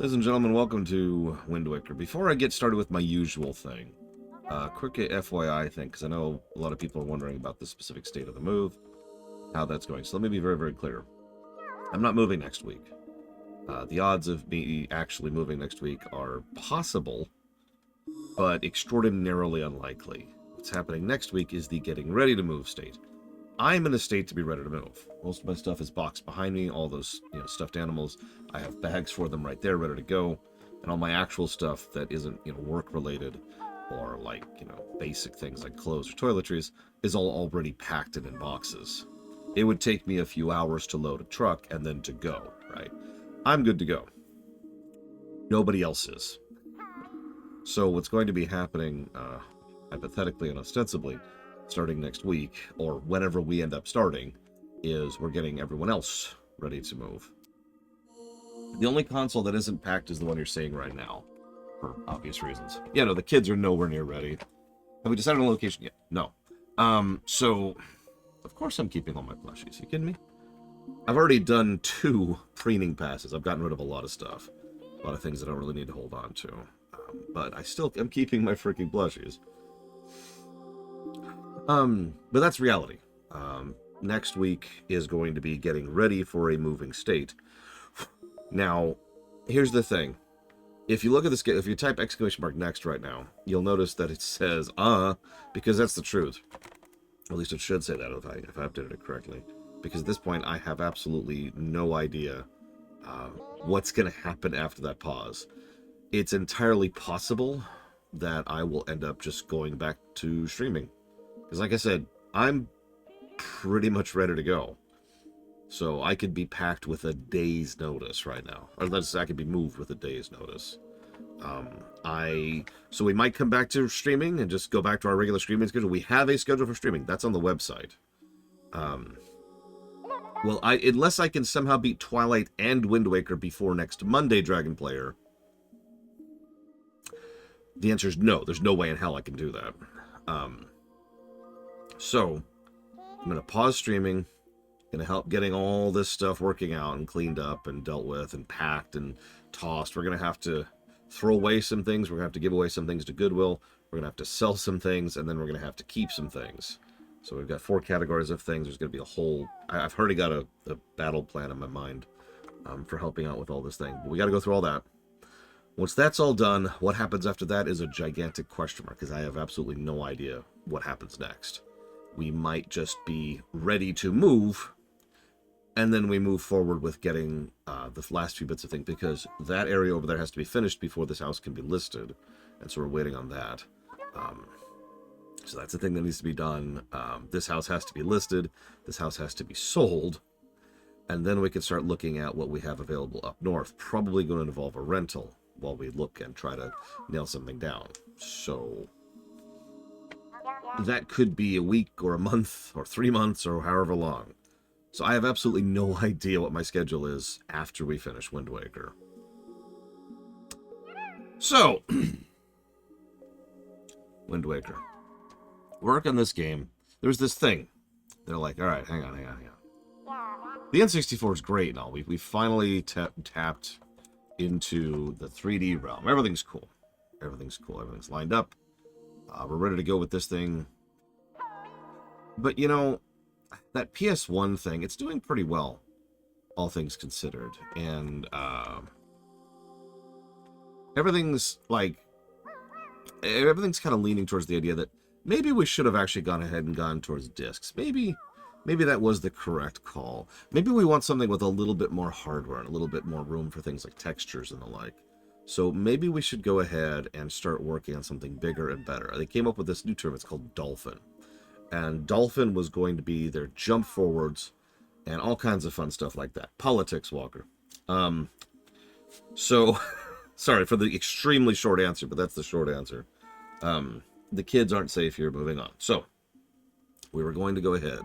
Ladies and gentlemen, welcome to Wind Waker. Before I get started with my usual thing, quick FYI thing, because I know a lot of people are wondering about the specific state of the move, how that's going. So let me be very, very clear. I'm not moving next week. The odds of me actually moving next week are possible, but extraordinarily unlikely. What's happening next week is the getting ready to move state. I'm in a state to be ready to move. Most of my stuff is boxed behind me, all those stuffed animals. I have bags for them right there, ready to go. And all my actual stuff that isn't work-related or like basic things like clothes or toiletries is all already packed and in boxes. It would take me a few hours to load a truck and then to go, right? I'm good to go. Nobody else is. So what's going to be happening, hypothetically and ostensibly, starting next week, or whenever we end up starting, is we're getting everyone else ready to move. The only console that isn't packed is the one you're seeing right now, for obvious reasons. Yeah, no, the kids are nowhere near ready. Have we decided on a location yet? No. So, of course I'm keeping all my plushies. You kidding me? I've already done 2 preening passes. I've gotten rid of a lot of stuff. A lot of things I don't really need to hold on to. But I still am keeping my freaking plushies. But that's reality. Next week is going to be getting ready for a moving state. Now, here's the thing. If you look at this, if you type !next right now, you'll notice that it says, because that's the truth. At least it should say that if I updated it correctly. Because at this point, I have absolutely no idea what's going to happen after that pause. It's entirely possible that I will end up just going back to streaming. Because like I said, I'm pretty much ready to go. So I could be packed with a day's notice right now. Or I could be moved with a day's notice. So we might come back to streaming and just go back to our regular streaming schedule. We have a schedule for streaming. That's on the website. Well, unless I can somehow beat Twilight and Wind Waker before next Monday, Dragon Player, the answer is no. There's no way in hell I can do that. So, I'm going to pause streaming, going to help getting all this stuff working out and cleaned up and dealt with and packed and tossed. We're going to have to throw away some things. We're going to have to give away some things to Goodwill. We're going to have to sell some things, and then we're going to have to keep some things. So we've got 4 categories of things. There's going to be a whole... I've already got a battle plan in my mind for helping out with all this thing. But we got to go through all that. Once that's all done, what happens after that is a gigantic question mark, because I have absolutely no idea what happens next. We might just be ready to move, and then we move forward with getting the last few bits of things, because that area over there has to be finished before this house can be listed, and so we're waiting on that. So that's the thing that needs to be done. This house has to be listed, this house has to be sold, and then we can start looking at what we have available up north. Probably going to involve a rental while we look and try to nail something down. So that could be a week or a month or 3 months or however long. So I have absolutely no idea what my schedule is after we finish Wind Waker. So, Wind Waker. Work on this game. There's this thing. They're like, all right, hang on. The N64 is great and all. We finally tapped into the 3D realm. Everything's cool. Everything's lined up. We're ready to go with this thing. But, that PS1 thing, it's doing pretty well, all things considered. And everything's kind of leaning towards the idea that maybe we should have actually gone ahead and gone towards discs. Maybe that was the correct call. Maybe we want something with a little bit more hardware and a little bit more room for things like textures and the like. So maybe we should go ahead and start working on something bigger and better. They came up with this new term. It's called Dolphin. And Dolphin was going to be their jump forwards and all kinds of fun stuff like that. Politics, Walker. So, sorry for the extremely short answer, but that's the short answer. The kids aren't safe here, moving on. So, we were going to go ahead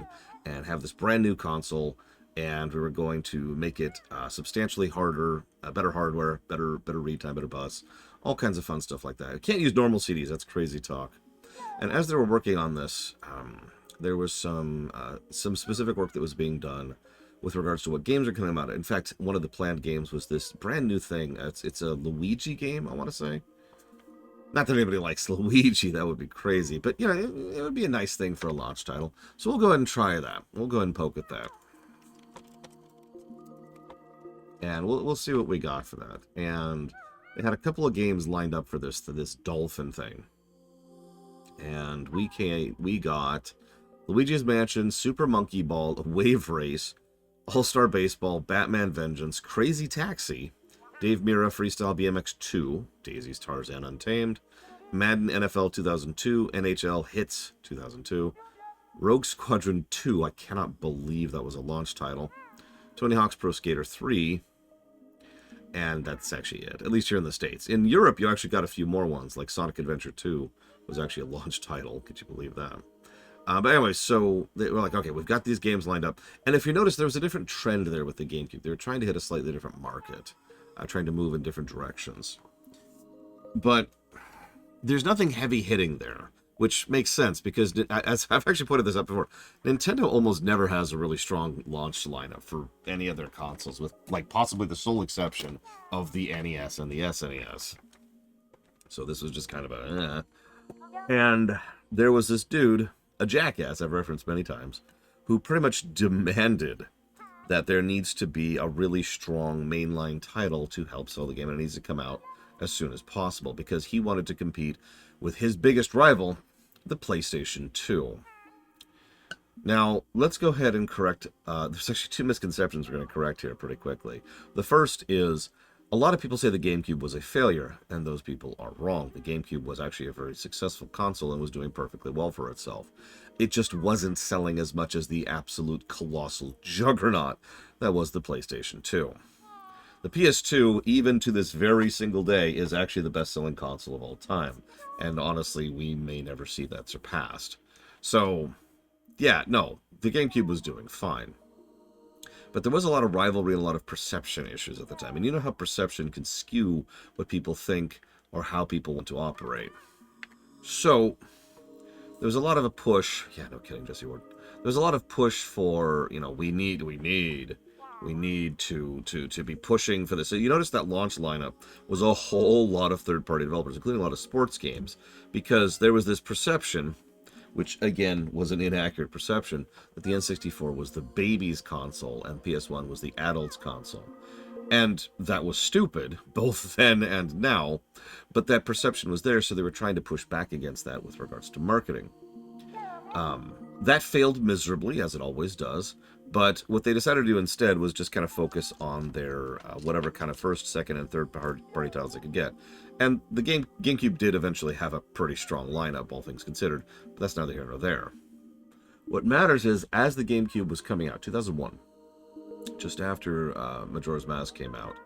and have this brand new console, and we were going to make it substantially harder, better hardware, better read time, better bus, all kinds of fun stuff like that. You can't use normal CDs, that's crazy talk. And as they were working on this, there was some specific work that was being done with regards to what games are coming out. In fact, one of the planned games was this brand new thing. It's a Luigi game, I want to say. Not that anybody likes Luigi, that would be crazy. But, you know, it would be a nice thing for a launch title. So we'll go ahead and try that. We'll go ahead and poke at that. And we'll see what we got for that. And they had a couple of games lined up for this dolphin thing. And we got Luigi's Mansion, Super Monkey Ball, Wave Race, All-Star Baseball, Batman Vengeance, Crazy Taxi, Dave Mirra Freestyle BMX 2, Daisy's Tarzan Untamed, Madden NFL 2002, NHL Hits 2002, Rogue Squadron 2, I cannot believe that was a launch title, Tony Hawk's Pro Skater 3, and that's actually it, at least here in the States. In Europe, you actually got a few more ones, like Sonic Adventure 2 was actually a launch title. Could you believe that? But anyway, so they were like, okay, we've got these games lined up. And if you notice, there was a different trend there with the GameCube. They were trying to hit a slightly different market, trying to move in different directions. But there's nothing heavy hitting there, which makes sense because, as I've actually pointed this out before, Nintendo almost never has a really strong launch lineup for any of their consoles, with like possibly the sole exception of the NES and the SNES. So this was just kind of a And there was this dude, a jackass I've referenced many times, who pretty much demanded that there needs to be a really strong mainline title to help sell the game, and it needs to come out as soon as possible, because he wanted to compete with his biggest rival, the PlayStation 2. Now, let's go ahead and correct, there's actually two misconceptions we're going to correct here pretty quickly. The first is, a lot of people say the GameCube was a failure, and those people are wrong. The GameCube was actually a very successful console and was doing perfectly well for itself. It just wasn't selling as much as the absolute colossal juggernaut that was the PlayStation 2. The PS2, even to this very single day, is actually the best-selling console of all time. And honestly, we may never see that surpassed. So, yeah, no, the GameCube was doing fine. But there was a lot of rivalry and a lot of perception issues at the time. And you know how perception can skew what people think or how people want to operate. So, there was a lot of a push. Yeah, no kidding, Jesse Ward. There was a lot of push for, you know, we need to be pushing for this. So you notice that launch lineup was a whole lot of third-party developers, including a lot of sports games, because there was this perception, which again was an inaccurate perception, that the N64 was the baby's console and PS1 was the adult's console. And that was stupid, both then and now, but that perception was there, so they were trying to push back against that with regards to marketing. That failed miserably, as it always does, but what they decided to do instead was just kind of focus on their whatever kind of first, second, and third party titles they could get. And the GameCube did eventually have a pretty strong lineup, all things considered, but that's neither here nor there. What matters is, as the GameCube was coming out, 2001, just after Majora's Mask came out,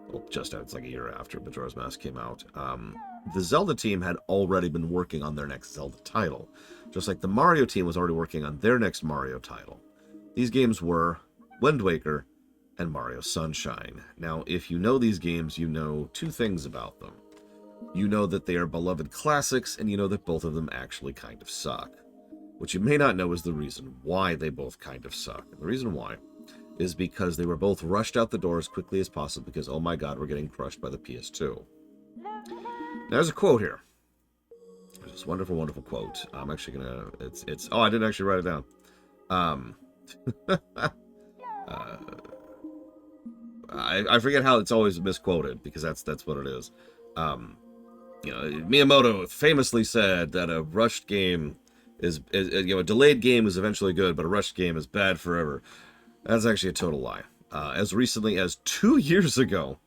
well, it's like a year after Majora's Mask came out, the Zelda team had already been working on their next Zelda title, just like the Mario team was already working on their next Mario title. These games were Wind Waker and Mario Sunshine. Now, if you know these games, you know two things about them. You know that they are beloved classics, and you know that both of them actually kind of suck. What you may not know is the reason why they both kind of suck. And the reason why is because they were both rushed out the door as quickly as possible because, oh my god, we're getting crushed by the PS2. Now, there's a quote here. There's this wonderful, wonderful quote. I'm actually gonna, oh, I didn't actually write it down. I forget how it's always misquoted, because that's what it is. You know, Miyamoto famously said that a rushed game is you know, a delayed game is eventually good, but a rushed game is bad forever. That's actually a total lie. As recently as 2 years ago,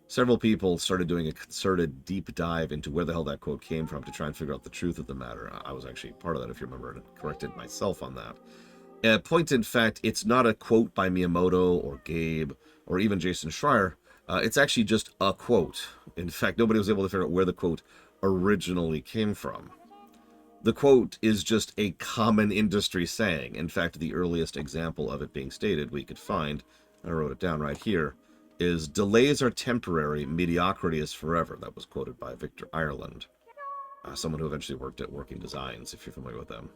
several people started doing a concerted deep dive into where the hell that quote came from to try and figure out the truth of the matter. I was actually part of that, if you remember, and corrected myself on that. Point in fact, it's not a quote by Miyamoto or Gabe or even Jason Schreier. It's actually just a quote. In fact, nobody was able to figure out where the quote originally came from. The quote is just a common industry saying. In fact, the earliest example of it being stated we could find, I wrote it down right here, is "Delays are temporary, mediocrity is forever." That was quoted by Victor Ireland, someone who eventually worked at Working Designs, if you're familiar with them.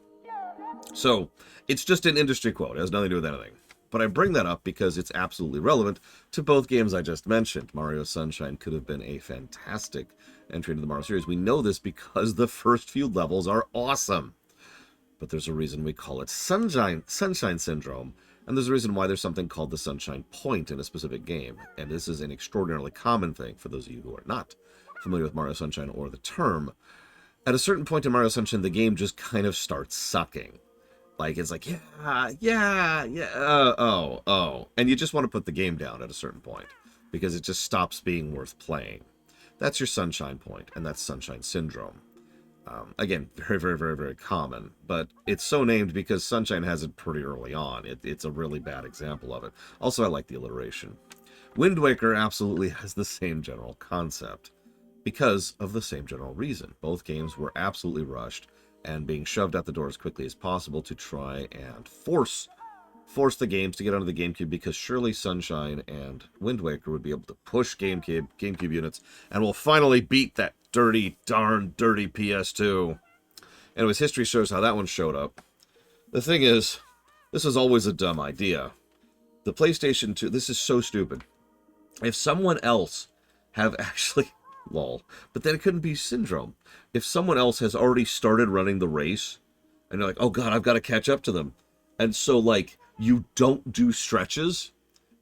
So, it's just an industry quote. It has nothing to do with anything. But I bring that up because it's absolutely relevant to both games I just mentioned. Mario Sunshine could have been a fantastic entry into the Mario series. We know this because the first few levels are awesome. But there's a reason we call it Sunshine Syndrome. And there's a reason why there's something called the Sunshine Point in a specific game. And this is an extraordinarily common thing for those of you who are not familiar with Mario Sunshine or the term. At a certain point in Mario Sunshine, the game just kind of starts sucking. Like, it's like, oh. And you just want to put the game down at a certain point because it just stops being worth playing. That's your Sunshine Point, and that's Sunshine Syndrome. Again, very, very, very, very common, but it's so named because Sunshine has it pretty early on. It's a really bad example of it. Also, I like the alliteration. Wind Waker absolutely has the same general concept because of the same general reason. Both games were absolutely rushed and being shoved out the door as quickly as possible to try and force the games to get onto the GameCube, because surely Sunshine and Wind Waker would be able to push GameCube units and will finally beat that darn dirty PS2. Anyways, history shows how that one showed up. The thing is, this was always a dumb idea. The PlayStation 2, this is so stupid. If someone else have actually, lol, but then it couldn't be Syndrome. If someone else has already started running the race, and you're like, oh god, I've got to catch up to them. And so, like, you don't do stretches,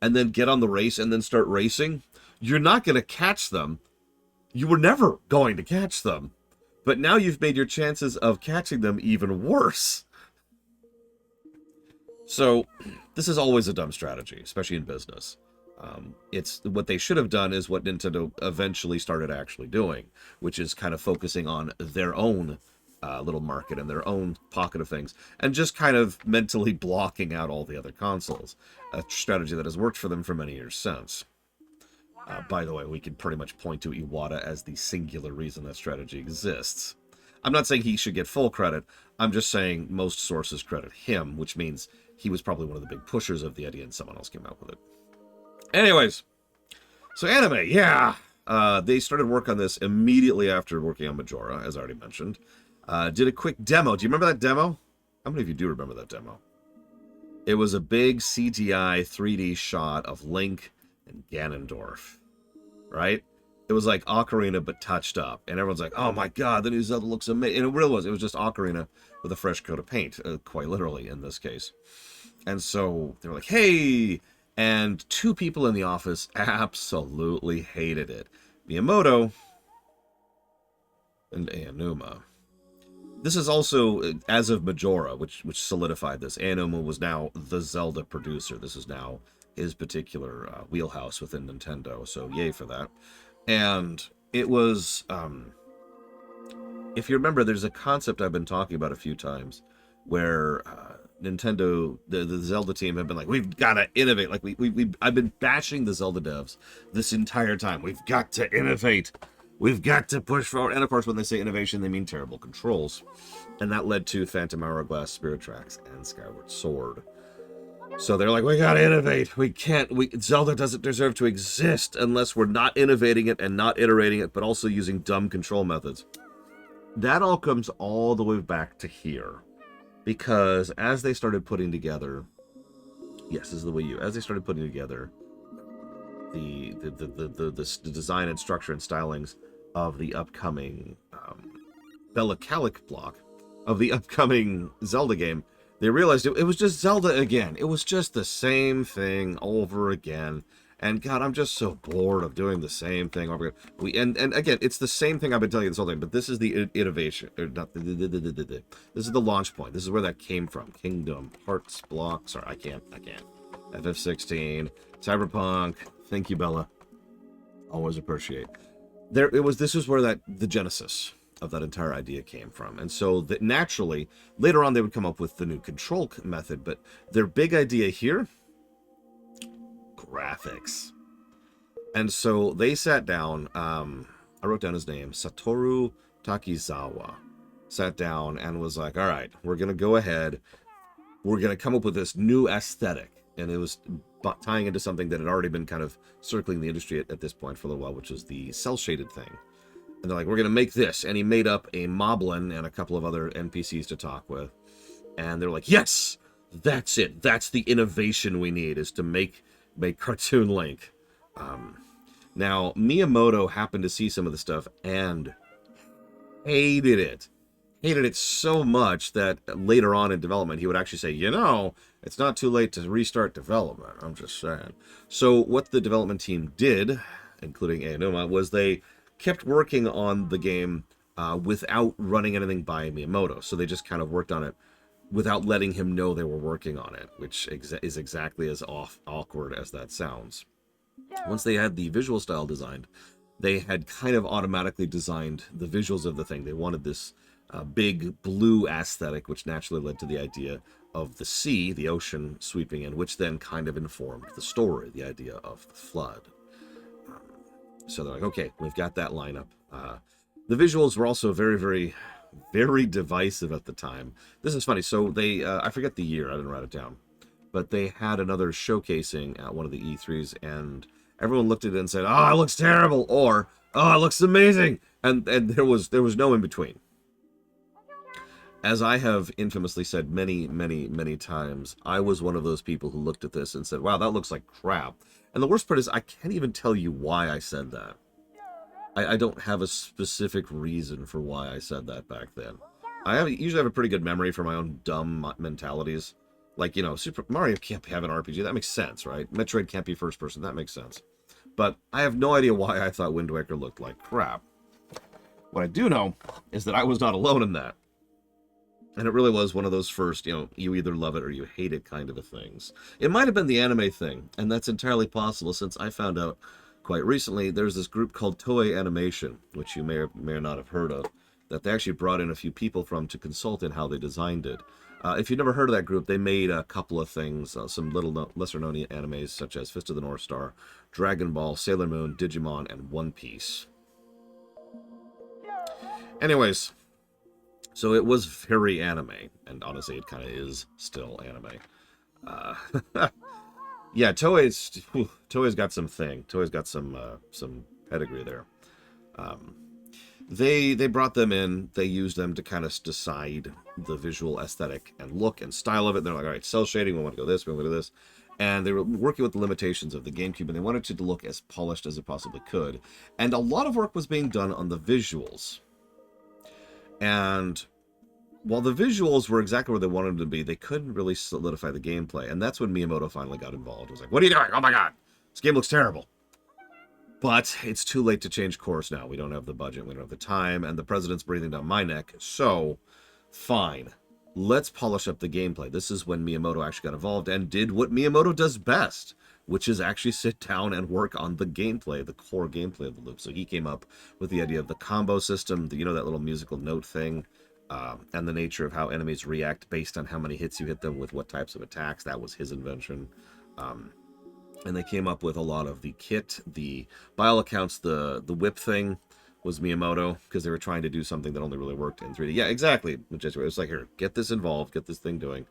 and then get on the race, and then start racing, you're not going to catch them. You were never going to catch them. But now you've made your chances of catching them even worse. So, this is always a dumb strategy, especially in business. It's what they should have done is what Nintendo eventually started actually doing, which is kind of focusing on their own little market and their own pocket of things, and just kind of mentally blocking out all the other consoles. A strategy that has worked for them for many years since. By the way, we can pretty much point to Iwata as the singular reason that strategy exists. I'm not saying he should get full credit. I'm just saying most sources credit him, which means he was probably one of the big pushers of the idea and someone else came out with it. Anyways, so anime, yeah. They started work on this immediately after working on Majora, as I already mentioned. Did a quick demo. Do you remember that demo? How many of you do remember that demo? It was a big CGI 3D shot of Link and Ganondorf, right? It was like Ocarina but touched up, and everyone's like, oh my god, the new Zelda looks amazing. And it really was. It was just Ocarina with a fresh coat of paint, quite literally in this case. And so they were like, hey, and two people in the office absolutely hated it. Miyamoto and Aonuma. This is also, as of Majora, which solidified this. Aonuma was now the Zelda producer. This is now his particular wheelhouse within Nintendo, so yay for that. And it was, if you remember, there's a concept I've been talking about a few times, where Nintendo, the Zelda team have been like, we've got to innovate. Like, I've been bashing the Zelda devs this entire time. We've got to innovate. We've got to push forward. And of course, when they say innovation, they mean terrible controls. And that led to Phantom Hourglass, Spirit Tracks, and Skyward Sword. So they're like, we gotta innovate. Zelda doesn't deserve to exist unless we're not innovating it and not iterating it, but also using dumb control methods. That all comes all the way back to here. Because as they started putting together, yes, this is the Wii U, as they started putting together the design and structure and stylings of the upcoming Bellicalic block of the upcoming Zelda game, they realized it was just Zelda again. It was just the same thing over again. And God, I'm just so bored of doing the same thing over again. And again, it's the same thing I've been telling you this whole thing, but this is the innovation. Or not, this is the launch point. This is where that came from. Kingdom Hearts block. Sorry, I can't. FF16, Cyberpunk. Thank you, Bella. Always appreciate. This was where the genesis of that entire idea came from. And so that naturally, later on, they would come up with the new control method. But their big idea here, graphics. And so they sat down, I wrote down his name, Satoru Takizawa, sat down and was like, all right, we're going to go ahead. We're going to come up with this new aesthetic. And it was tying into something that had already been kind of circling the industry at this point for a little while, which was the cel-shaded thing. And they're like, we're going to make this. And he made up a Moblin and a couple of other NPCs to talk with. And they're like, yes, That's it. That's the innovation we need, is to make Cartoon Link. Now, Miyamoto happened to see some of the stuff and hated it. Hated it so much that later on in development, he would actually say, you know, it's not too late to restart development. I'm just saying. So what the development team did, including Aonuma, was they kept working on the game without running anything by Miyamoto. So they just kind of worked on it without letting him know they were working on it, which is exactly as awkward as that sounds. Once they had the visual style designed, they had kind of automatically designed the visuals of the thing. They wanted this big blue aesthetic, which naturally led to the idea of the sea, the ocean, sweeping in, which then kind of informed the story, the idea of the flood. So they're like, okay, we've got that lineup. The visuals were also very, very, very divisive at the time. This is funny. So they, I forget the year, I didn't write it down, but they had another showcasing at one of the E3s, and everyone looked at it and said, "Oh, it looks terrible," or "Oh, it looks amazing," and there was no in between. As I have infamously said many, many, many times, I was one of those people who looked at this and said, "Wow, that looks like crap." And the worst part is, I can't even tell you why I said that. I don't have a specific reason for why I said that back then. Usually have a pretty good memory for my own dumb mentalities. Like, you know, Super Mario can't have an RPG. That makes sense, right? Metroid can't be first person. That makes sense. But I have no idea why I thought Wind Waker looked like crap. What I do know is that I was not alone in that. And it really was one of those first, you know, you either love it or you hate it kind of things. It might have been the anime thing, and that's entirely possible, since I found out quite recently there's this group called Toei Animation, which you may or may not have heard of, that they actually brought in a few people from to consult in how they designed it. If you've never heard of that group, they made a couple of things, some lesser-known animes, such as Fist of the North Star, Dragon Ball, Sailor Moon, Digimon, and One Piece. Anyways, so it was very anime, and honestly, it kind of is still anime. Yeah, Toei's got some thing. Toei's got some pedigree there. They brought them in. They used them to kind of decide the visual aesthetic and look and style of it. They're like, all right, cell shading, we want to go this, we want to do this. And they were working with the limitations of the GameCube, and they wanted it to look as polished as it possibly could. And a lot of work was being done on the visuals. And while the visuals were exactly where they wanted them to be, they couldn't really solidify the gameplay. And that's when Miyamoto finally got involved. He was like, what are you doing? Oh my god, this game looks terrible. But it's too late to change course now. We don't have the budget, we don't have the time, and the president's breathing down my neck. So, fine. Let's polish up the gameplay. This is when Miyamoto actually got involved and did what Miyamoto does best, which is actually sit down and work on the gameplay, the core gameplay of the loop. So he came up with the idea of the combo system, you know, that little musical note thing, and the nature of how enemies react based on how many hits you hit them with what types of attacks. That was his invention. And they came up with a lot of the kit. By all accounts, the whip thing was Miyamoto, because they were trying to do something that only really worked in 3D. Yeah, exactly. It was like, here, get this involved, get this thing doing.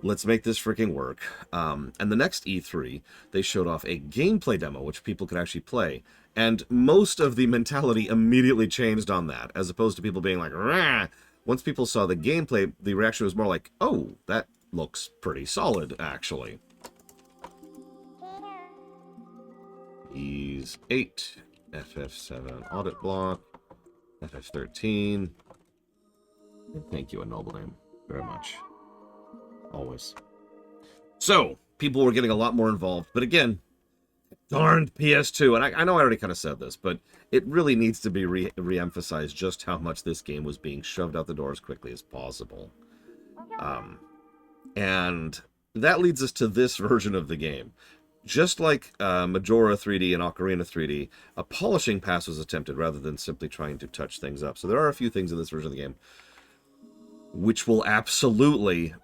Let's make this freaking work. And the next E3, they showed off a gameplay demo, which people could actually play. And most of the mentality immediately changed on that, as opposed to people being like, rah! Once people saw the gameplay, the reaction was more like, oh, that looks pretty solid, actually. Ease 8, FF7 audit block, FF13. Thank you, a noble name, very much. Always. So, people were getting a lot more involved, but again, darned PS2, and I know I already kind of said this, but it really needs to be re-emphasized just how much this game was being shoved out the door as quickly as possible. And that leads us to this version of the game. Just like Majora 3D and Ocarina 3D, a polishing pass was attempted rather than simply trying to touch things up. So there are a few things in this version of the game which will absolutely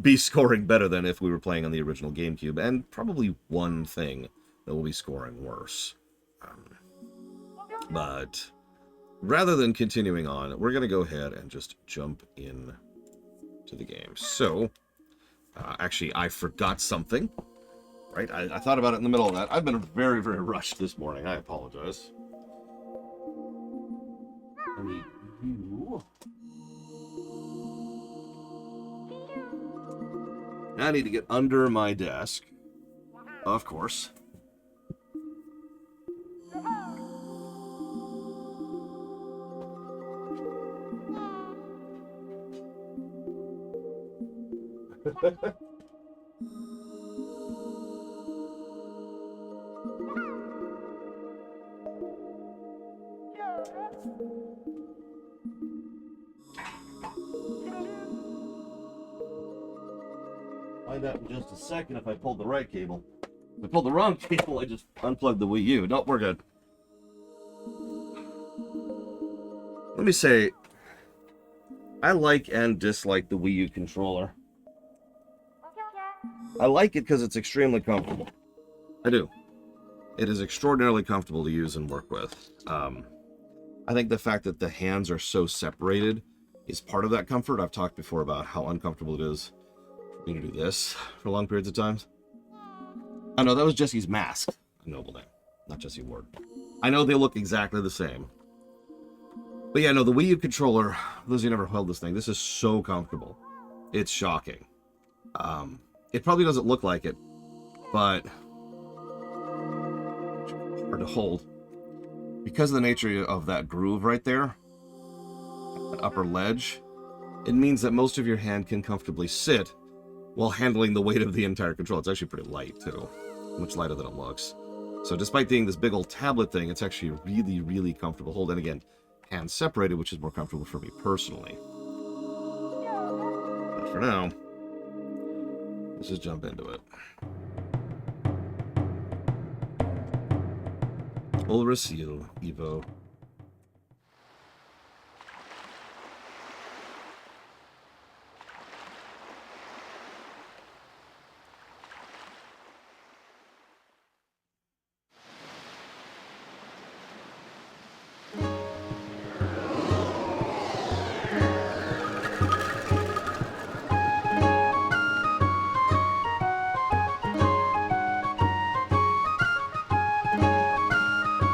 be scoring better than if we were playing on the original GameCube, and probably one thing that will be scoring worse. But rather than continuing on, we're going to go ahead and just jump in to the game. So, actually, I forgot something. Right? I thought about it in the middle of that. I've been very, very rushed this morning. I apologize. I need you. Now I need to get under my desk. Of course. Find out in just a second if I pulled the right cable. If I pulled the wrong cable, I just unplugged the Wii U. Nope, we're good. Let me say, I like and dislike the Wii U controller. I like it because it's extremely comfortable. I do. It is extraordinarily comfortable to use and work with. I think the fact that the hands are so separated is part of that comfort. I've talked before about how uncomfortable it is for me to do this for long periods of time. I know that was Jesse's mask. A noble name, not Jesse Ward. I know they look exactly the same. But yeah, no, the Wii U controller, for those of you who never held this thing, this is so comfortable. It's shocking. It probably doesn't look like it, but hard to hold. Because of the nature of that groove right there, that upper ledge, it means that most of your hand can comfortably sit while handling the weight of the entire control. It's actually pretty light, too. Much lighter than it looks. So despite being this big old tablet thing, it's actually a really, really comfortable hold. And again, hands separated, which is more comfortable for me personally. But for now, let's just jump into it. Ulrasil Evo.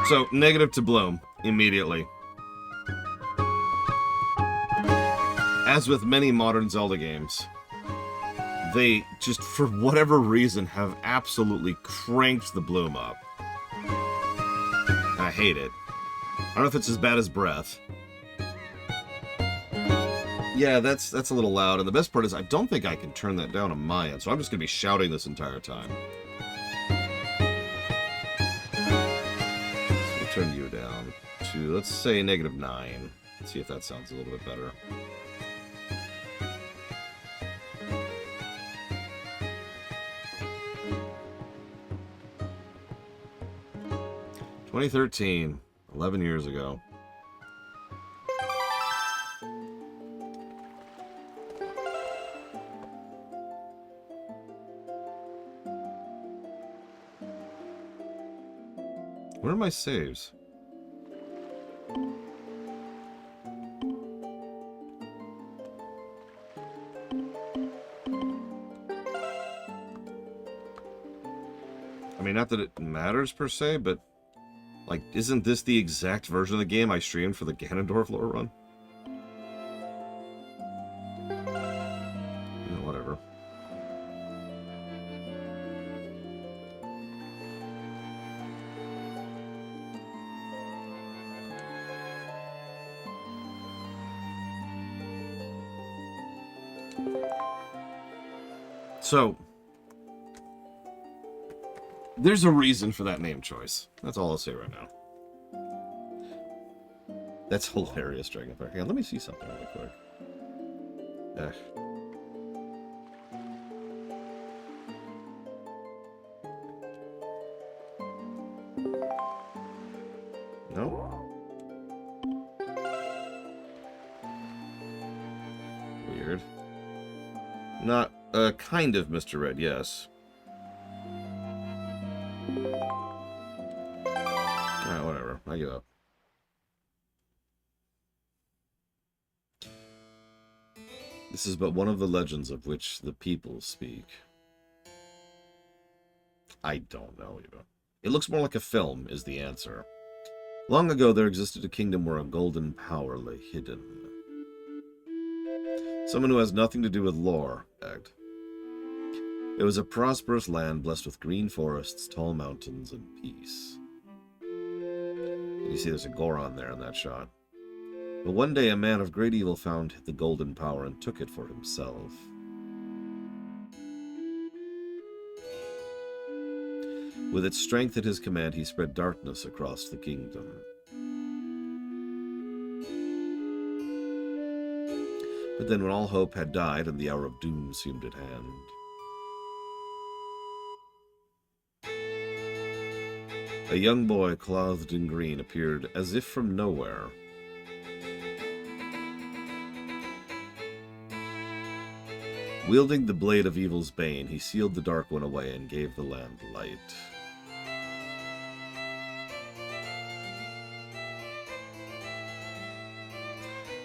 So, negative to Bloom, immediately. As with many modern Zelda games, they just, for whatever reason, have absolutely cranked the Bloom up. I hate it. I don't know if it's as bad as Breath. Yeah, that's a little loud, and the best part is I don't think I can turn that down on my end, so I'm just going to be shouting this entire time. Turn you down to, let's say, -9. Let's see if that sounds a little bit better. (2013), 11 years ago. Where are my saves? I mean, not that it matters per se, but like, isn't this the exact version of the game I streamed for the Ganondorf lore run? Whatever. So, there's a reason for that name choice. That's all I'll say right now. That's hilarious, Dragonfire. Hang on, let me see something really quick. No? Weird. Not, kind of Mr. Red, yes. Alright, whatever. I give up. This is but one of the legends of which the people speak. I don't know, even. It looks more like a film, is the answer. Long ago, there existed a kingdom where a golden power lay hidden. Someone who has nothing to do with lore, begged. It was a prosperous land blessed with green forests, tall mountains, and peace. You see there's a Goron there in that shot. But one day a man of great evil found the golden power and took it for himself. With its strength at his command, he spread darkness across the kingdom. But then when all hope had died and the hour of doom seemed at hand, a young boy clothed in green appeared as if from nowhere. Wielding the blade of evil's bane, he sealed the Dark One away and gave the land light.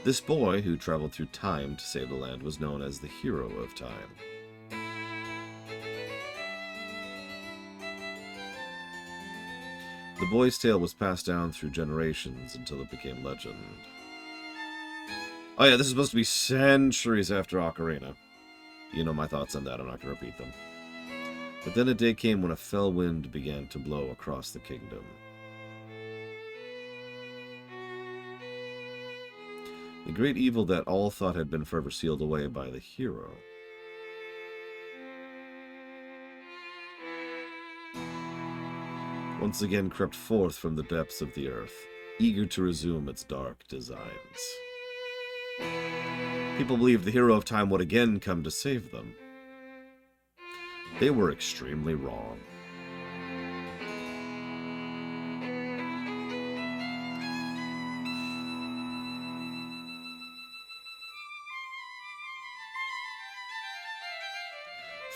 This boy, who traveled through time to save the land, was known as the Hero of Time. The boy's tale was passed down through generations until it became legend. Oh yeah, this is supposed to be centuries after Ocarina. You know my thoughts on that, I'm not going to repeat them. But then a day came when a fell wind began to blow across the kingdom. The great evil that all thought had been forever sealed away by the hero. Once again crept forth from the depths of the earth, eager to resume its dark designs. People believed the Hero of Time would again come to save them. They were extremely wrong.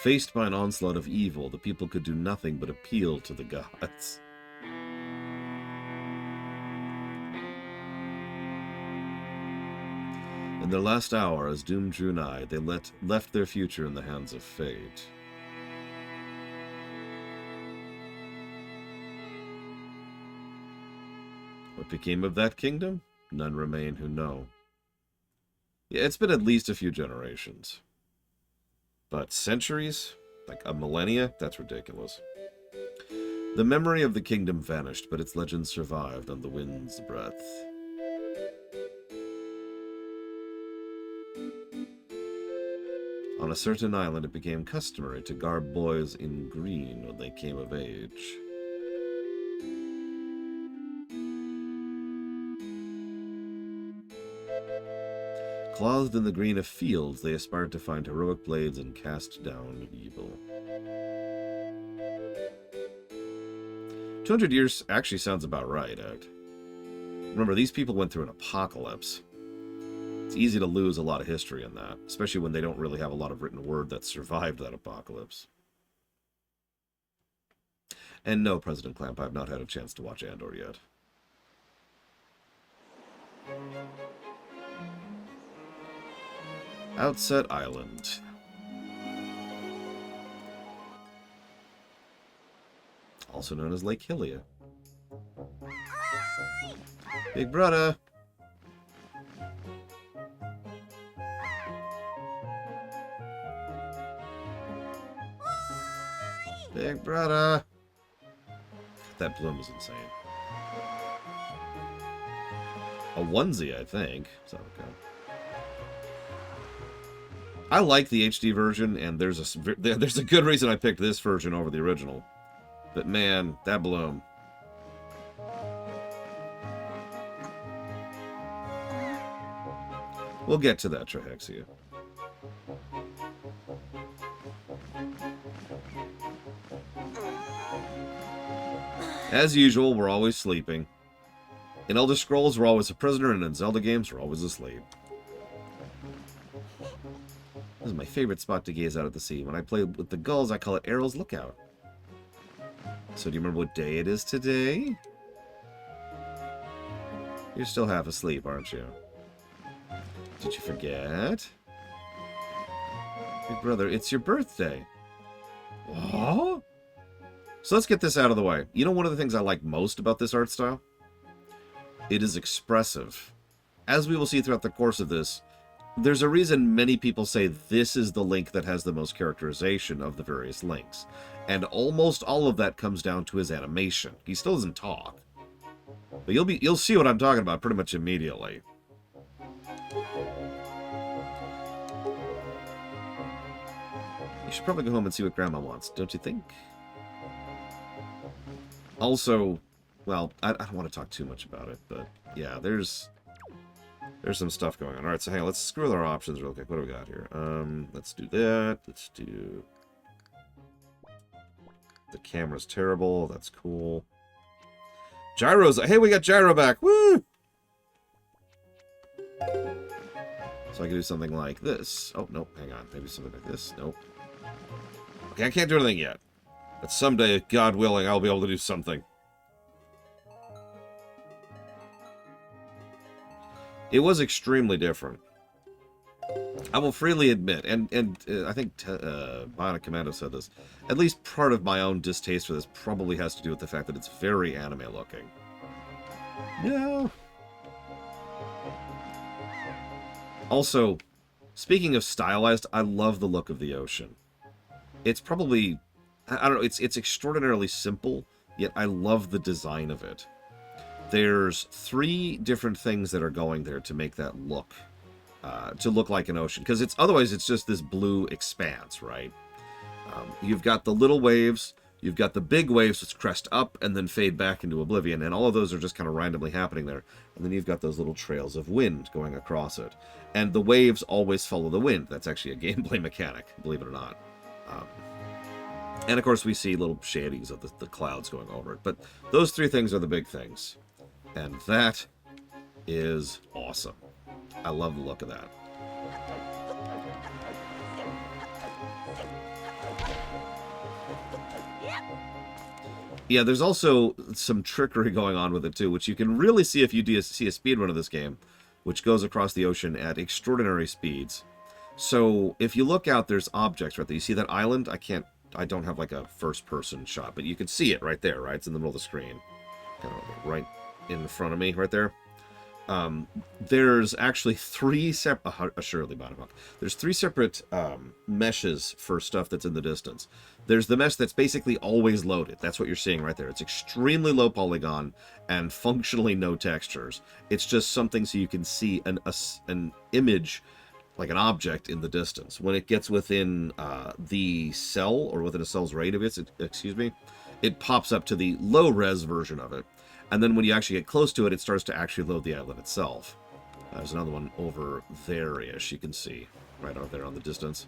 Faced by an onslaught of evil, the people could do nothing but appeal to the gods. In their last hour, as doom drew nigh, they left their future in the hands of fate. What became of that kingdom? None remain who know. Yeah, it's been at least a few generations. But centuries? Like a millennia? That's ridiculous. The memory of the kingdom vanished, but its legend survived on the wind's breath. On a certain island, it became customary to garb boys in green when they came of age. Clothed in the green of fields, they aspired to find heroic blades and cast down evil. 200 years actually sounds about right, Remember, these people went through an apocalypse. It's easy to lose a lot of history in that, especially when they don't really have a lot of written word that survived that apocalypse. And no, President Clamp, I've not had a chance to watch Andor yet. Outset Island. Also known as Lake Hylia. Big brother! Big brother! That bloom is insane. A onesie, I think. So, okay. I like the HD version, and there's a good reason I picked this version over the original. But man, that bloom. We'll get to that, Trahexia. As usual, we're always sleeping. In Elder Scrolls, we're always a prisoner, and in Zelda games, we're always asleep. This is my favorite spot to gaze out at the sea. When I play with the gulls, I call it Errol's Lookout. So do you remember what day it is today? You're still half asleep, aren't you? Did you forget? Big brother, it's your birthday. What? So let's get this out of the way. You know one of the things I like most about this art style? It is expressive. As we will see throughout the course of this, there's a reason many people say this is the link that has the most characterization of the various links. And almost all of that comes down to his animation. He still doesn't talk. But you'll see what I'm talking about pretty much immediately. You should probably go home and see what Grandma wants, don't you think? Also, well, I don't want to talk too much about it, but yeah, there's some stuff going on. Alright, so hang on, let's screw with our options real quick. What do we got here? Let's do that. Let's do... The camera's terrible. That's cool. Gyros. Hey, we got gyro back. Woo! So I can do something like this. Oh, nope. Hang on. Maybe something like this. Nope. Okay, I can't do anything yet. But someday, God willing, I'll be able to do something. It was extremely different. I will freely admit, and I think Bionic Commando said this, at least part of my own distaste for this probably has to do with the fact that it's very anime looking. Yeah. Also, speaking of stylized, I love the look of the ocean. It's probably, I don't know, it's extraordinarily simple, yet I love the design of it. There's 3 different things that are going there to make that look. To look like an ocean, because otherwise it's just this blue expanse, right? You've got the little waves, you've got the big waves which crest up and then fade back into oblivion, and all of those are just kind of randomly happening there. And then you've got those little trails of wind going across it. And the waves always follow the wind. That's actually a gameplay mechanic, believe it or not. And of course we see little shadings of the clouds going over it. But those 3 things are the big things. And that is awesome. I love the look of that. Yeah, there's also some trickery going on with it too, which you can really see if you see a speedrun of this game, which goes across the ocean at extraordinary speeds. So if you look out, there's objects right there. You see that island? I don't have like a first-person shot, but you can see it right there, right? It's in the middle of the screen. Kind of right in front of me, right there. There's actually 3 separate, assuredly bottom up. There's 3 separate meshes for stuff that's in the distance. There's the mesh that's basically always loaded. That's what you're seeing right there. It's extremely low polygon and functionally no textures. It's just something so you can see an image, like an object in the distance. When it gets within the cell, or within a cell's radius, it pops up to the low-res version of it. And then when you actually get close to it, it starts to actually load the island itself. There's another one over there-ish, you can see. Right out there on the distance.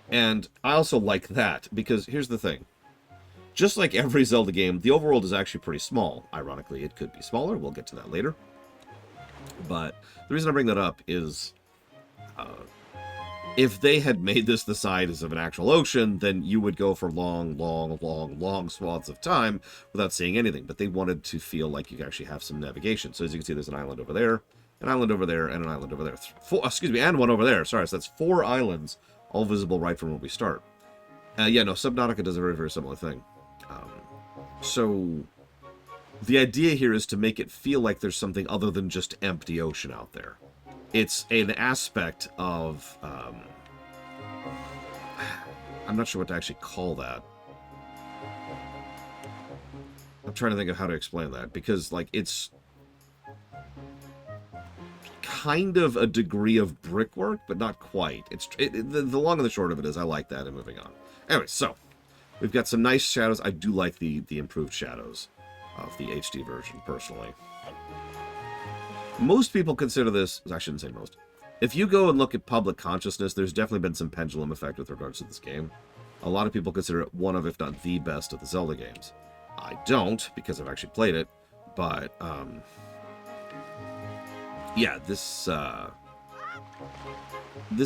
And I also like that, because here's the thing. Just like every Zelda game, the overworld is actually pretty small. Ironically, it could be smaller. We'll get to that later. But the reason I bring that up is... if they had made this the size of an actual ocean, then you would go for long swaths of time without seeing anything. But they wanted to feel like you actually have some navigation. So as you can see, there's an island over there, an island over there, and an island over there. And one over there. Sorry, so that's 4 islands, all visible right from where we start. Yeah, no, Subnautica does a very, very similar thing. So the idea here is to make it feel like there's something other than just empty ocean out there. It's an aspect of, I'm not sure what to actually call that. I'm trying to think of how to explain that, because, like, it's kind of a degree of brickwork, but not quite. The long and the short of it is I like that, and moving on. Anyway, so, we've got some nice shadows. I do like the improved shadows of the HD version, personally. Most people consider this, I shouldn't say most, if you go and look at public consciousness, there's definitely been some pendulum effect with regards to this game. A lot of people consider it one of, if not the best of the Zelda games. I don't, because I've actually played it, but, yeah, this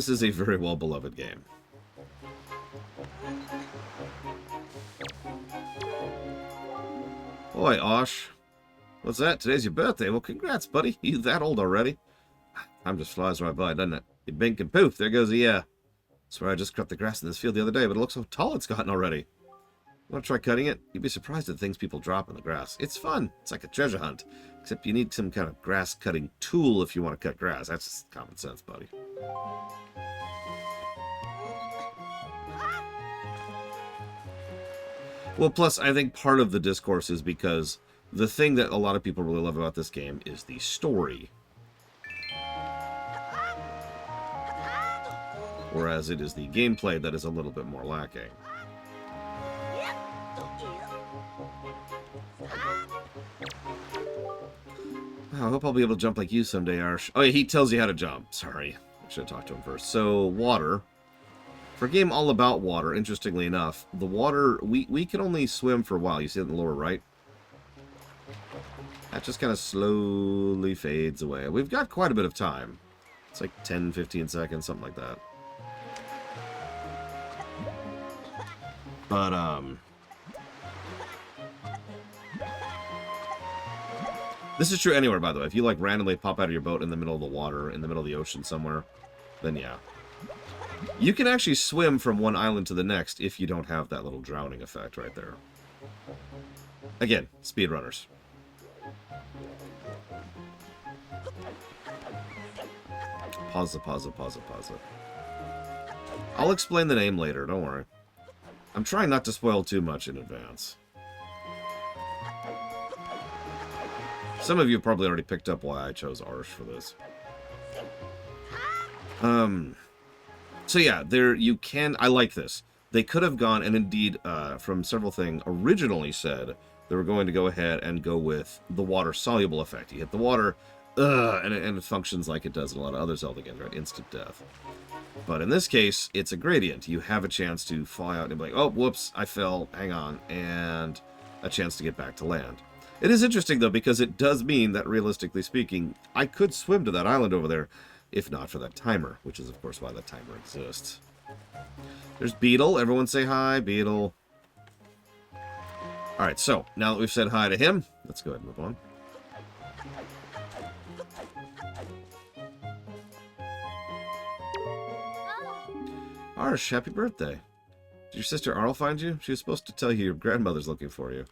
is a very well-beloved game. Boy, Osh. What's that? Today's your birthday. Well, congrats, buddy. You that old already? Time just flies right by, doesn't it? You bink and poof, there goes a year. Swear I just cut the grass in this field the other day, but it looks so tall it's gotten already. Want to try cutting it? You'd be surprised at the things people drop in the grass. It's fun. It's like a treasure hunt. Except you need some kind of grass-cutting tool if you want to cut grass. That's just common sense, buddy. Well, plus, I think part of the discourse is because the thing that a lot of people really love about this game is the story. Whereas it is the gameplay that is a little bit more lacking. I hope I'll be able to jump like you someday, Arsh. Oh, yeah, he tells you how to jump. Sorry. I should have talked to him first. So, water. For a game all about water, interestingly enough, the water, we can only swim for a while. You see it in the lower right? That just kind of slowly fades away. We've got quite a bit of time. It's like 10, 15 seconds, something like that. But, this is true anywhere, by the way. If you, like, randomly pop out of your boat in the middle of the water, in the middle of the ocean somewhere, then yeah. You can actually swim from one island to the next if you don't have that little drowning effect right there. Again, speedrunners. Pause. I'll explain the name later, don't worry. I'm trying not to spoil too much in advance. Some of you probably already picked up why I chose Arsh for this. So yeah, there you can. I like this. They could have gone, and indeed, from several things, originally said they were going to go ahead and go with the water-soluble effect. You hit the water, and it functions like it does in a lot of other Zelda games, right? Instant death. But in this case, it's a gradient. You have a chance to fly out and be like, oh, whoops, I fell, hang on, and a chance to get back to land. It is interesting, though, because it does mean that, realistically speaking, I could swim to that island over there, if not for that timer, which is, of course, why that timer exists. There's Beetle. Everyone say hi, Beetle. Alright, so, now that we've said hi to him, let's go ahead and move on. Arsh, happy birthday. Did your sister Arl find you? She was supposed to tell you your grandmother's looking for you.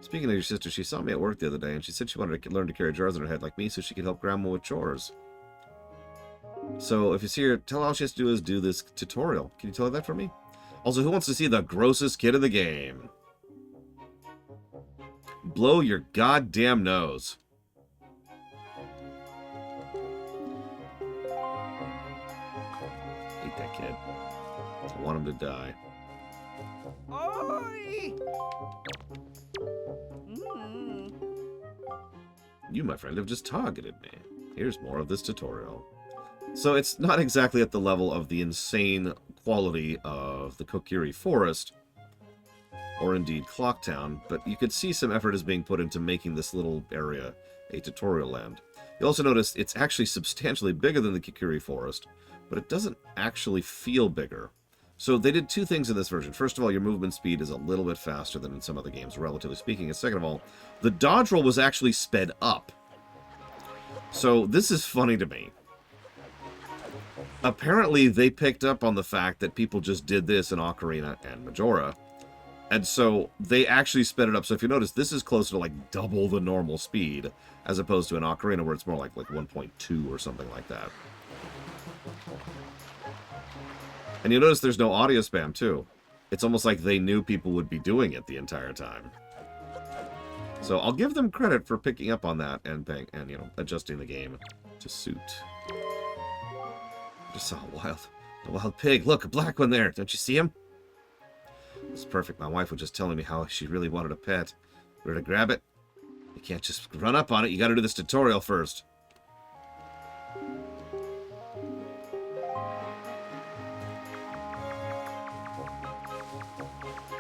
Speaking of your sister, she saw me at work the other day, and she said she wanted to learn to carry jars on her head like me so she could help Grandma with chores. So, if you see her, tell her all she has to do is do this tutorial. Can you tell her that for me? Also, who wants to see the grossest kid of the game? Blow your goddamn nose. Hate that kid. I want him to die. Oi! You, my friend, have just targeted me. Here's more of this tutorial. So it's not exactly at the level of the insane quality of the Kokiri Forest, or indeed Clocktown, but you could see some effort is being put into making this little area a tutorial land. You'll also notice it's actually substantially bigger than the Kokiri Forest, but it doesn't actually feel bigger. So they did two things in this version. First of all, your movement speed is a little bit faster than in some other games, relatively speaking. And second of all, the dodge roll was actually sped up. So this is funny to me. Apparently, they picked up on the fact that people just did this in Ocarina and Majora. And so they actually sped it up. So if you notice, this is closer to like double the normal speed, as opposed to an Ocarina where it's more like 1.2 or something like that. And you'll notice there's no audio spam, too. It's almost like they knew people would be doing it the entire time. So I'll give them credit for picking up on that and you know, adjusting the game to suit. I just saw a wild pig. Look, a black one there. Don't you see him? It's perfect. My wife was just telling me how she really wanted a pet. We're to grab it. You can't just run up on it. You got to do this tutorial first.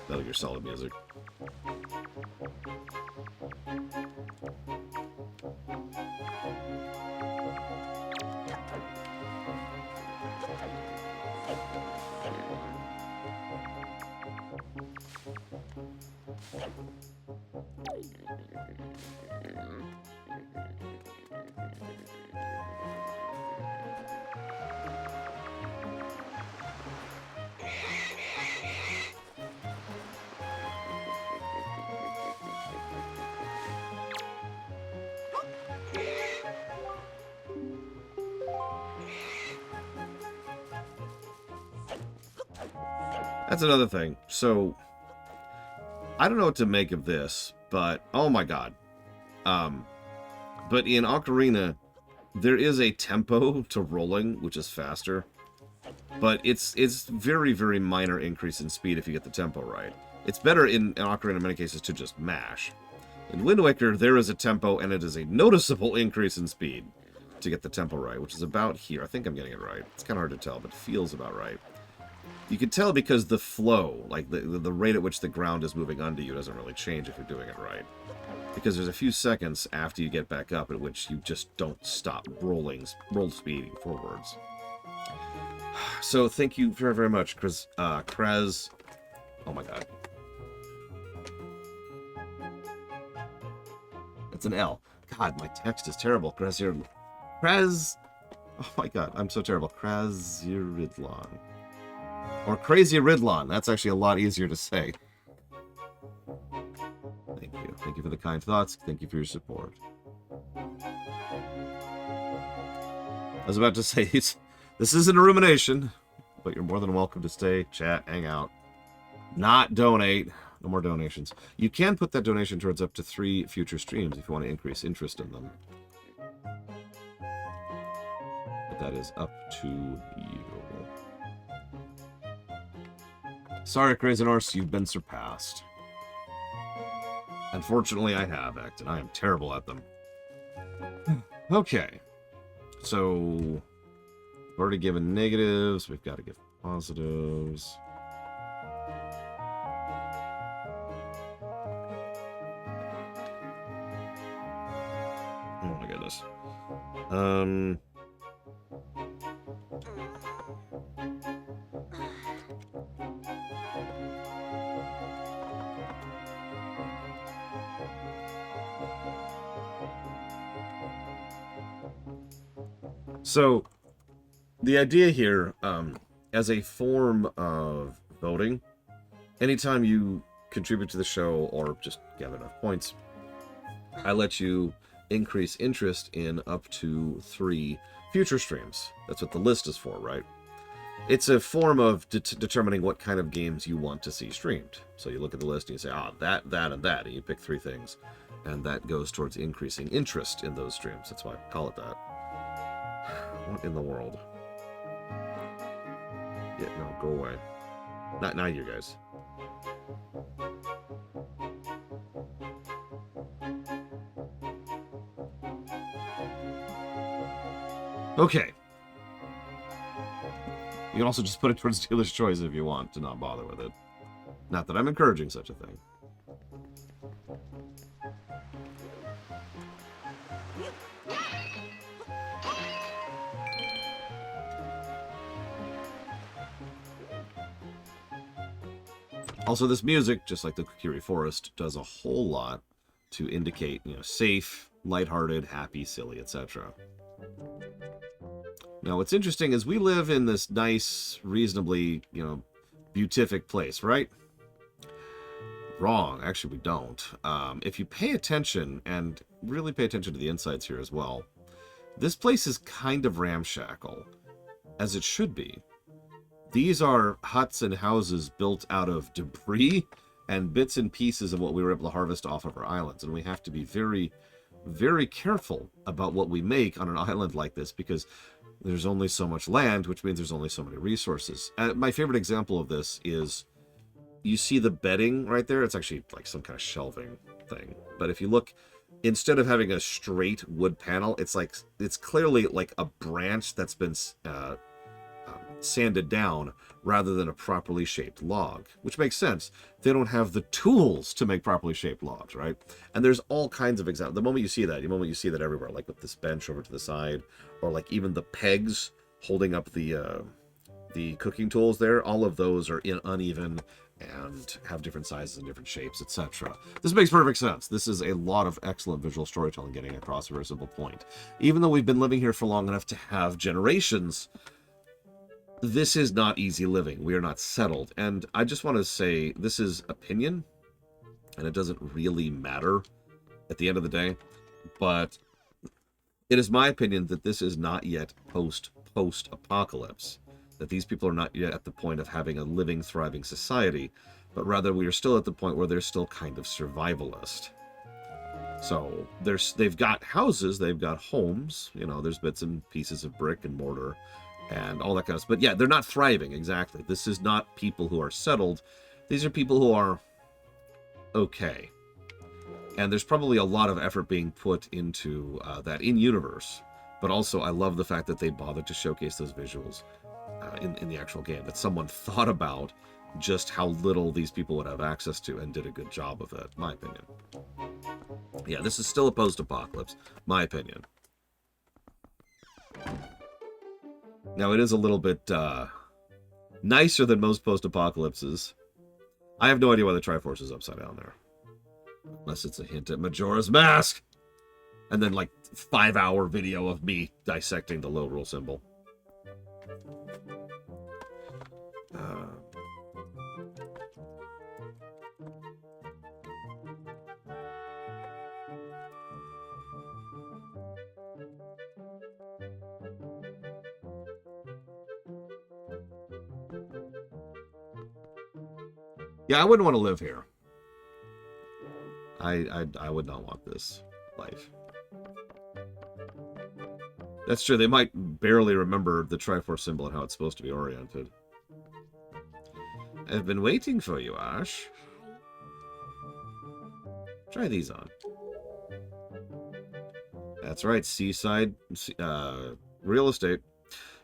That'll get solid music. That's another thing. So, I don't know what to make of this, but oh my god. But in Ocarina, there is a tempo to rolling, which is faster. But it's very, very minor increase in speed if you get the tempo right. It's better in Ocarina in many cases to just mash. In Wind Waker, there is a tempo, and it is a noticeable increase in speed to get the tempo right, which is about here. I think I'm getting it right. It's kind of hard to tell, but it feels about right. You can tell because the flow, like the rate at which the ground is moving under you, doesn't really change if you're doing it right. Because there's a few seconds after you get back up at which you just don't stop roll speeding forwards. So thank you very, very much, Krez. Oh my god. It's an L. God, my text is terrible. Krez. Oh my god, I'm so terrible. Kraziridlon. Or Crazy Ridlon. That's actually a lot easier to say. Thank you. Thank you for the kind thoughts. Thank you for your support. I was about to say, this isn't a rumination, but you're more than welcome to stay, chat, hang out. Not donate. No more donations. You can put that donation towards up to 3 future streams if you want to increase interest in them. But that is up to you. Sorry, Crazy Norse, you've been surpassed. Unfortunately, I have, and I am terrible at them. Okay. So, we've already given negatives. We've got to give positives. Oh my goodness. So, the idea here, as a form of voting, anytime you contribute to the show or just gather enough points, I let you increase interest in up to 3 future streams. That's what the list is for, right? It's a form of determining what kind of games you want to see streamed. So you look at the list and you say, that, and that, and you pick 3 things. And that goes towards increasing interest in those streams. That's why I call it that. What in the world? Yeah, no, go away. Not you guys. Okay. You can also just put it towards dealer's choice if you want to not bother with it. Not that I'm encouraging such a thing. Also, this music, just like the Kokiri Forest, does a whole lot to indicate, safe, lighthearted, happy, silly, etc. Now, what's interesting is we live in this nice, reasonably, beatific place, right? Wrong. Actually, we don't. If you pay attention, and really pay attention to the insides here as well, this place is kind of ramshackle, as it should be. These are huts and houses built out of debris and bits and pieces of what we were able to harvest off of our islands. And we have to be very, very careful about what we make on an island like this because there's only so much land, which means there's only so many resources. My favorite example of this is, you see the bedding right there? It's actually like some kind of shelving thing. But if you look, instead of having a straight wood panel, it's clearly like a branch that's been sanded down rather than a properly shaped log, which makes sense. They don't have the tools to make properly shaped logs, right? And there's all kinds of examples. The moment you see that everywhere, like with this bench over to the side, or like even the pegs holding up the cooking tools there, all of those are uneven and have different sizes and different shapes, etc. This makes perfect sense. This is a lot of excellent visual storytelling getting across a very simple point. Even though we've been living here for long enough to have generations, this is not easy living. We are not settled. And I just want to say, this is opinion, and it doesn't really matter at the end of the day. But it is my opinion that this is not yet post-apocalypse. that these people are not yet at the point of having a living, thriving society, but rather we are still at the point where they're still kind of survivalist. So they've got houses, they've got homes, you know, there's bits and pieces of brick and mortar and all that kind of stuff. But yeah, they're not thriving, exactly. This is not people who are settled. These are people who are okay. And there's probably a lot of effort being put into that in-universe. But also, I love the fact that they bothered to showcase those visuals in the actual game. That someone thought about just how little these people would have access to and did a good job of it, in my opinion. Yeah, this is still a post-apocalypse, my opinion. Now, it is a little bit nicer than most post-apocalypses. I have no idea why the Triforce is upside down there. Unless it's a hint at Majora's Mask! And then, like, 5-hour video of me dissecting the low roll symbol. Yeah, I wouldn't want to live here. I would not want this life. That's true. They might barely remember the Triforce symbol and how it's supposed to be oriented. I've been waiting for you, Ash. Try these on. That's right, seaside real estate.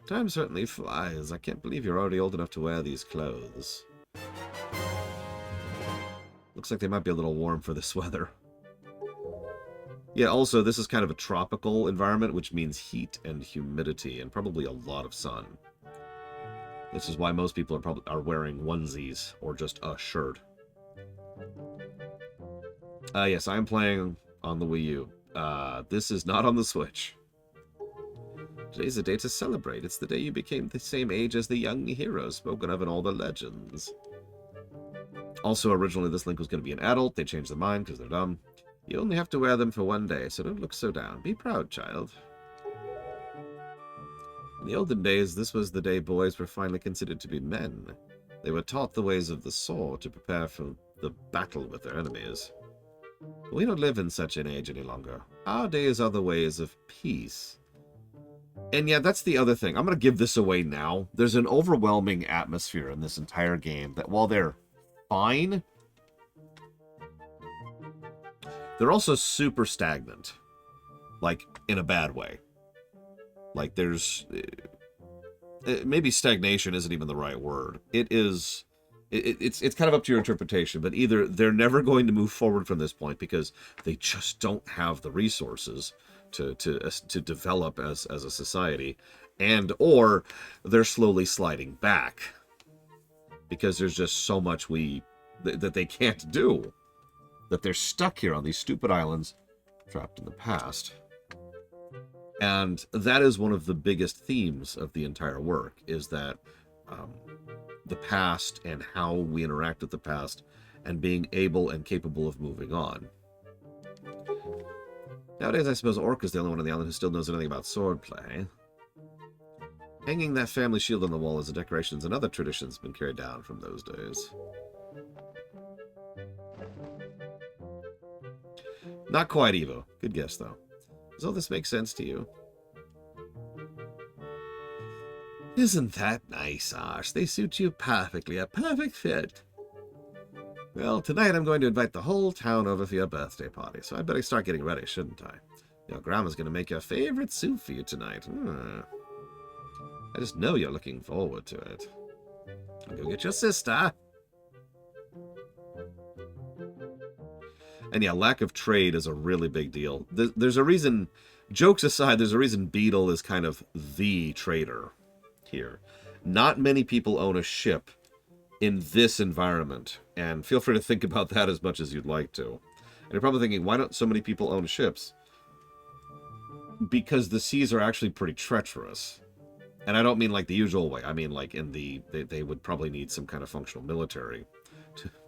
Time certainly flies. I can't believe you're already old enough to wear these clothes. Looks like they might be a little warm for this weather. Yeah, also, this is kind of a tropical environment, which means heat and humidity, and probably a lot of sun. This is why most people are wearing onesies, or just a shirt. Yes, I'm playing on the Wii U. This is not on the Switch. Today's the day to celebrate. It's the day you became the same age as the young heroes spoken of in all the legends. Also, originally this Link was going to be an adult. They changed their mind because they're dumb. You only have to wear them for one day, so don't look so down. Be proud, child. In the olden days, this was the day boys were finally considered to be men. They were taught the ways of the sword to prepare for the battle with their enemies. But we don't live in such an age any longer. Our days are the ways of peace. And yeah, that's the other thing. I'm going to give this away now. There's an overwhelming atmosphere in this entire game that while they're fine, they're also super stagnant. Like, in a bad way. Like, there's... maybe stagnation isn't even the right word. It is... It's kind of up to your interpretation, but either they're never going to move forward from this point because they just don't have the resources to develop as a society, and or they're slowly sliding back because there's just so much that they can't do, that they're stuck here on these stupid islands, trapped in the past. And that is one of the biggest themes of the entire work, is that the past and how we interact with the past and being able and capable of moving on. Nowadays, I suppose Orca's the only one on the island who still knows anything about swordplay. Hanging that family shield on the wall as a decoration is another tradition that's been carried down from those days. Not quite, Evo. Good guess, though. Does all this make sense to you? Isn't that nice, Ash? They suit you perfectly. A perfect fit. Well, tonight I'm going to invite the whole town over for your birthday party, so I better start getting ready, shouldn't I? Your grandma's going to make your favorite soup for you tonight. I just know you're looking forward to it. Go get your sister. And yeah, lack of trade is a really big deal. There's a reason, jokes aside, there's a reason Beetle is kind of the trader here. Not many people own a ship in this environment, and feel free to think about that as much as you'd like to. And you're probably thinking, why don't so many people own ships? Because the seas are actually pretty treacherous. And I don't mean like the usual way. I mean like in they would probably need some kind of functional military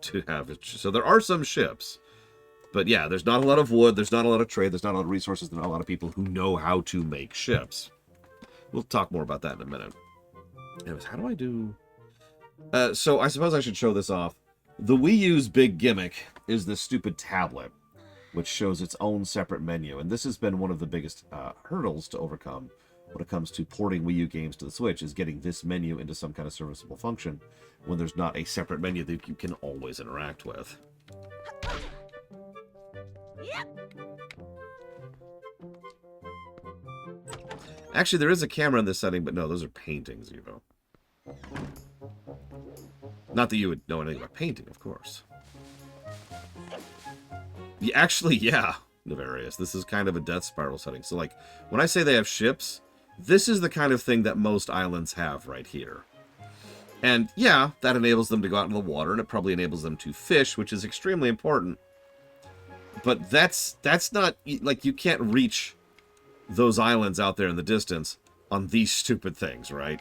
to have it. So there are some ships. But yeah, there's not a lot of wood, there's not a lot of trade, there's not a lot of resources, there's not a lot of people who know how to make ships. We'll talk more about that in a minute. Anyways, how do I do... so I suppose I should show this off. The Wii U's big gimmick is this stupid tablet, which shows its own separate menu. And this has been one of the biggest hurdles to overcome when it comes to porting Wii U games to the Switch, is getting this menu into some kind of serviceable function when there's not a separate menu that you can always interact with. Actually, there is a camera in this setting, but no, those are paintings, you know. Not that you would know anything about painting, of course. Yeah, actually, yeah, Nefarious. This is kind of a death spiral setting. So, like, when I say they have ships, this is the kind of thing that most islands have right here. And, yeah, that enables them to go out into the water, and it probably enables them to fish, which is extremely important. But that's not, like, you can't reach those islands out there in the distance on these stupid things, right?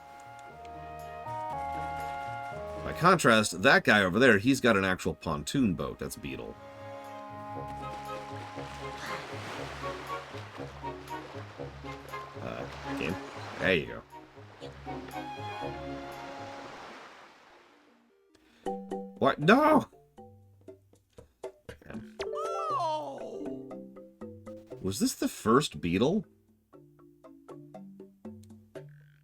By contrast, that guy over there, he's got an actual pontoon boat. That's Beetle. Game. There you go. What? No! Was this the first Beetle?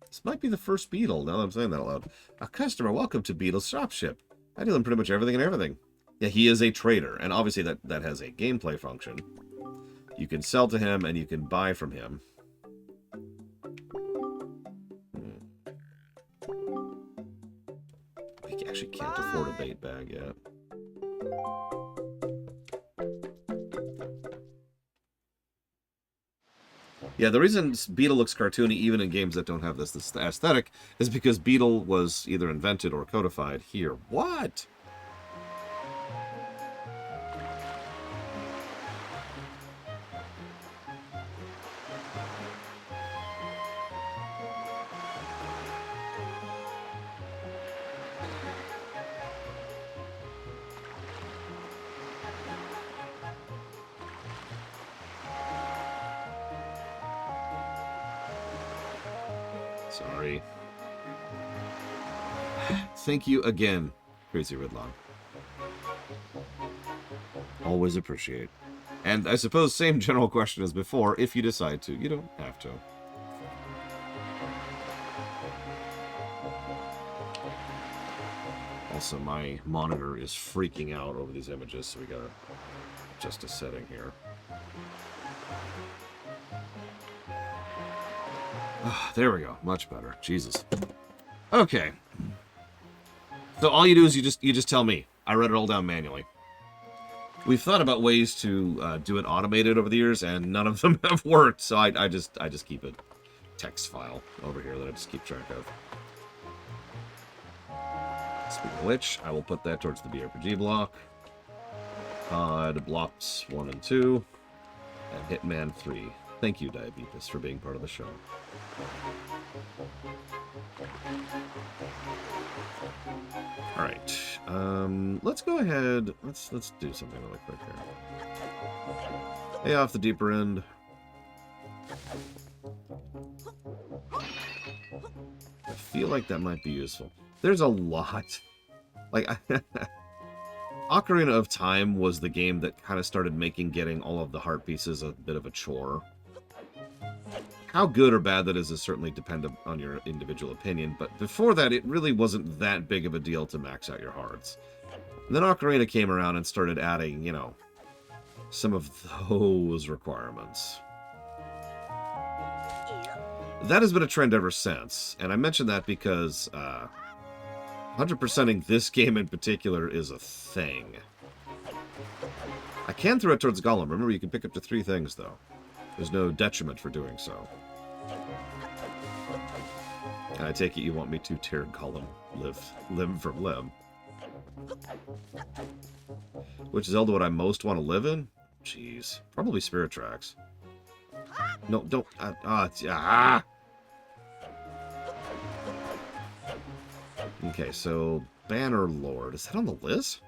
This might be the first Beetle, now that I'm saying that out loud. A customer, welcome to Beetle's shopship. I deal in pretty much everything and everything. Yeah, he is a trader, and obviously that has a gameplay function. You can sell to him, and you can buy from him. We actually can't afford a bait bag yet. Yeah, the reason Beetle looks cartoony even in games that don't have this aesthetic is because Beetle was either invented or codified here. What? Sorry. Thank you again, Crazy Ridlon. Always appreciate. And I suppose same general question as before, if you decide to. You don't have to. Also, my monitor is freaking out over these images, so we gotta adjust a setting here. There we go. Much better. Jesus. Okay. So all you do is you just tell me. I wrote it all down manually. We've thought about ways to do it automated over the years, and none of them have worked. So I just keep a text file over here that I just keep track of. Speaking of which, I will put that towards the BRPG block. Blocks 1 and 2, and Hitman 3. Thank you, Diabetes, for being part of the show. All right, let's go ahead. Let's do something really quick here. Hey, off the deeper end. I feel like that might be useful. There's a lot. Like, Ocarina of Time was the game that kind of started making getting all of the heart pieces a bit of a chore. How good or bad that is certainly dependent on your individual opinion, but before that, it really wasn't that big of a deal to max out your hearts. And then Ocarina came around and started adding, you know, some of those requirements. That has been a trend ever since, and I mention that because 100%ing this game in particular is a thing. I can throw it towards Gollum. Remember, you can pick up to 3 things, though. There's no detriment for doing so. And I take it you want me to tear Gollum limb from limb. Which Zelda would I most want to live in? Jeez. Probably Spirit Tracks. No, don't... Okay, so Banner Lord. Is that on the list?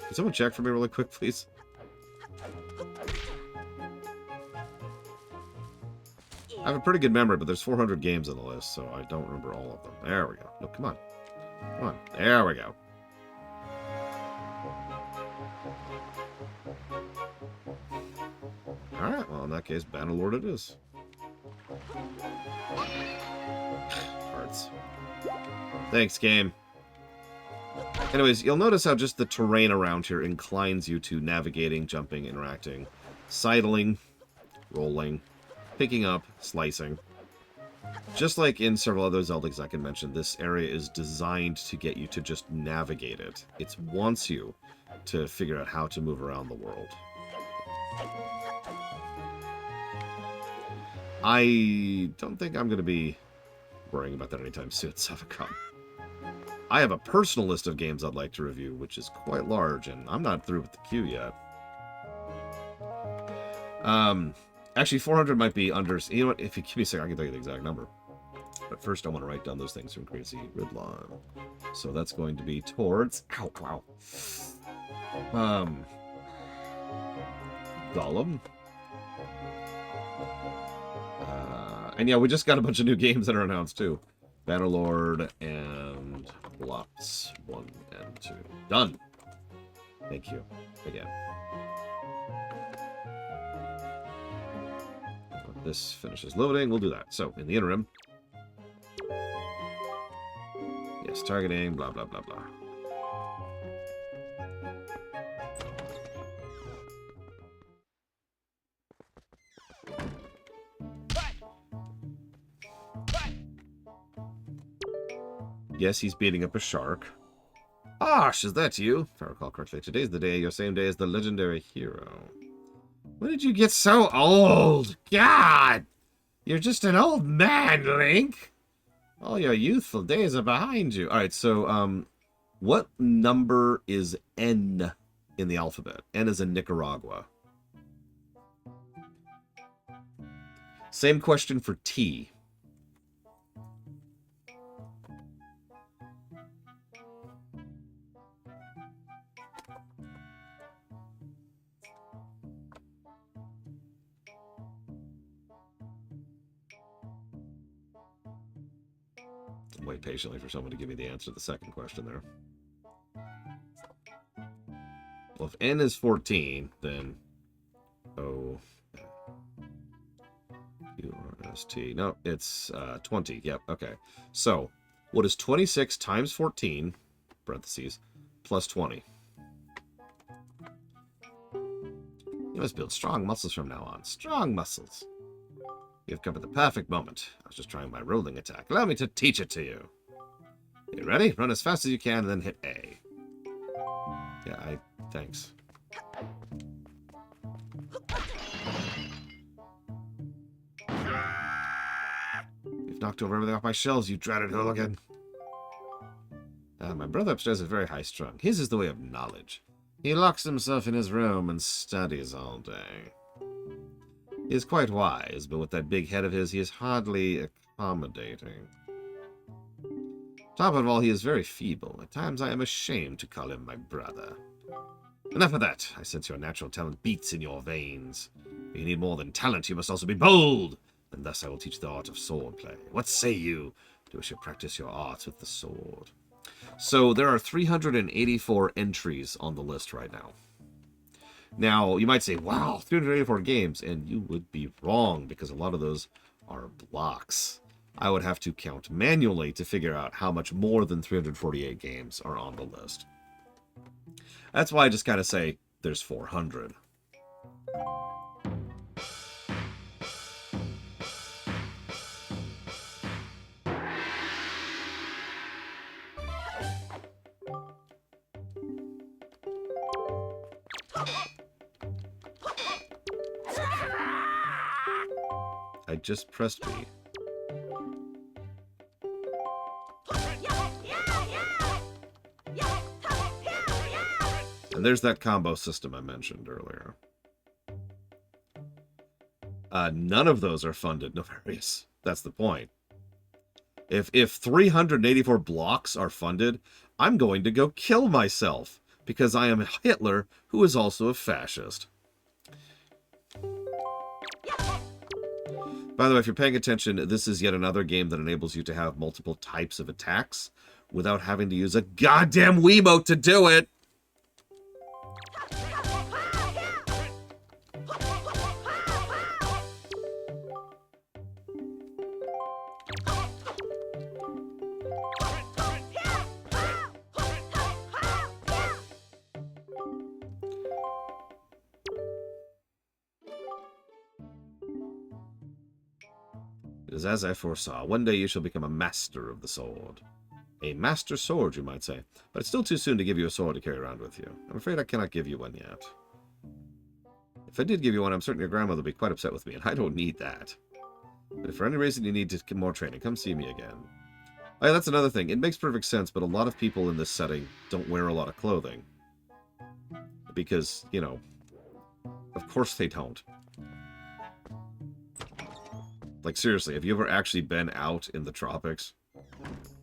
Can someone check for me really quick, please? I have a pretty good memory, but there's 400 games on the list, so I don't remember all of them. There we go. No, come on. Come on. There we go. Alright, well, in that case, Bannerlord it is. Hearts. Thanks, game. Anyways, you'll notice how just the terrain around here inclines you to navigating, jumping, interacting, sidling, rolling, picking up, slicing. Just like in several other Zelda games I can mention, this area is designed to get you to just navigate it. It wants you to figure out how to move around the world. I don't think I'm going to be worrying about that anytime soon, Savacom. I have a personal list of games I'd like to review, which is quite large, and I'm not through with the queue yet. Actually, 400 might be under... You know what? If you give me a second, I can tell you the exact number. But first, I want to write down those things from Crazy Ridlon. So that's going to be towards... Ow, wow. Gollum. And yeah, we just got a bunch of new games that are announced, too. Bannerlord and Lots 1 and 2. Done. Thank you. Again. When this finishes loading, we'll do that. So, in the interim... Yes, targeting, blah, blah, blah, blah. Yes, he's beating up a shark. Osh, is that you? If I recall correctly, today's the day, your same day as the legendary hero. When did you get so old? God! You're just an old man, Link! All your youthful days are behind you. Alright, so, what number is N in the alphabet? N is in Nicaragua. Same question for T. Wait patiently for someone to give me the answer to the second question there. Well, if N is 14, then O U R S T. No, it's 20. Yep, okay. So, what is 26 times 14, parentheses, plus 20? You must build strong muscles from now on. Strong muscles. You've come at the perfect moment. I was just trying my rolling attack. Allow me to teach it to you. You ready? Run as fast as you can, and then hit A. Yeah, thanks. You've knocked over everything off my shelves, you dreaded hooligan. My brother upstairs is very high-strung. His is the way of knowledge. He locks himself in his room and studies all day. He is quite wise, but with that big head of his, he is hardly accommodating. Top of all, he is very feeble. At times, I am ashamed to call him my brother. Enough of that. I sense your natural talent beats in your veins. You need more than talent, you must also be bold. And thus I will teach the art of swordplay. What say you? Do we should practice your arts with the sword? So, there are 384 entries on the list right now. Now, you might say, wow, 384 games, and you would be wrong, because a lot of those are blocks. I would have to count manually to figure out how much more than 348 games are on the list. That's why I just kind of say, there's 400. I just pressed B. And there's that combo system I mentioned earlier. None of those are funded, Nefarious. That's the point. If 384 blocks are funded, I'm going to go kill myself, because I am Hitler, who is also a fascist. By the way, if you're paying attention, this is yet another game that enables you to have multiple types of attacks without having to use a goddamn Wiimote to do it. It is as I foresaw. One day you shall become a master of the sword. A master sword, you might say. But it's still too soon to give you a sword to carry around with you. I'm afraid I cannot give you one yet. If I did give you one, I'm certain your grandmother would be quite upset with me, and I don't need that. But if for any reason you need to get more training, come see me again. Oh, yeah, that's another thing. It makes perfect sense, but a lot of people in this setting don't wear a lot of clothing. Because, you know, of course they don't. Like, seriously, have you ever actually been out in the tropics?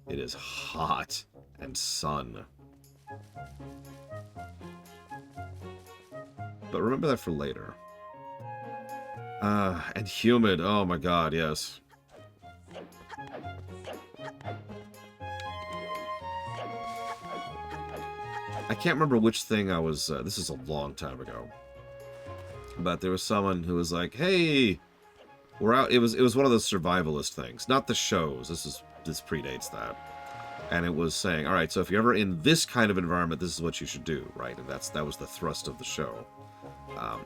It is hot and sun. But remember that for later. And humid. Oh my god, yes. I can't remember which thing I was... this is a long time ago. But there was someone who was like, hey... We're out. It was one of those survivalist things, not the shows. This predates that, and it was saying, all right, so if you're ever in this kind of environment, this is what you should do, right? And that was the thrust of the show.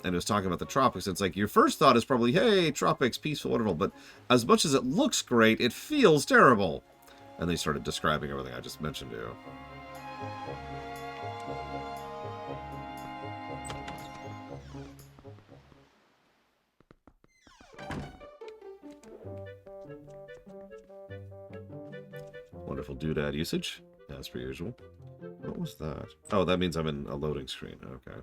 And it was talking about the tropics. It's like your first thought is probably, hey, tropics, peaceful, wonderful. But as much as it looks great, it feels terrible. And they started describing everything I just mentioned to you. Wonderful doodad usage, as per usual. What was that? Oh, that means I'm in a loading screen. Okay.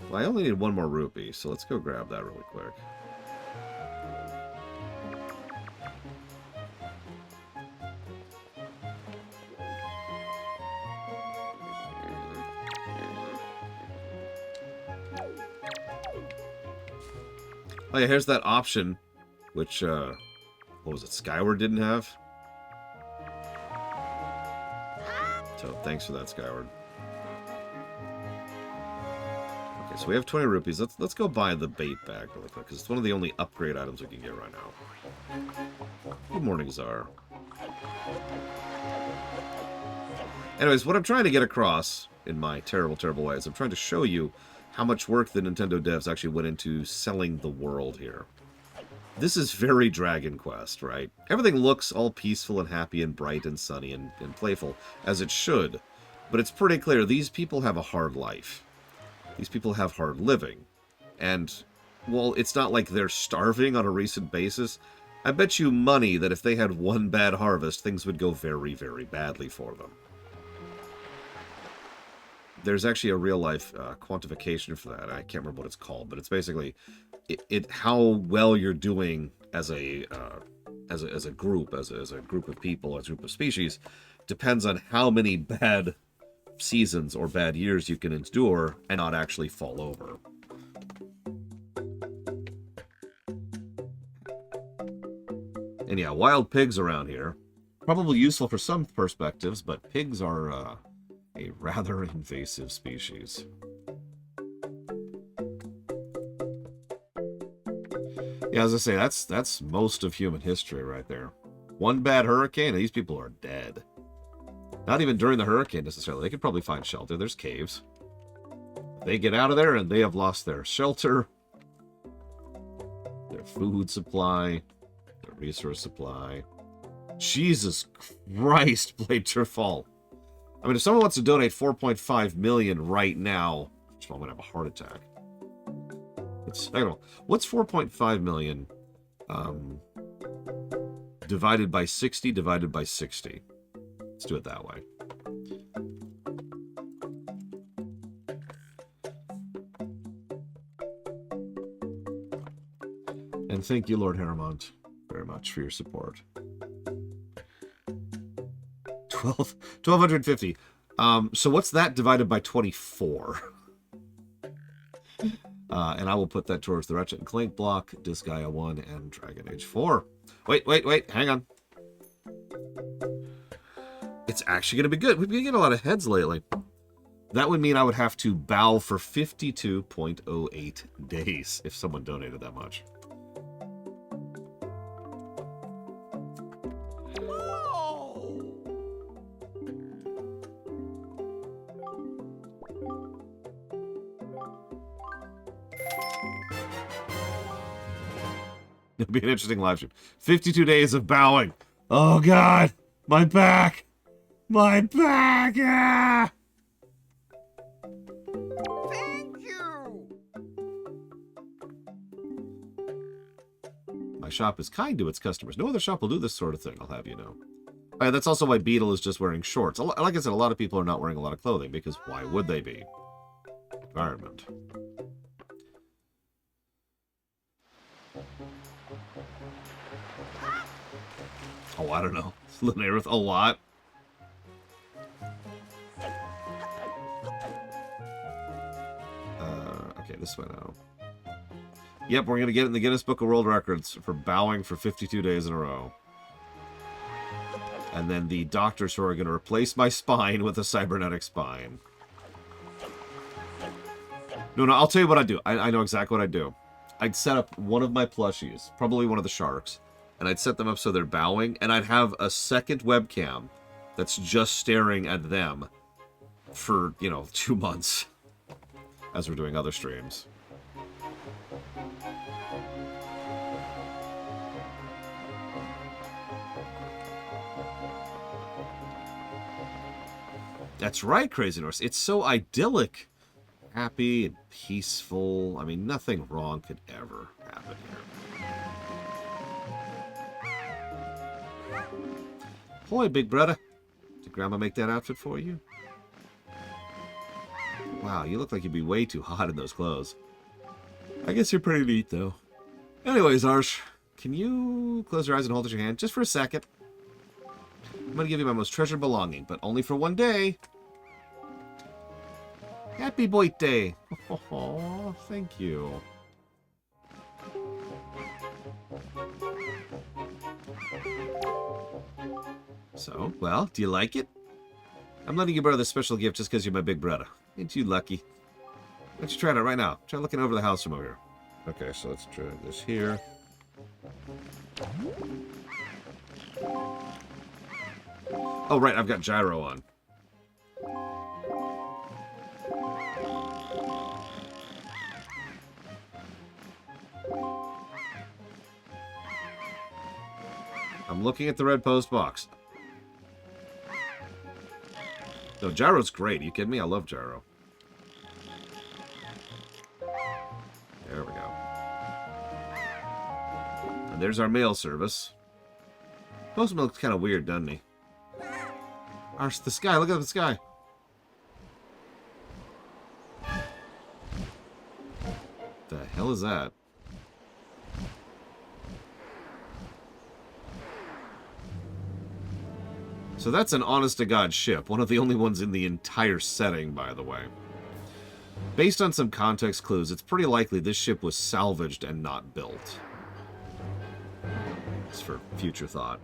Well, I only need one more rupee, so let's go grab that really quick. Oh yeah, here's that option, which, what was it, Skyward didn't have? So, thanks for that, Skyward. Okay, so we have 20 rupees. Let's go buy the bait bag really quick, because it's one of the only upgrade items we can get right now. Good morning, Czar. Anyways, what I'm trying to get across, in my terrible, terrible ways, I'm trying to show you how much work the Nintendo devs actually went into selling the world here. This is very Dragon Quest, right? Everything looks all peaceful and happy and bright and sunny and playful, as it should. But it's pretty clear these people have a hard life. These people have hard living. And, well, it's not like they're starving on a recent basis. I bet you money that if they had one bad harvest, things would go very, very badly for them. There's actually a real-life quantification for that. I can't remember what it's called, but it's basically how well you're doing as a group, as a group of people, as a group of species, depends on how many bad seasons or bad years you can endure and not actually fall over. And yeah, wild pigs around here. Probably useful for some perspectives, but pigs are a rather invasive species. Yeah, as I say, that's most of human history right there. One bad hurricane, and these people are dead. Not even during the hurricane, necessarily. They could probably find shelter. There's caves. They get out of there, and they have lost their shelter, their food supply, their resource supply. Jesus Christ, Blade Trifall. I mean, if someone wants to donate 4.5 million right now, I'm going to have a heart attack. I don't know. What's 4.5 million divided by 60 divided by 60? Let's do it that way. And thank you, Lord Harrimont, very much for your support. 1,250. So what's that divided by 24? And I will put that towards the Ratchet and Clank block, Disgaea 1, and Dragon Age 4. Wait, hang on. It's actually going to be good. We've been getting a lot of heads lately. That would mean I would have to bow for 52.08 days if someone donated that much. It'll be an interesting live stream. 52 days of bowing. Oh, God. My back. My back. Ah! Thank you. My shop is kind to its customers. No other shop will do this sort of thing, I'll have you know. That's also why Beetle is just wearing shorts. Like I said, a lot of people are not wearing a lot of clothing, because why would they be? Environment. Oh, I don't know. Linearith, a lot. Okay, this way now. Yep, we're going to get in the Guinness Book of World Records for bowing for 52 days in a row. And then the doctors who are going to replace my spine with a cybernetic spine. No, I'll tell you what I do. I know exactly what I do. I'd set up one of my plushies, probably one of the sharks, and I'd set them up so they're bowing, and I'd have a second webcam that's just staring at them for, 2 months as we're doing other streams. That's right, Crazy Norse. It's so idyllic. Happy and peaceful. I mean, nothing wrong could ever happen here. Boy, big brother. Did Grandma make that outfit for you? Wow, you look like you'd be way too hot in those clothes. I guess you're pretty neat, though. Anyways, Arsh, can you close your eyes and hold out your hand just for a second? I'm going to give you my most treasured belonging, but only for one day. Happy birthday! Oh, thank you. So, well, do you like it? I'm letting you borrow this special gift just because you're my big brother. Ain't you lucky? Why don't you try it out right now? Try looking over the house from over here. Okay, so let's try this here. Oh, right, I've got gyro on. I'm looking at the red post box. No, gyro's great. Are you kidding me? I love gyro. There we go. And there's our mail service. Postman looks kind of weird, doesn't he? The sky. Look at the sky. The hell is that? So that's an honest-to-God ship. One of the only ones in the entire setting, by the way. Based on some context clues, it's pretty likely this ship was salvaged and not built. It's for future thought.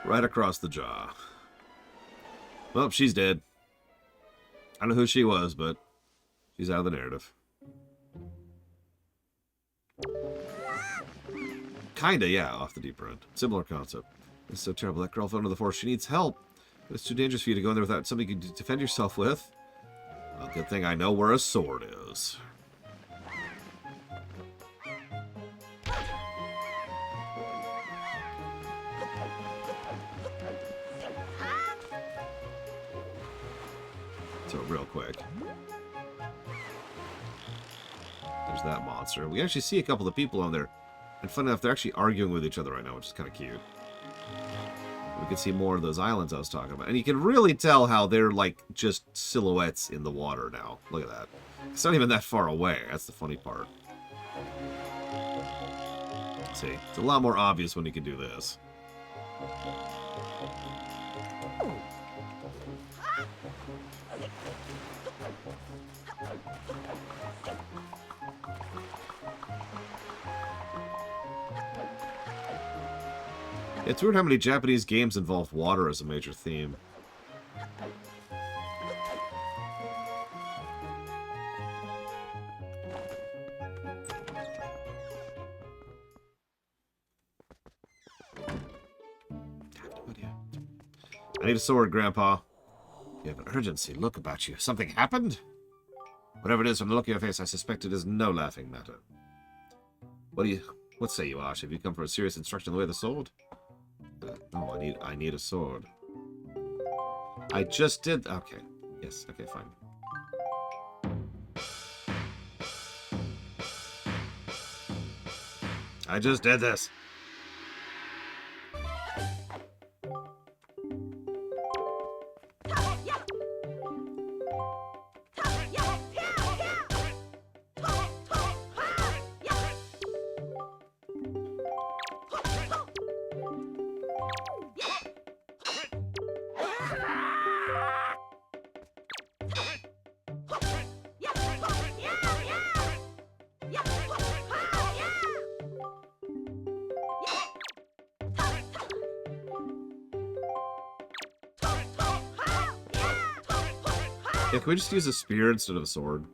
Right across the jaw. Well, she's dead. I don't know who she was, but she's out of the narrative. Kinda, yeah, off the deeper end. Similar concept. It's so terrible. That girl fell into the forest. She needs help. But it's too dangerous for you to go in there without something you can defend yourself with. Well, good thing I know where a sword is. So real quick. There's that monster. We actually see a couple of people on there. And fun enough, they're actually arguing with each other right now, which is kind of cute. We can see more of those islands I was talking about. And you can really tell how they're, like, just silhouettes in the water now. Look at that. It's not even that far away. That's the funny part. See, it's a lot more obvious when you can do this. It's weird how many Japanese games involve water as a major theme. I need a sword, Grandpa. You have an urgency look about you. Something happened? Whatever it is, from the look of your face, I suspect it is no laughing matter. What say you, Ash? Have you come for a serious instruction in the way of the sword? No, I need a sword. I just did. Okay. Yes. Okay. Fine. I just did this. Yeah, can we just use a spear instead of a sword?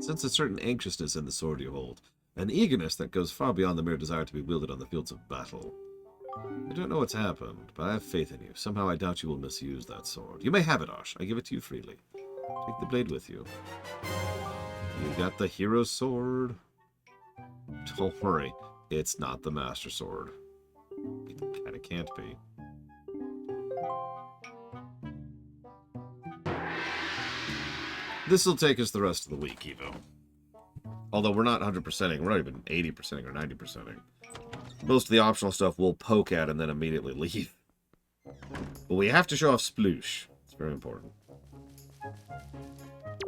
Sense a certain anxiousness in the sword you hold, an eagerness that goes far beyond the mere desire to be wielded on the fields of battle. I don't know what's happened, but I have faith in you. Somehow I doubt you will misuse that sword. You may have it, Ash. I give it to you freely. Take the blade with you. You got the hero sword. Don't worry, it's not the master sword. It kinda can't be. This'll take us the rest of the week, Evo. Although we're not 100%ing, we're not even 80%ing or 90%ing. Most of the optional stuff we'll poke at and then immediately leave. But we have to show off Sploosh. It's very important.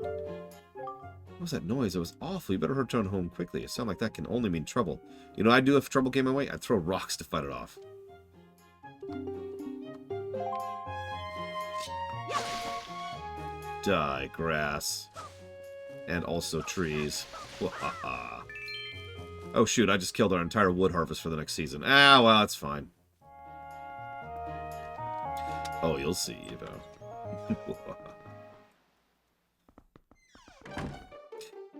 What was that noise? It was awful. You better return home quickly. It sounds like that can only mean trouble. You know what I'd do if trouble came my way? I'd throw rocks to fight it off. Die, grass. And also trees. Oh shoot, I just killed our entire wood harvest for the next season. Ah, well, that's fine. Oh, you'll see, Evo.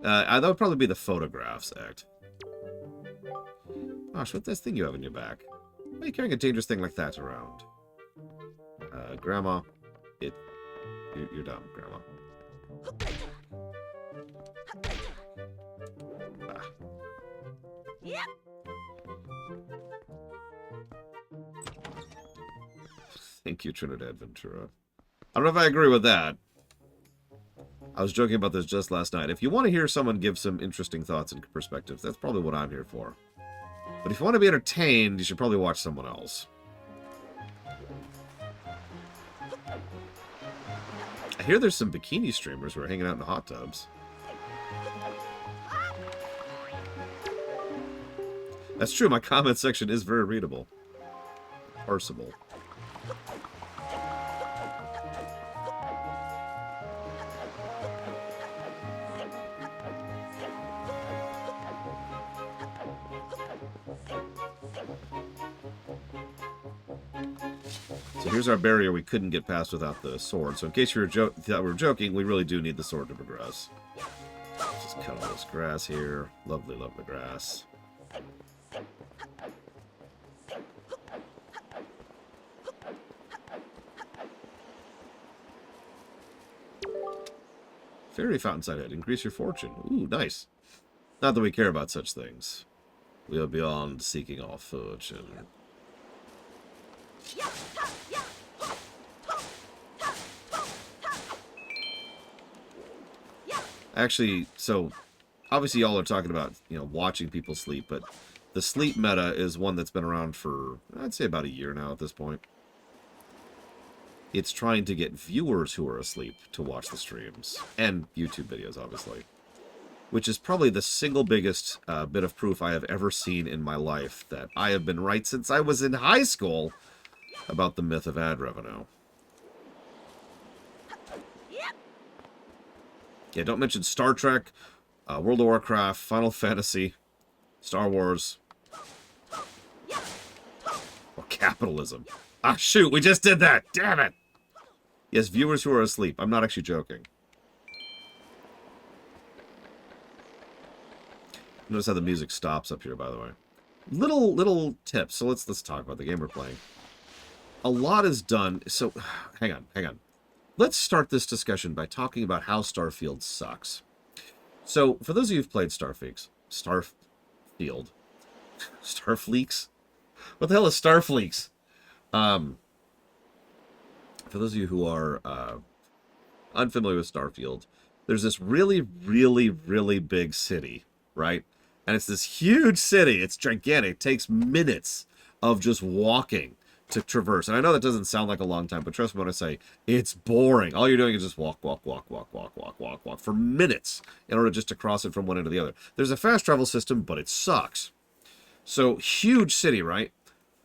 That would probably be the photographs act. Gosh, what's this thing you have in your back? Why are you carrying a dangerous thing like that around? Grandma, you're dumb, Grandma. Ah. Thank you, Trinidad Ventura. I don't know if I agree with that. I was joking about this just last night. If you want to hear someone give some interesting thoughts and perspectives, that's probably what I'm here for. But if you want to be entertained, you should probably watch someone else. I hear there's some bikini streamers who are hanging out in the hot tubs. That's true, my comment section is very readable. Parsable. So here's our barrier we couldn't get past without the sword. So in case you thought we were joking, we really do need the sword to progress. Let's just cut all this grass here. Lovely, lovely grass. Fairy fountainside head. Increase your fortune. Ooh, nice. Not that we care about such things. We are beyond seeking our fortune. Actually, so obviously y'all are talking about, watching people sleep, but the sleep meta is one that's been around for, I'd say, about a year now at this point. It's trying to get viewers who are asleep to watch the streams, and YouTube videos, obviously. Which is probably the single biggest bit of proof I have ever seen in my life that I have been right since I was in high school about the myth of ad revenue. Yeah, don't mention Star Trek, World of Warcraft, Final Fantasy, Star Wars, or capitalism. Ah, shoot, we just did that! Damn it! Yes, viewers who are asleep. I'm not actually joking. Notice how the music stops up here, by the way. Little tips. So let's talk about the game we're playing. A lot is done. So, hang on. Let's start this discussion by talking about how Starfield sucks. So, for those of you who've played Starfield. Starfleaks? What the hell is Starfleaks? For those of you who are unfamiliar with Starfield, there's this really big city, right? And it's this huge city. It's gigantic. It takes minutes of just walking to traverse. And I know that doesn't sound like a long time, but trust me when I say it's boring. All you're doing is just walk for minutes in order just to cross it from one end to the other. There's a fast travel system, but it sucks. So, huge city, right?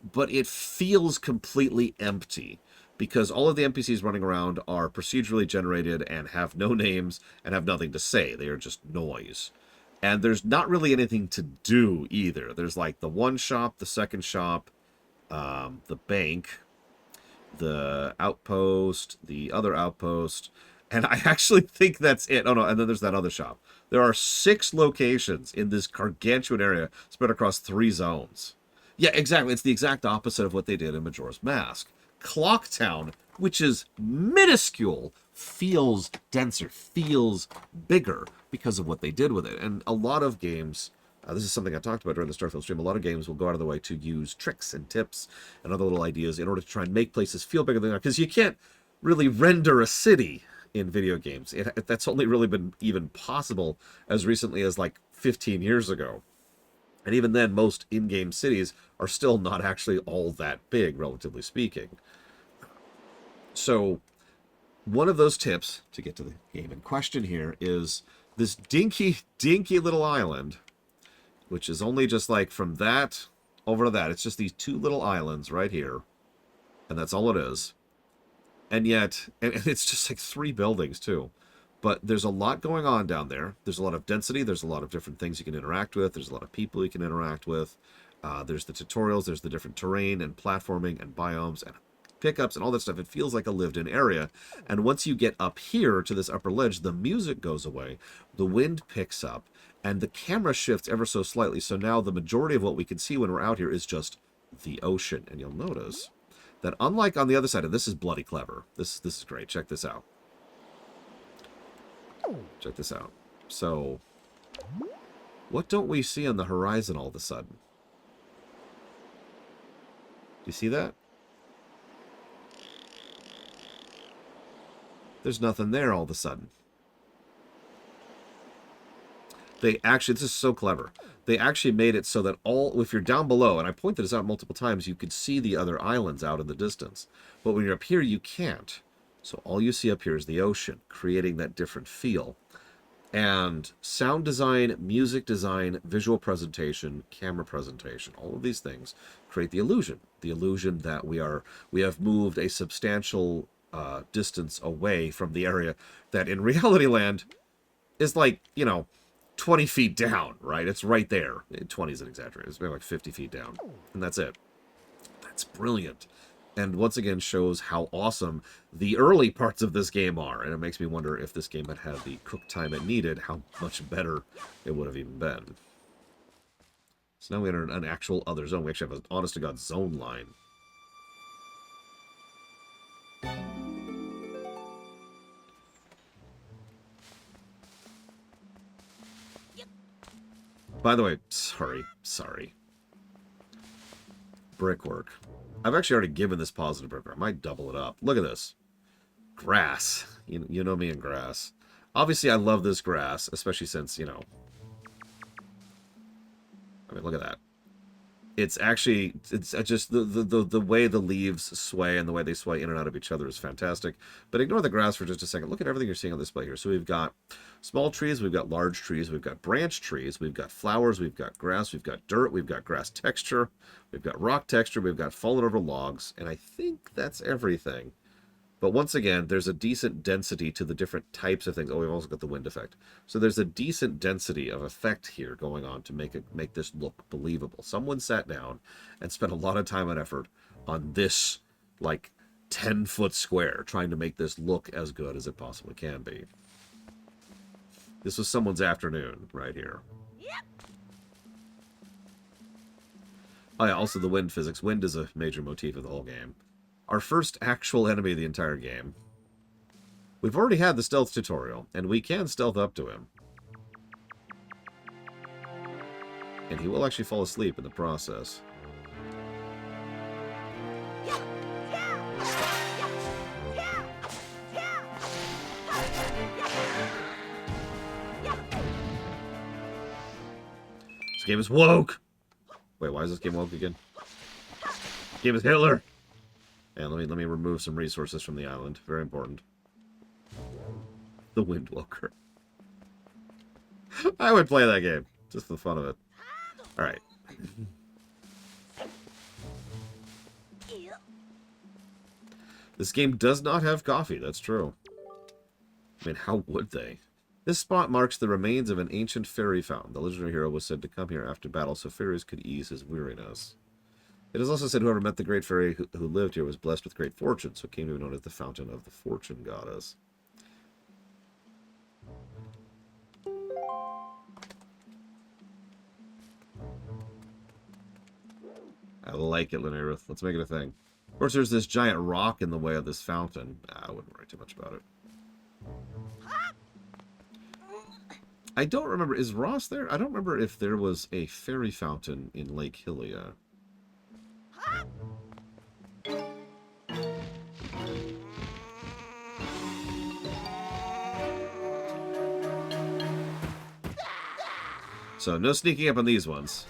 But it feels completely empty because all of the NPCs running around are procedurally generated and have no names and have nothing to say. They are just noise. And there's not really anything to do either. There's like the one shop, the second shop, the bank, the outpost, the other outpost, and I actually think that's it. Oh no, and then there's that other shop. There are 6 locations in this gargantuan area spread across 3 zones. Yeah, exactly. It's the exact opposite of what they did in Majora's Mask. Clocktown, which is minuscule, feels denser, feels bigger because of what they did with it. And a lot of games, this is something I talked about during the Starfield stream, a lot of games will go out of the way to use tricks and tips and other little ideas in order to try and make places feel bigger than they are. Because you can't really render a city in video games. That's only really been even possible as recently as like 15 years ago. And even then, most in-game cities are still not actually all that big, relatively speaking. So, one of those tips, to get to the game in question here, is this dinky little island, which is only just like from that over to that. It's just these 2 little islands right here. And that's all it is. And yet, and it's just like 3 buildings too. But there's a lot going on down there. There's a lot of density. There's a lot of different things you can interact with. There's a lot of people you can interact with. There's the tutorials. There's the different terrain and platforming and biomes and pickups and all that stuff. It feels like a lived-in area. And once you get up here to this upper ledge, the music goes away. The wind picks up. And the camera shifts ever so slightly. So now the majority of what we can see when we're out here is just the ocean. And you'll notice that unlike on the other side, and this is bloody clever. This is great. Check this out. Check this out. So, what don't we see on the horizon all of a sudden? Do you see that? There's nothing there all of a sudden. They actually, this is so clever. They actually made it so that if you're down below, and I pointed this out multiple times, you could see the other islands out in the distance. But when you're up here, you can't. So all you see up here is the ocean, creating that different feel. And sound design, music design, visual presentation, camera presentation, all of these things create the illusion that we have moved a substantial distance away from the area that in reality land is like, 20 feet down, right? It's right there. 20 is an exaggeration. It's maybe like 50 feet down. And that's it. That's brilliant. And once again shows how awesome the early parts of this game are. And it makes me wonder if this game had had the cook time it needed, how much better it would have even been. So now we enter an actual other zone. We actually have an honest-to-God zone line. By the way, sorry. Brickwork. I've actually already given this positive brickwork. I might double it up. Look at this. Grass. You know me and grass. Obviously, I love this grass, especially since, you know... I mean, look at that. It's actually... It's just... The way the leaves sway and the way they sway in and out of each other is fantastic. But ignore the grass for just a second. Look at everything you're seeing on display here. So we've got small trees, we've got large trees, we've got branch trees, we've got flowers, we've got grass, we've got dirt, we've got grass texture, we've got rock texture, we've got fallen over logs, and I think that's everything. But once again, there's a decent density to the different types of things. Oh, we've also got the wind effect. So there's a decent density of effect here going on to make this look believable. Someone sat down and spent a lot of time and effort on this, like, 10-foot square, trying to make this look as good as it possibly can be. This was someone's afternoon right here. Yep. Oh yeah, also the wind physics. Wind is a major motif of the whole game. Our first actual enemy of the entire game. We've already had the stealth tutorial, and we can stealth up to him. And he will actually fall asleep in the process. This game is woke! Wait, why is this game woke again? This game is Hitler! And let me remove some resources from the island. Very important. The Windwalker. I would play that game. Just for the fun of it. Alright. This game does not have coffee. That's true. I mean, how would they? This spot marks the remains of an ancient fairy fountain. The legendary hero was said to come here after battle so fairies could ease his weariness. It is also said whoever met the great fairy who lived here was blessed with great fortune, so it came to be known as the Fountain of the Fortune Goddess. I like it, Linnarith. Let's make it a thing. Of course, there's this giant rock in the way of this fountain. I wouldn't worry too much about it. I don't remember. Is Ross there? I don't remember if there was a fairy fountain in Lake Hylia. So, no sneaking up on these ones.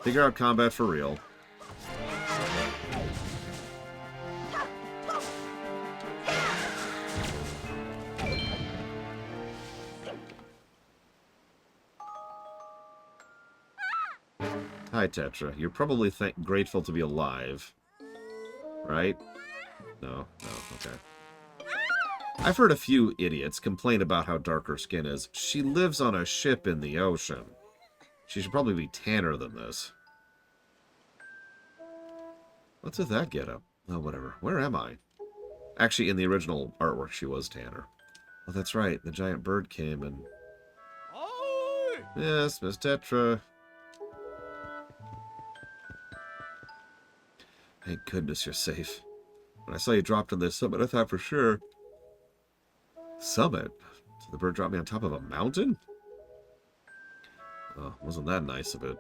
Figure out combat for real. Hi, Tetra. You're probably grateful to be alive. Right? No? No, okay. I've heard a few idiots complain about how dark her skin is. She lives on a ship in the ocean. She should probably be tanner than this. What's with that getup? Oh, whatever. Where am I? Actually, in the original artwork, she was tanner. Oh, that's right. The giant bird came and... Oi! Yes, Miss Tetra. Thank goodness you're safe. When I saw you dropped on this summit, I thought for sure... Summit? So the bird dropped me on top of a mountain? Oh, wasn't that nice of it.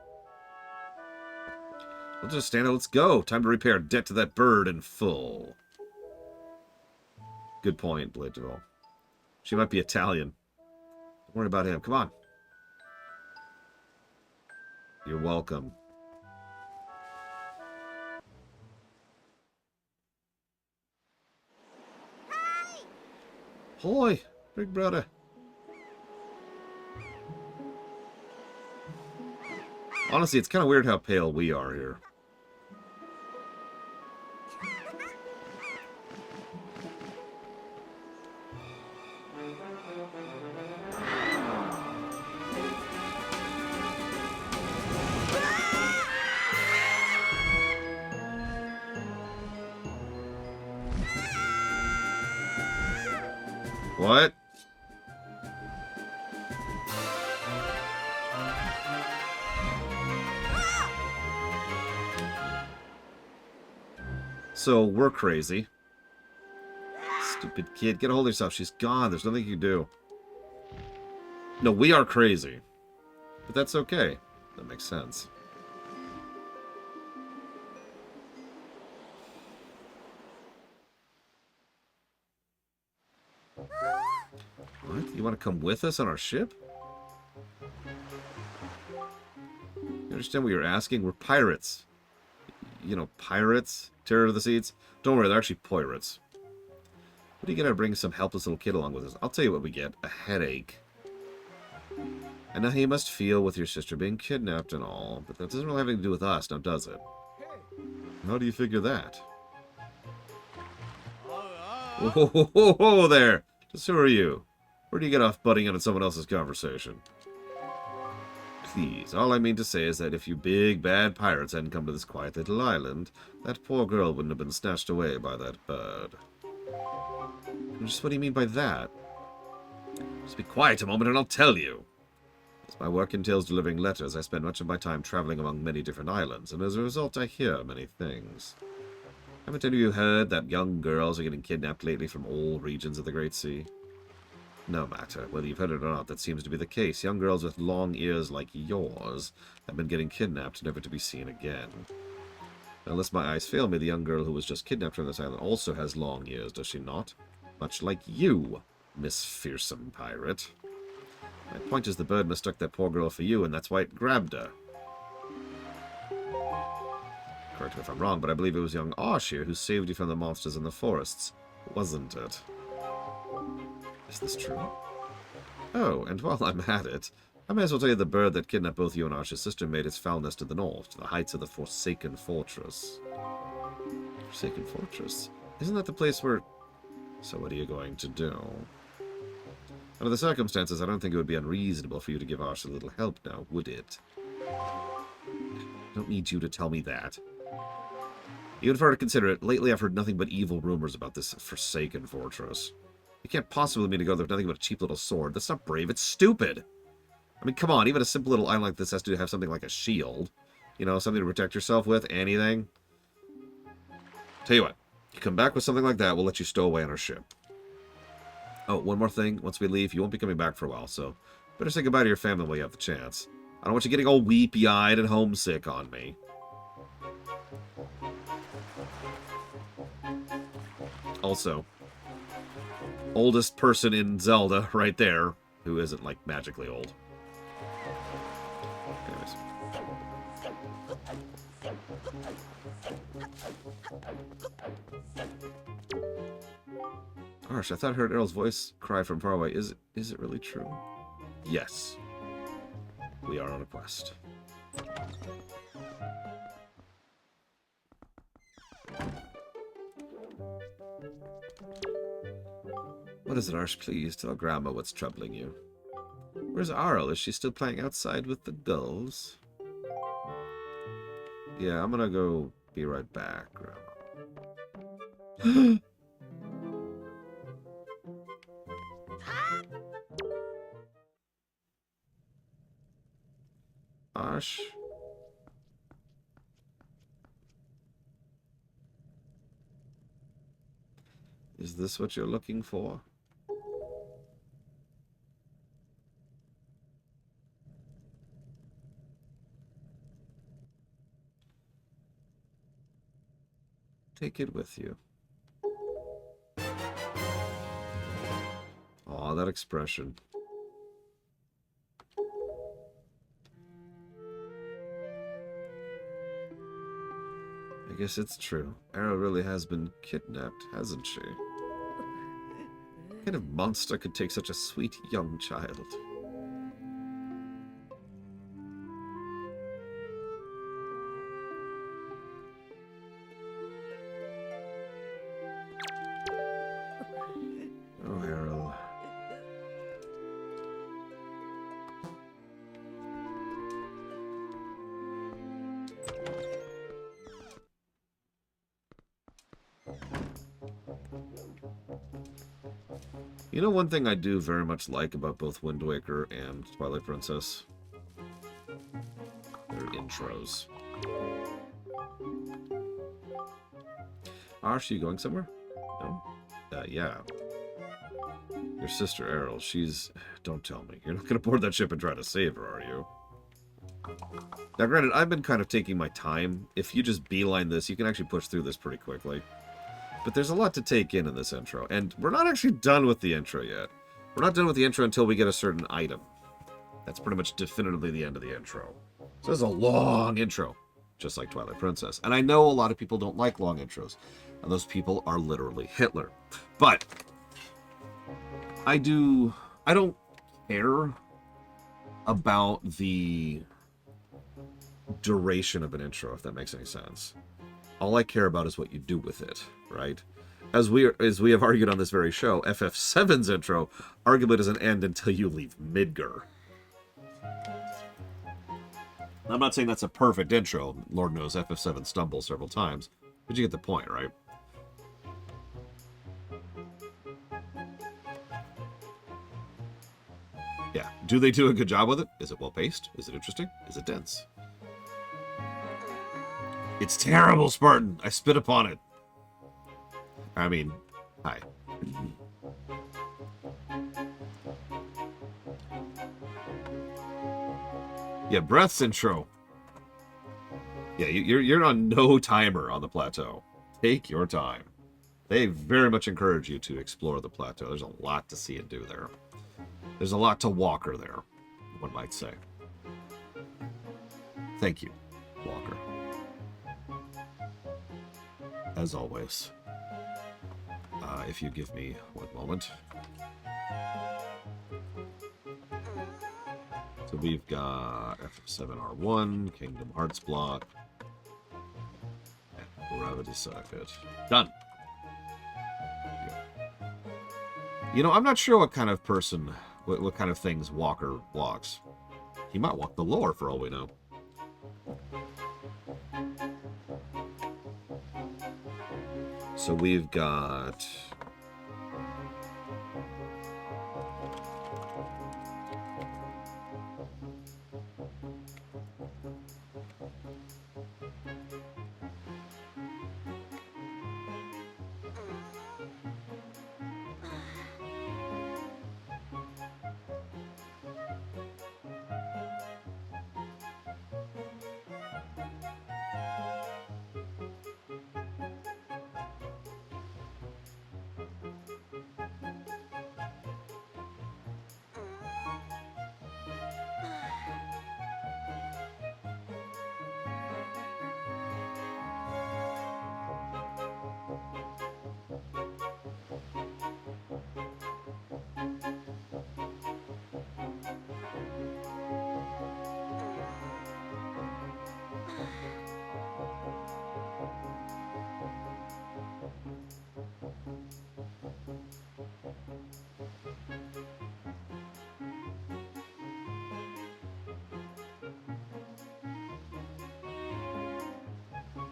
Let's just stand up. Let's go. Time to repay our debt to that bird in full. Good point, Blade Devil. She might be Italian. Don't worry about him. Come on. You're welcome. Hoy, big brother. Honestly, it's kind of weird how pale we are here. What? So, we're crazy. Stupid kid. Get a hold of yourself. She's gone. There's nothing you can do. No, we are crazy. But that's okay. That makes sense. What? You want to come with us on our ship? You understand what you're asking? We're pirates. You know, pirates? Terror of the Seas? Don't worry, they're actually pirates. What do you get out of bringing some helpless little kid along with us? I'll tell you what we get. A headache. And now you must feel with your sister being kidnapped and all. But that doesn't really have anything to do with us, now does it? How do you figure that? Whoa there! Just who are you? Where do you get off butting in on someone else's conversation? Please, all I mean to say is that if you big bad pirates hadn't come to this quiet little island, that poor girl wouldn't have been snatched away by that bird. Just what do you mean by that? Just be quiet a moment and I'll tell you. As my work entails delivering letters, I spend much of my time traveling among many different islands, and as a result I hear many things. Haven't any of you heard that young girls are getting kidnapped lately from all regions of the Great Sea? No matter whether you've heard it or not, that seems to be the case. Young girls with long ears like yours have been getting kidnapped, never to be seen again. Unless my eyes fail me, the young girl who was just kidnapped from this island also has long ears, does she not? Much like you, Miss Fearsome Pirate. My point is the bird mistook that poor girl for you, and that's why it grabbed her. Correct me if I'm wrong, but I believe it was young Osh here who saved you from the monsters in the forests, wasn't it? Is this true? Oh, and while I'm at it, I may as well tell you the bird that kidnapped both you and Osh's sister made its foul nest to the north, to the heights of the Forsaken Fortress. Forsaken Fortress? Isn't that the place where... So what are you going to do? Under the circumstances, I don't think it would be unreasonable for you to give Osh a little help now, would it? I don't need you to tell me that. Even if I were to consider it, lately I've heard nothing but evil rumors about this Forsaken Fortress. You can't possibly mean to go there with nothing but a cheap little sword. That's not brave, it's stupid! I mean, come on, even a simple little island like this has to have something like a shield. You know, something to protect yourself with, anything. Tell you what, you come back with something like that, we'll let you stow away on our ship. Oh, one more thing. Once we leave, you won't be coming back for a while, so better say goodbye to your family while you have the chance. I don't want you getting all weepy-eyed and homesick on me. Also, oldest person in Zelda right there, who isn't, like, magically old. Anyways. Gosh, I thought I heard Errol's voice cry from far away. Is it really true? Yes. We are on a quest. What is it, Arsh? Please tell Grandma what's troubling you. Where's Arl? Is she still playing outside with the gulls? Yeah, I'm gonna go be right back, Grandma. Arsh? Is this what you're looking for? Take it with you. Aw, that expression. I guess it's true. Arrow really has been kidnapped, hasn't she? What kind of monster could take such a sweet young child? Oh, Errol. You know one thing I do very much like about both Wind Waker and Twilight Princess? Their intros. Are you going somewhere? No? Yeah. Your sister, Errol, she's... Don't tell me. You're not going to board that ship and try to save her, are you? Now, granted, I've been kind of taking my time. If you just beeline this, you can actually push through this pretty quickly. But there's a lot to take in this intro, and we're not actually done with the intro yet. We're not done with the intro until we get a certain item. That's pretty much definitively the end of the intro. So this is a long intro, just like Twilight Princess. And I know a lot of people don't like long intros, and those people are literally Hitler. But I don't care about the duration of an intro, if that makes any sense. All I care about is what you do with it, right? As we have argued on this very show, FF7's intro arguably doesn't end until you leave Midgar. I'm not saying that's a perfect intro. Lord knows FF7 stumbles several times, but you get the point, right? Yeah. Do they do a good job with it? Is it well-paced? Is it interesting? Is it dense? It's terrible, Spartan. I spit upon it. I mean, hi. Yeah, Breath's intro. Yeah, you're on no timer on the plateau. Take your time. They very much encourage you to explore the plateau. There's a lot to see and do there. There's a lot to Walker there, one might say. Thank you, Walker. As always. If you give me one moment. So we've got F7R1, Kingdom Hearts block, and Gravity Circuit. Done. You know, I'm not sure what kind of person, what kind of things Walker walks. He might walk the lore for all we know. So we've got...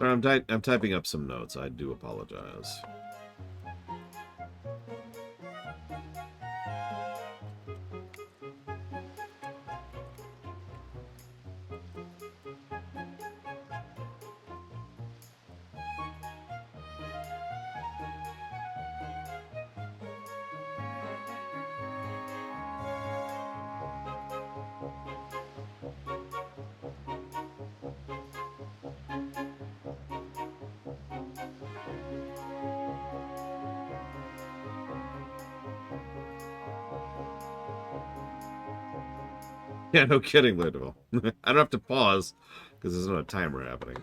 I'm typing up some notes. I do apologize. Yeah, no kidding, Lidwell. I don't have to pause because there's not a timer happening.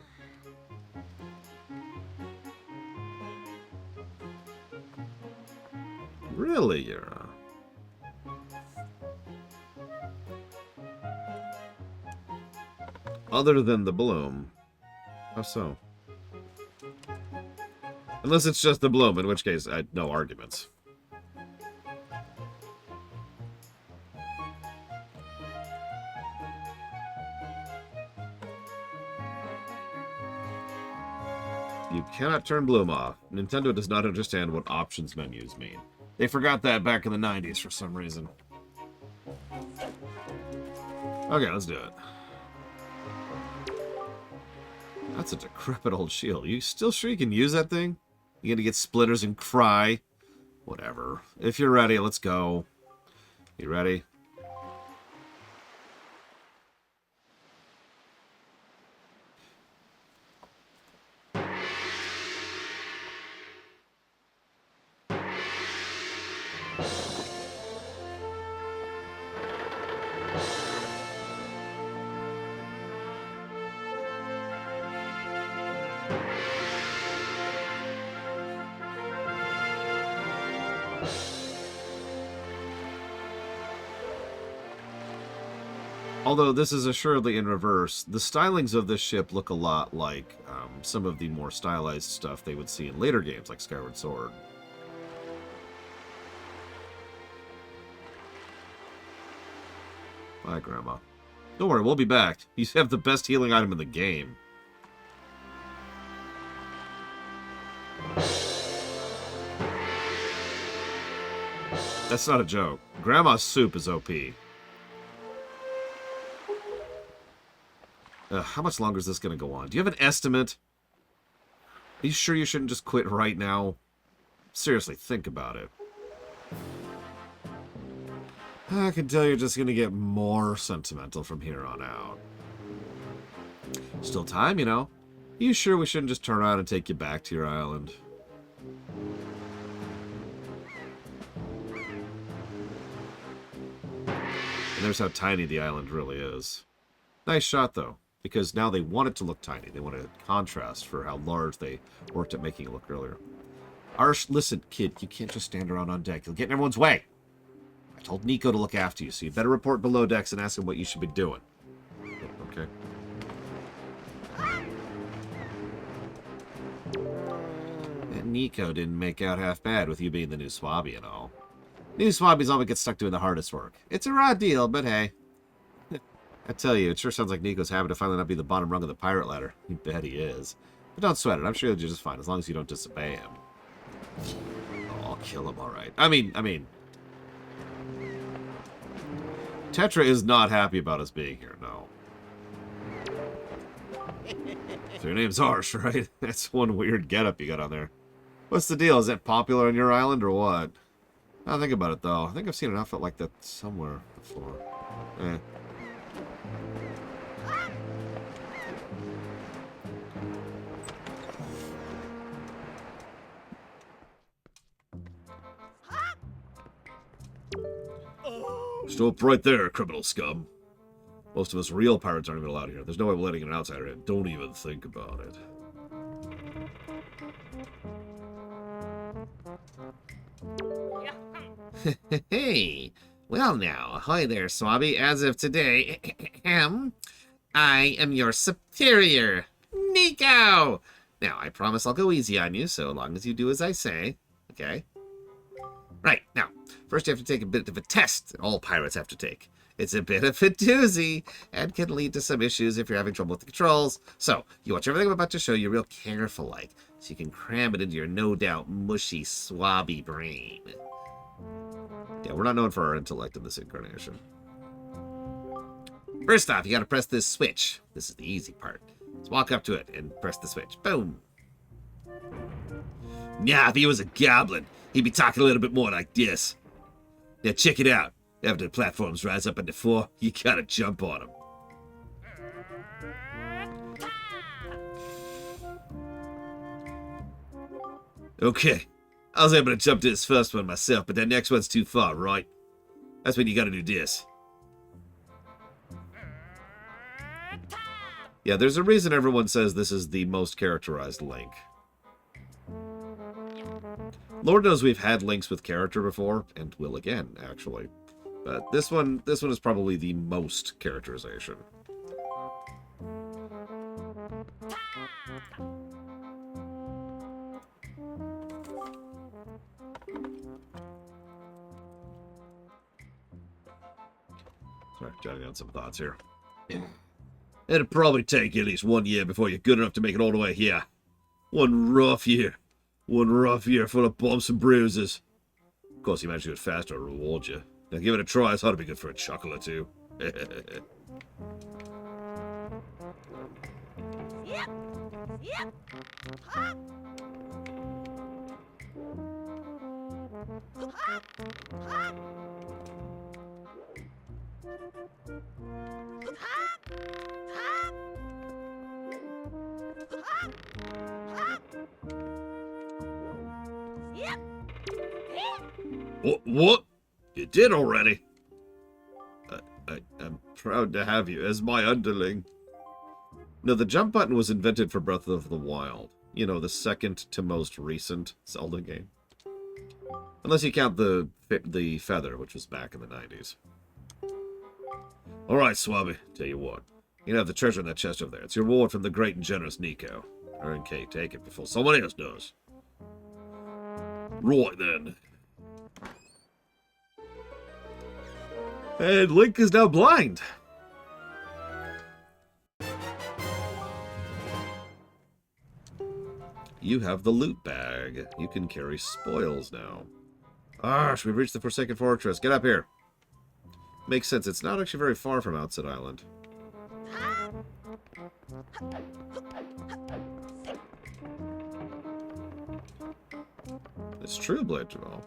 Really, Yura? Other than the bloom. How so? Unless it's just the bloom, in which case, no arguments. You cannot turn bloom off. Nintendo does not understand what options menus mean. They forgot that back in the 90s for some reason. Okay, let's do it. That's a decrepit old shield. You still sure you can use that thing? You gonna get splitters and cry? Whatever. If you're ready, let's go. You ready? Although this is assuredly in reverse, the stylings of this ship look a lot like some of the more stylized stuff they would see in later games, like Skyward Sword. Bye, Grandma. Don't worry, we'll be back. You have the best healing item in the game. That's not a joke. Grandma's soup is OP. How much longer is this going to go on? Do you have an estimate? Are you sure you shouldn't just quit right now? Seriously, think about it. I can tell you're just going to get more sentimental from here on out. Still time, you know. Are you sure we shouldn't just turn around and take you back to your island? And there's how tiny the island really is. Nice shot, though, because now they want it to look tiny. They want a contrast for how large they worked at making it look earlier. Arsh, listen, kid, you can't just stand around on deck. You'll get in everyone's way. I told Nico to look after you, so you better report below decks and ask him what you should be doing. Okay. And Nico didn't make out half bad with you being the new Swabby and all. New Swabbies always get stuck doing the hardest work. It's a raw deal, but hey. I tell you, it sure sounds like Nico's happy to finally not be the bottom rung of the pirate ladder. You bet he is. But don't sweat it. I'm sure you'll do just fine, as long as you don't disobey him. Oh, I'll kill him, alright. I mean... Tetra is not happy about us being here, no. So your name's Arsh, right? That's one weird getup you got on there. What's the deal? Is that popular on your island, or what? I don't think about it, though. I think I've seen an outfit like that somewhere before. Eh. Stop right there, criminal scum. Most of us real pirates aren't even allowed here. There's no way of letting an outsider in. Don't even think about it. Hey! Well now, ahoy there, Swabby. As of today, I am your superior, Nico! Now, I promise I'll go easy on you, so long as you do as I say. Okay? Right, now, first you have to take a bit of a test that all pirates have to take. It's a bit of a doozy, and can lead to some issues if you're having trouble with the controls. So, you watch everything I'm about to show you real careful-like, so you can cram it into your no-doubt mushy, swabby brain. Yeah, we're not known for our intellect in this incarnation. First off, you gotta press this switch. This is the easy part. Just walk up to it and press the switch. Boom! Now, if he was a goblin, he'd be talking a little bit more like this. Now check it out. After the platforms rise up into 4, you gotta jump on them. Okay. I was able to jump to this first one myself, but that next one's too far, right? That's when you gotta do this. Yeah, there's a reason everyone says this is the most characterized Link. Lord knows we've had Links with character before, and will again, actually. But this one is probably the most characterization. Sorry, jotting down some thoughts here. It'll probably take you at least 1 year before you're good enough to make it all the way here. One rough year. One rough year full of bumps and bruises. Of course, you manage to do it faster, I'll reward you. Now give it a try, it's ought to be good for a chuckle or two. What? You did already? I'm proud to have you as my underling. No, the jump button was invented for Breath of the Wild. You know, the second to most recent Zelda game. Unless you count the feather, which was back in the 90s. All right, Swabby. Tell you what. You can have the treasure in that chest over there. It's your reward from the great and generous Nico. Okay, take it before someone else does. Right then. And Link is now blind. You have the loot bag. You can carry spoils now. Arsh, we've reached the Forsaken Fortress. Get up here. Makes sense. It's not actually very far from Outset Island. It's true, Blade Jamal.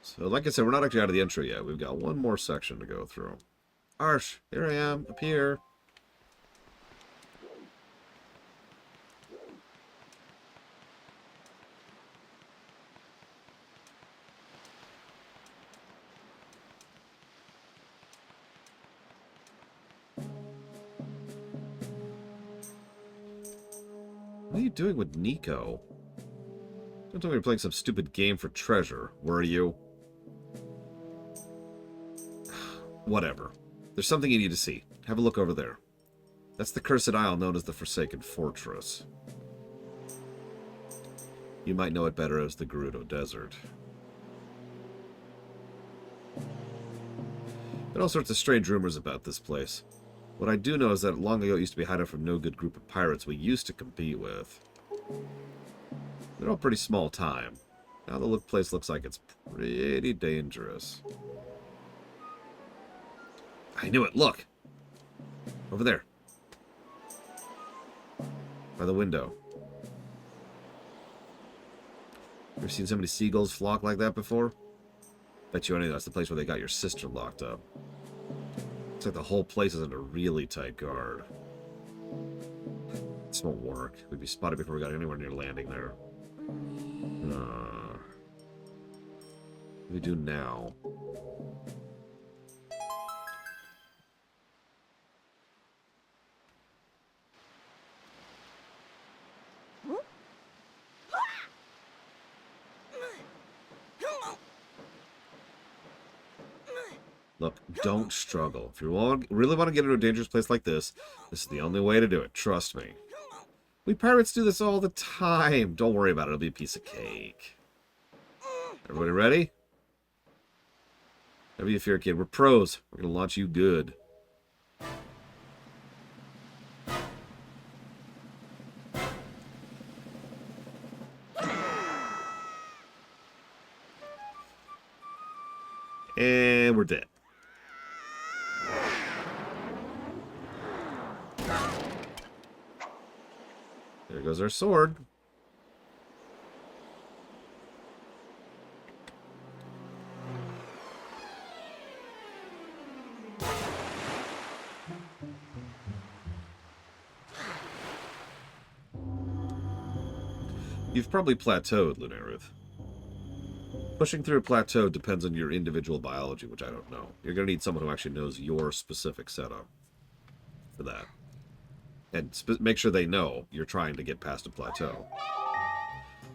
So, like I said, we're not actually out of the intro yet. We've got one more section to go through. Arsh, here I am, up here. What are you doing with Nico? Don't tell me you're playing some stupid game for treasure, were you? Whatever. There's something you need to see. Have a look over there. That's the cursed isle known as the Forsaken Fortress. You might know it better as the Gerudo Desert. There are all sorts of strange rumors about this place. What I do know is that long ago it used to be a hideout from no good group of pirates we used to compete with. They're all pretty small time. Now the place looks like it's pretty dangerous. I knew it. Look. Over there. By the window. Ever seen so many seagulls flock like that before? Bet you anything that's the place where they got your sister locked up. Looks like the whole place is under really tight guard. This won't work. We'd be spotted before we got anywhere near landing there. What do we do now? Look, don't struggle. If you really want to get into a dangerous place like this is the only way to do it. Trust me. We pirates do this all the time. Don't worry about it. It'll be a piece of cake. Everybody ready? Never you fear, kid. We're pros. We're going to launch you good. And we're dead. There goes our sword. You've probably plateaued, Lunarith. Pushing through a plateau depends on your individual biology, which I don't know. You're going to need someone who actually knows your specific setup for that. And make sure they know you're trying to get past a plateau.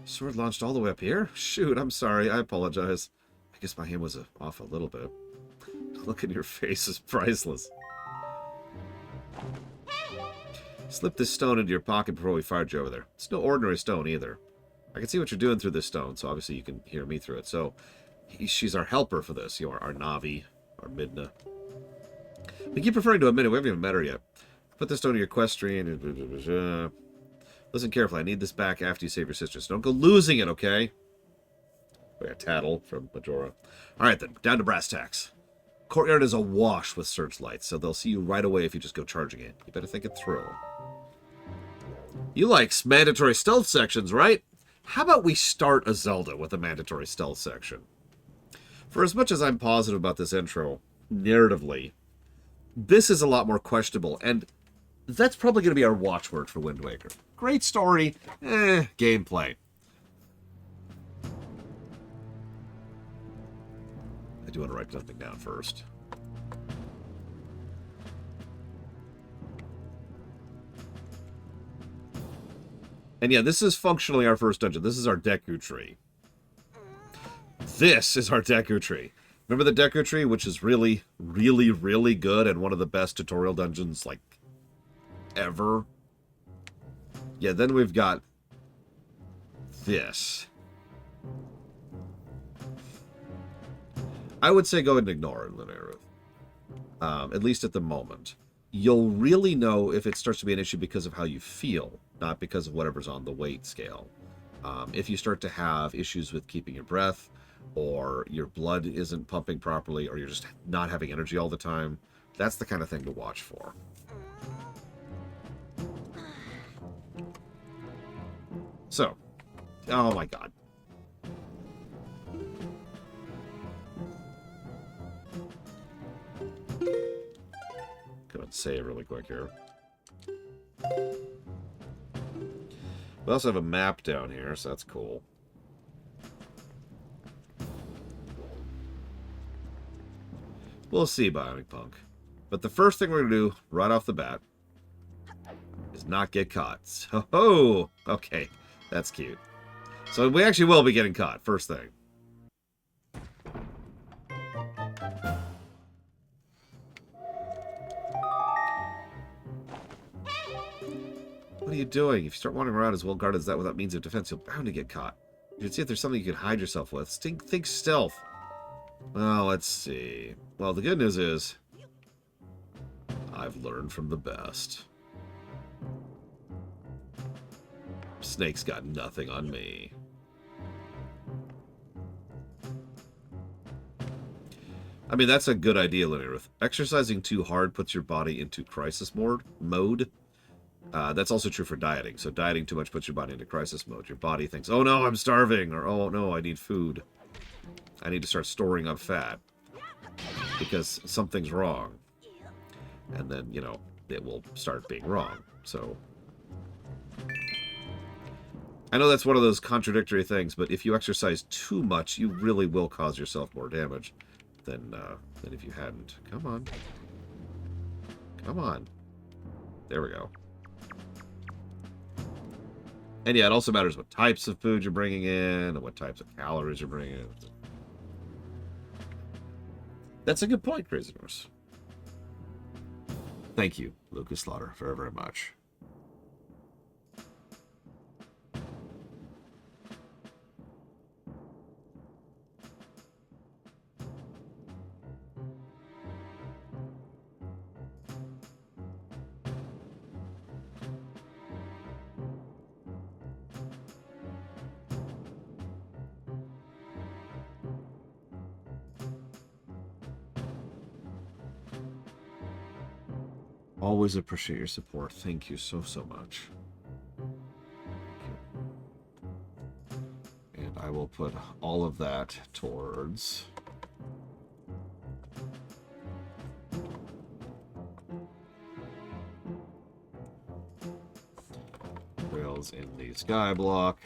Sword launched all the way up here? Shoot, I'm sorry. I apologize. I guess my aim was off a little bit. Look in your face is priceless. Slip this stone into your pocket before we fired you over there. It's no ordinary stone either. I can see what you're doing through this stone, so obviously you can hear me through it. So, she's our helper for this. You know, our Navi, our Midna. We keep referring to a Midna. We haven't even met her yet. Put this stone in your quest tree and... Listen carefully. I need this back after you save your sister. So don't go losing it, okay? We got tattle from Majora. Alright then, down to brass tacks. Courtyard is awash with searchlights, so they'll see you right away if you just go charging it. You better think it through. You like mandatory stealth sections, right? How about we start a Zelda with a mandatory stealth section? For as much as I'm positive about this intro, narratively, this is a lot more questionable, and that's probably going to be our watchword for Wind Waker. Great story, gameplay. I do want to write something down first. And yeah, this is functionally our first dungeon. This is our Deku tree. This is our Deku tree. Remember the Deku tree, which is really, really, really good and one of the best tutorial dungeons, like, ever? Yeah, then we've got this. I would say go ahead and ignore it, Linnea, at least at the moment. You'll really know if it starts to be an issue because of how you feel, not because of whatever's on the weight scale. If you start to have issues with keeping your breath, or your blood isn't pumping properly, or you're just not having energy all the time, that's the kind of thing to watch for. So, oh my god. Go ahead and save really quick here. We also have a map down here, so that's cool. We'll see, Bionic Punk. But the first thing we're going to do, right off the bat, is not get caught. So, okay, that's cute. So we actually will be getting caught, first thing. What are you doing? If you start wandering around as well guarded as that without means of defense, you're bound to get caught. You should see if there's something you can hide yourself with. Think stealth. Well, let's see. Well, the good news is, I've learned from the best. Snake's got nothing on me. I mean, that's a good idea, Linnea. Exercising too hard puts your body into crisis mode. That's also true for dieting. So dieting too much puts your body into crisis mode. Your body thinks, oh no, I'm starving, or oh no, I need food. I need to start storing up fat because something's wrong. And then, you know, it will start being wrong. So I know that's one of those contradictory things, but if you exercise too much, you really will cause yourself more damage than if you hadn't. Come on. Come on. There we go. And yeah, it also matters what types of food you're bringing in and what types of calories you're bringing in. That's a good point, Crazy Norse. Thank you, Lucas Slaughter, very, very much. Always appreciate your support. Thank you so, so much. And I will put all of that towards trails in the sky block,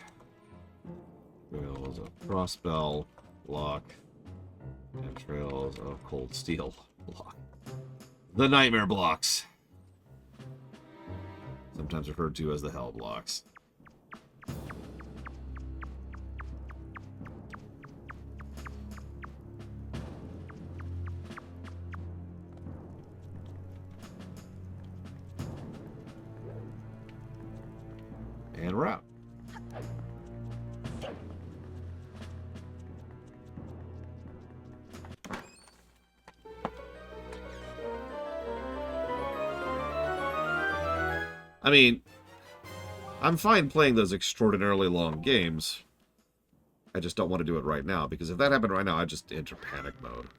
trails of crossbell block, and trails of cold steel block. The nightmare blocks. Sometimes referred to as the hell blocks. And we're out. I mean, I'm fine playing those extraordinarily long games. I just don't want to do it right now, because if that happened right now, I'd just enter panic mode.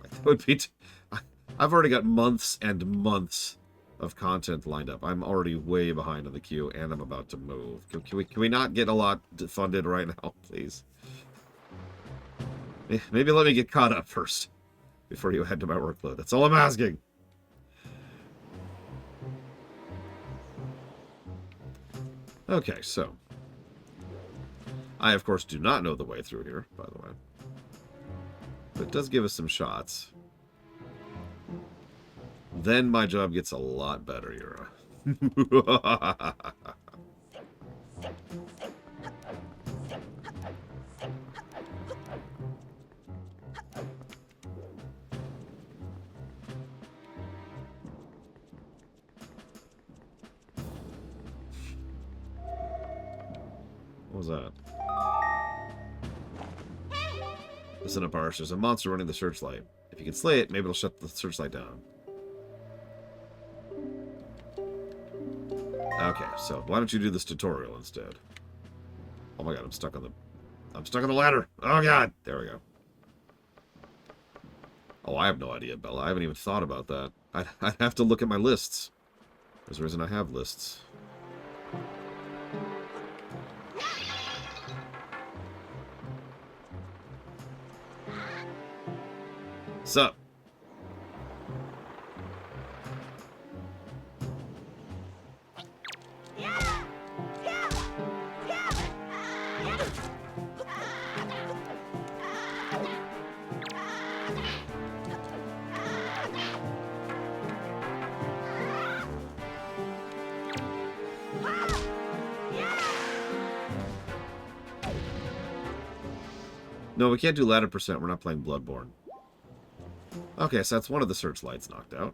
Like, that would be I've already got months and months of content lined up. I'm already way behind in the queue, and I'm about to move. Can we not get a lot funded right now, please? Maybe let me get caught up first, before you add to my workload. That's all I'm asking. Okay, so I, of course, do not know the way through here, by the way. But it does give us some shots. Then my job gets a lot better, Yura. What was that? Listen up, Arsh. There's a monster running the searchlight. If you can slay it, maybe it'll shut the searchlight down. Okay, so why don't you do this tutorial instead? Oh my god, I'm stuck on the ladder! Oh god! There we go. Oh, I have no idea, Bella. I haven't even thought about that. I'd have to look at my lists. There's a reason I have lists. Sup? No, we can't do ladder percent. We're not playing Bloodborne. Okay, so that's one of the searchlights knocked out.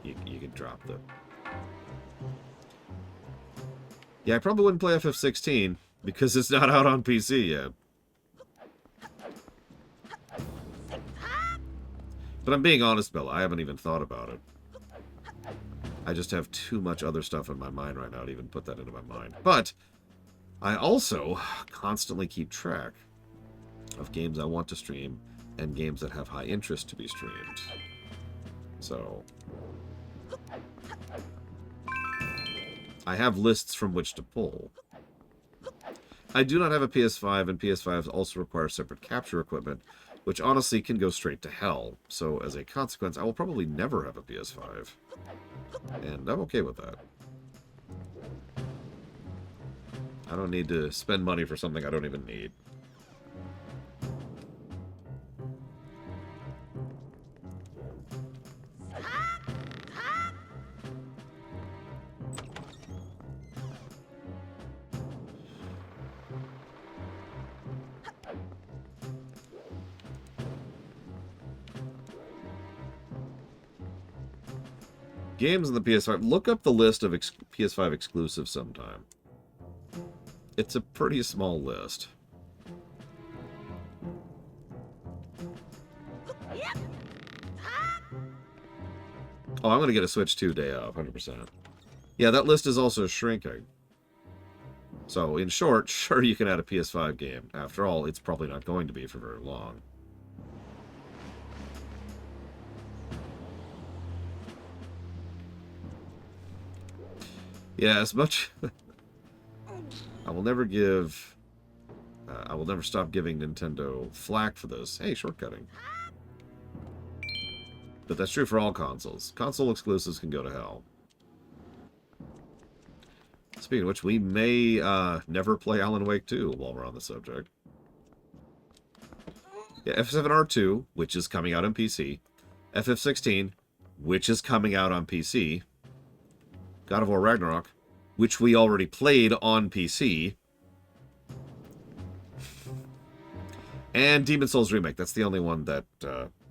You can drop the... Yeah, I probably wouldn't play FF16 because it's not out on PC yet. But I'm being honest, Bella. I haven't even thought about it. I just have too much other stuff in my mind right now to even put that into my mind. But I also constantly keep track of games I want to stream and games that have high interest to be streamed. So I have lists from which to pull. I do not have a PS5, and PS5s also require separate capture equipment, which honestly can go straight to hell. So as a consequence, I will probably never have a PS5. And I'm okay with that. I don't need to spend money for something I don't even need. Games on the PS5. Look up the list of PS5 exclusives sometime. It's a pretty small list. Oh, I'm going to get a Switch 2 day off, 100%. Yeah, that list is also shrinking. So, in short, sure, you can add a PS5 game. After all, it's probably not going to be for very long. Yeah, as much... I will never give... I will never stop giving Nintendo flack for this. Hey, shortcutting. But that's true for all consoles. Console exclusives can go to hell. Speaking of which, we may never play Alan Wake 2 while we're on the subject. Yeah, F7R2, which is coming out on PC. FF16, which is coming out on PC. God of War Ragnarok, which we already played on PC. And Demon's Souls Remake. That's the only one that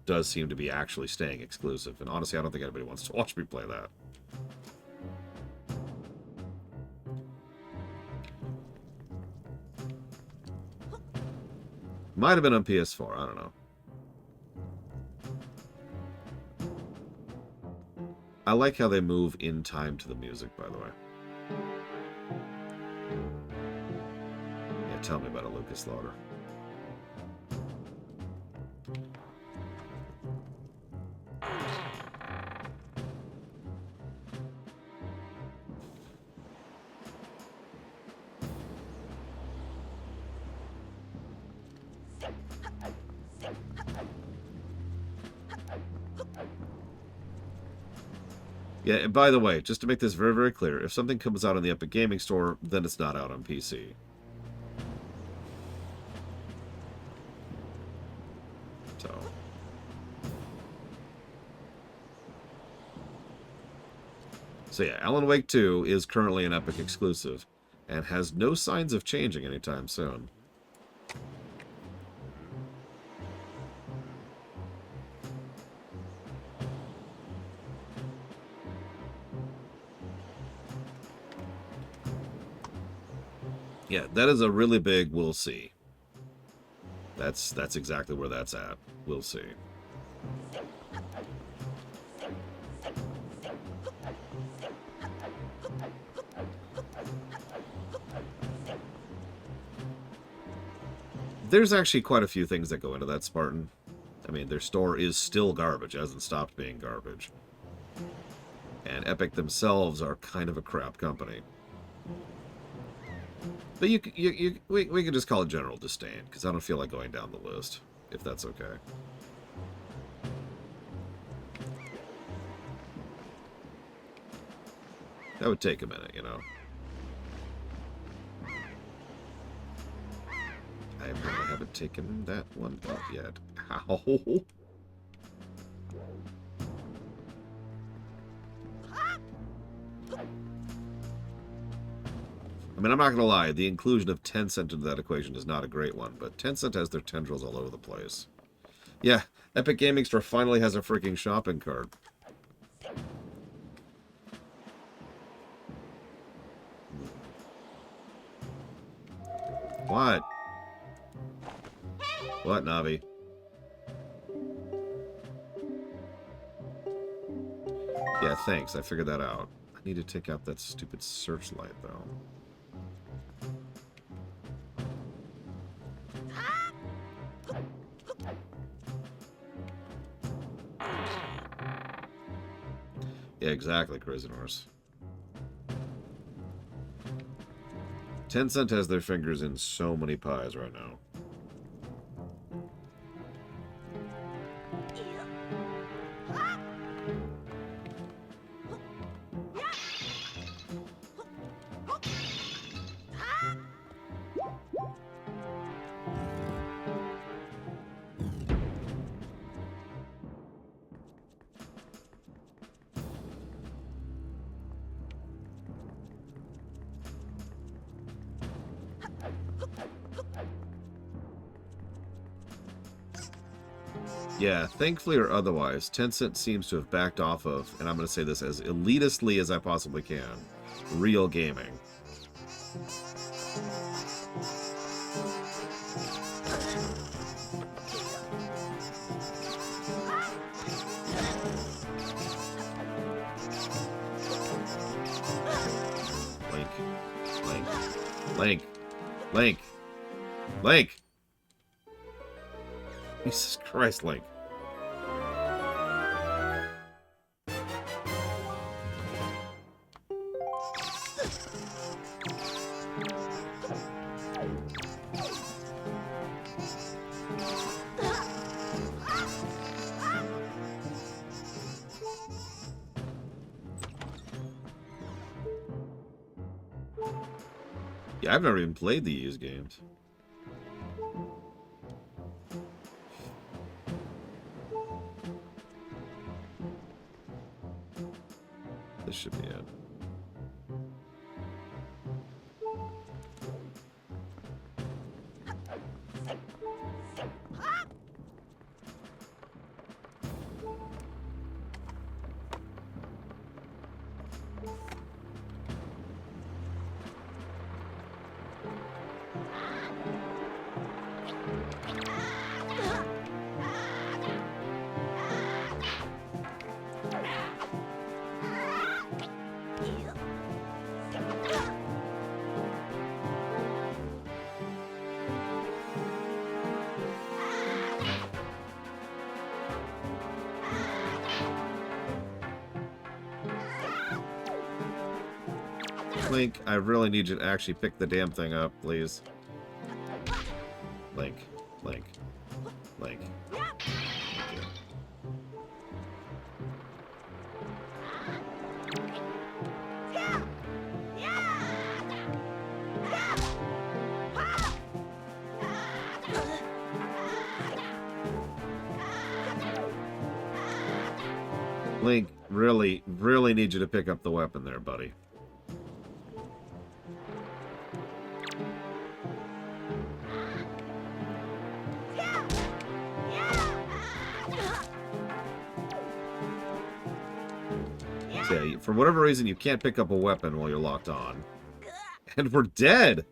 does seem to be actually staying exclusive. And honestly, I don't think anybody wants to watch me play that. Might have been on PS4. I don't know. I like how they move in time to the music, by the way. Yeah, tell me about it, Lucas Lauder. Yeah, and by the way, just to make this very, very clear, if something comes out on the Epic Gaming Store, then it's not out on PC. So. So yeah, Alan Wake 2 is currently an Epic exclusive, and has no signs of changing anytime soon. Yeah, that is a really big we'll see. That's exactly where that's at. We'll see. There's actually quite a few things that go into that, Spartan. I mean, their store is still garbage, hasn't stopped being garbage. And Epic themselves are kind of a crap company. But we can just call it general disdain, because I don't feel like going down the list, if that's okay. That would take a minute, you know. I apparently haven't taken that one up yet. How? I mean, I'm not gonna lie, the inclusion of Tencent into that equation is not a great one, but Tencent has their tendrils all over the place. Yeah, Epic Gaming Store finally has a freaking shopping cart. What? What, Navi? Yeah, thanks. I figured that out. I need to take out that stupid searchlight, though. Yeah, exactly, Crazy Norse. Tencent has their fingers in so many pies right now. Yeah, thankfully or otherwise, Tencent seems to have backed off of, and I'm going to say this as elitistly as I possibly can, real gaming. Link! Jesus Christ, Link. Yeah, I've never even played these games. This should be it. Link, I really need you to actually pick the damn thing up, please. Link. Link. Link. Link, Really, really need you to pick up the weapon there, buddy. So yeah, for whatever reason, you can't pick up a weapon while you're locked on. And we're dead!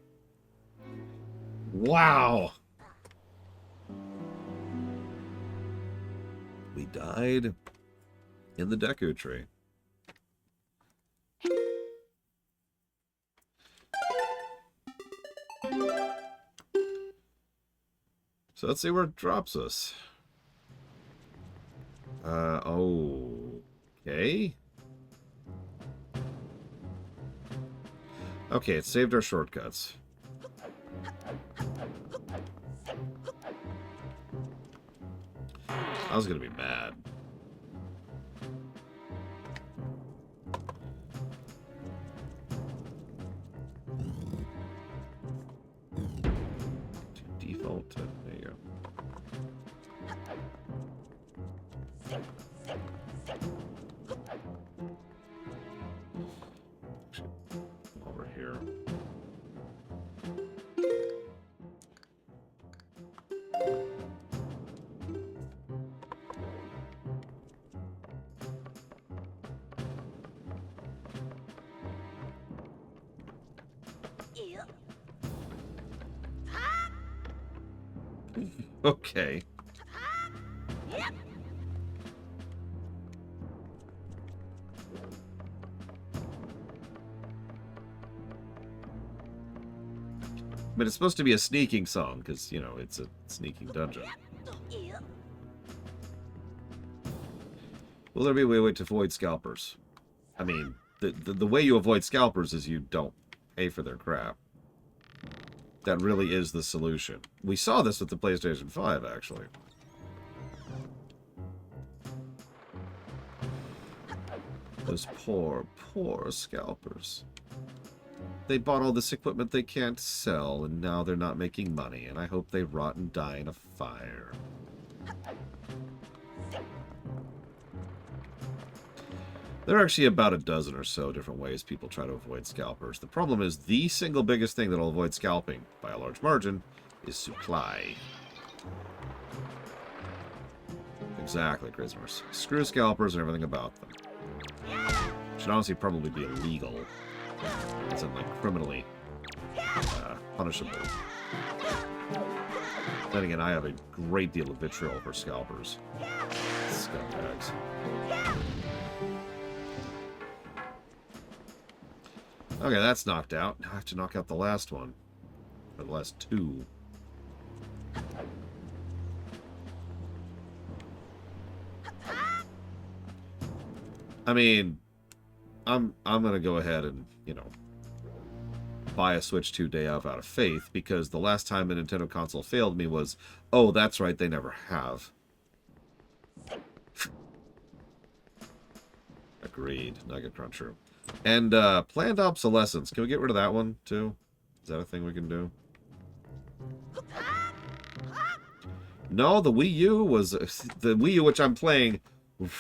Wow! We died in the Deku Tree. So let's see where it drops us. Okay. Okay, it saved our shortcuts. I was gonna be mad. Default to, there you go. Over here. Okay. But it's supposed to be a sneaking song, because, you know, it's a sneaking dungeon. Will there be a way to avoid scalpers? I mean, the way you avoid scalpers is you don't pay for their crap. That really is the solution. We saw this with the PlayStation 5, actually. Those poor, poor scalpers. They bought all this equipment they can't sell, and now they're not making money, and I hope they rot and die in a fire. There are actually about a dozen or so different ways people try to avoid scalpers. The problem is the single biggest thing that'll avoid scalping, by a large margin, is supply. Exactly, Christmas. Screw scalpers and everything about them. Should honestly probably be illegal. As in, like, criminally punishable. Then again, I have a great deal of vitriol for scalpers. Scumbags. Okay, that's knocked out. Now I have to knock out the last one. Or the last two. I mean, I'm gonna go ahead and, you know, buy a Switch 2 day out of faith, because the last time a Nintendo console failed me was, oh, that's right, they never have. Agreed. Nugget Cruncher. And planned obsolescence. Can we get rid of that one, too? Is that a thing we can do? No, the Wii U was... the Wii U, which I'm playing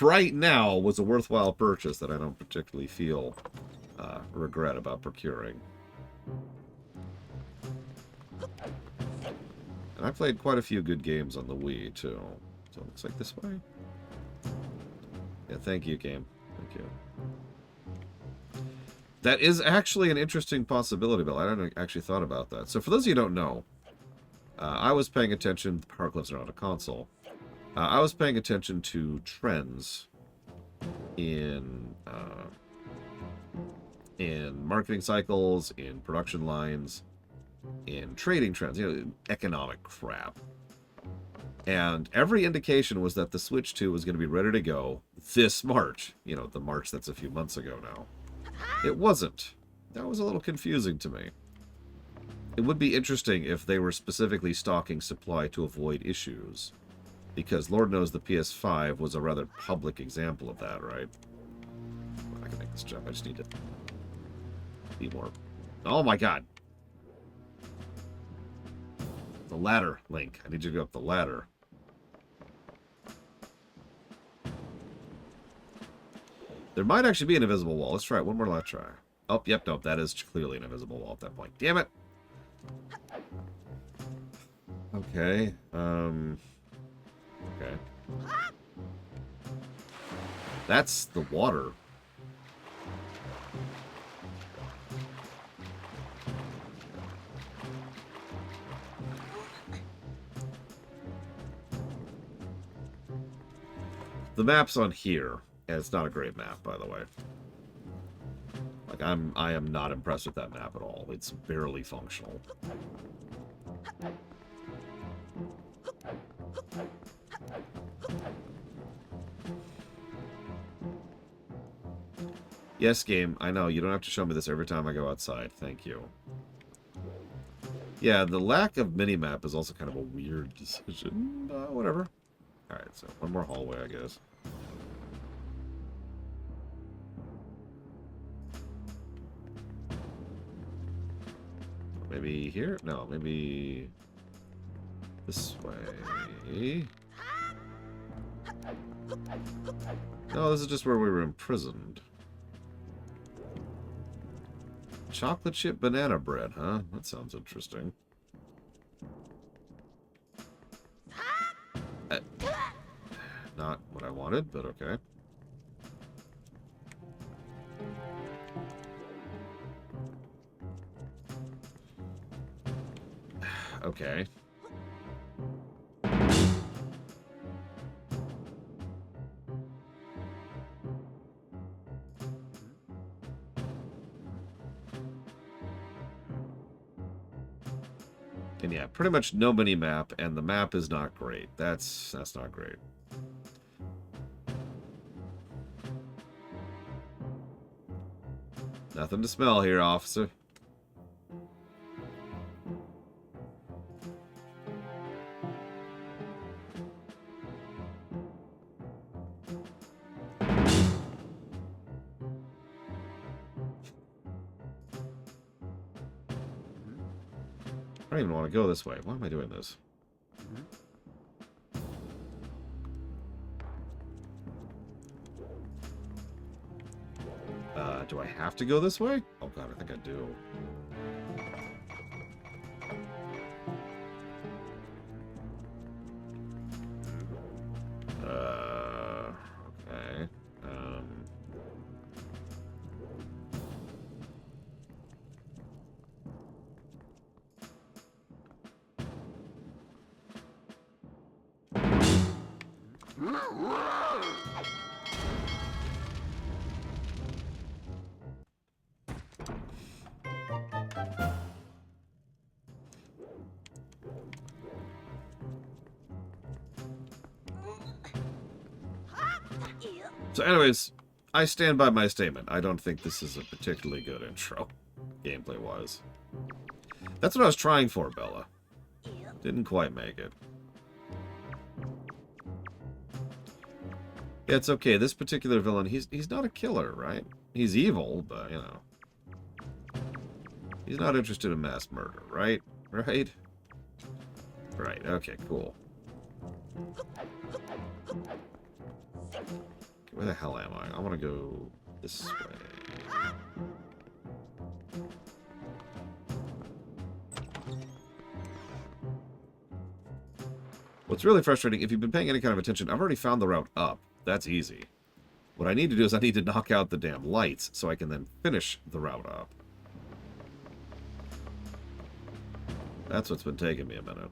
right now, was a worthwhile purchase that I don't particularly feel regret about procuring. And I played quite a few good games on the Wii, too. So it looks like this way. Yeah, thank you, game. Thank you. That is actually an interesting possibility, Bill. I hadn't actually thought about that. So for those of you who don't know, I was paying attention... The Power Clips are not a console. I was paying attention to trends in marketing cycles, in production lines, in trading trends, you know, economic crap. And every indication was that the Switch 2 was going to be ready to go this March. You know, the March that's a few months ago now. It wasn't. That was a little confusing to me. It would be interesting if they were specifically stocking supply to avoid issues. Because Lord knows the PS5 was a rather public example of that, right? I can make this jump. I just need to be more... Oh my god! The ladder, Link. I need you to go up the ladder. There might actually be an invisible wall. Let's try it one more last try. Oh, yep, nope. That is clearly an invisible wall at that point. Damn it. Okay. Okay. That's the water. The map's on here, and it's not a great map, by the way. Like, I am not impressed with that map at all. It's barely functional. Yes, game, I know. You don't have to show me this every time I go outside. Thank you. Yeah, the lack of minimap is also kind of a weird decision. Whatever. Alright, so one more hallway, I guess. Maybe here? No, maybe this way. No, this is just where we were imprisoned. Chocolate chip banana bread, huh? That sounds interesting. Not what I wanted, but okay. Okay. And yeah, pretty much no mini-map, and the map is not great. That's not great. Nothing to smell here, officer. I don't even want to go this way. Why am I doing this? Do I have to go this way? Oh god, I think I do. Okay. So anyways, I stand by my statement. I don't think this is a particularly good intro, gameplay-wise. That's what I was trying for, Bella. Didn't quite make it. Yeah, it's okay. This particular villain, he's not a killer, right? He's evil, but, you know. He's not interested in mass murder, right? Right? Right, okay, cool. Where the hell am I? I want to go this way. What's really frustrating, if you've been paying any kind of attention, I've already found the route up. That's easy. What I need to do is I need to knock out the damn lights so I can then finish the route up. That's what's been taking me a minute.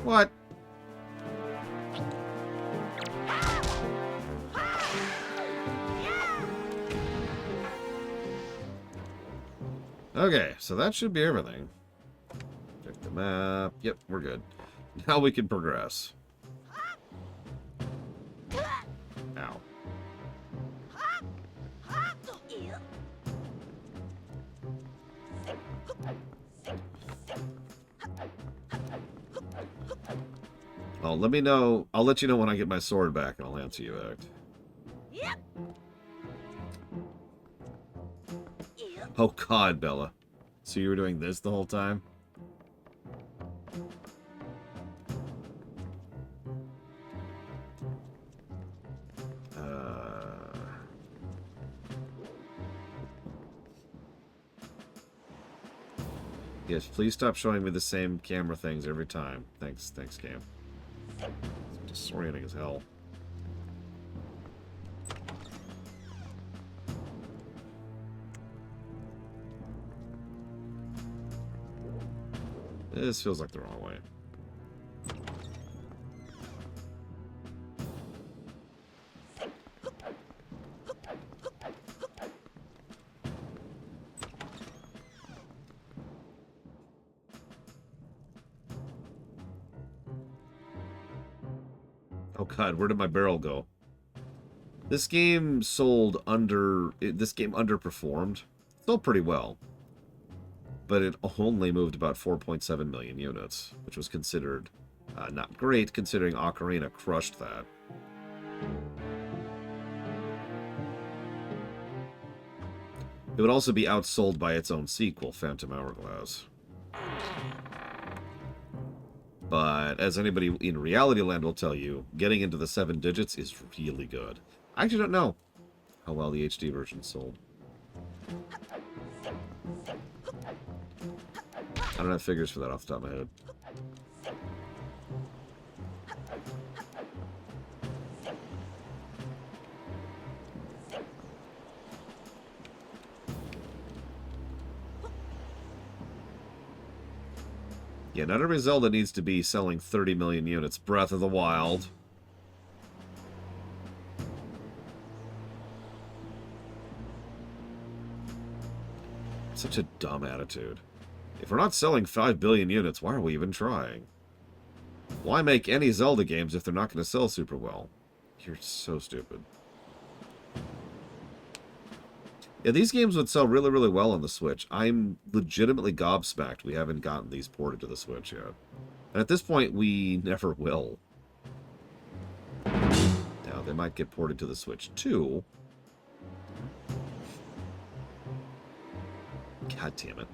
What? Okay, so that should be everything. Check the map. Yep, we're good. Now we can progress. Ow. Oh, let me know. I'll let you know when I get my sword back, and I'll answer you, Act. Yep. Oh, God, Bella. So you were doing this the whole time? Yes, please stop showing me the same camera things every time. Thanks, Cam. It's disorienting as hell. This feels like the wrong way. Oh God, where did my barrel go? This game this game underperformed. Sold pretty well. But it only moved about 4.7 million units, which was considered not great, considering Ocarina crushed that. It would also be outsold by its own sequel, Phantom Hourglass. But as anybody in Reality Land will tell you, getting into the 7 digits is really good. I actually don't know how well the HD version sold. I don't have figures for that off the top of my head. Yeah, not every Zelda needs to be selling 30 million units. Breath of the Wild. Such a dumb attitude. If we're not selling 5 billion units, why are we even trying? Why make any Zelda games if they're not going to sell super well? You're so stupid. Yeah, these games would sell really, really well on the Switch. I'm legitimately gobsmacked we haven't gotten these ported to the Switch yet. And at this point, we never will. Now, they might get ported to the Switch too. God damn it.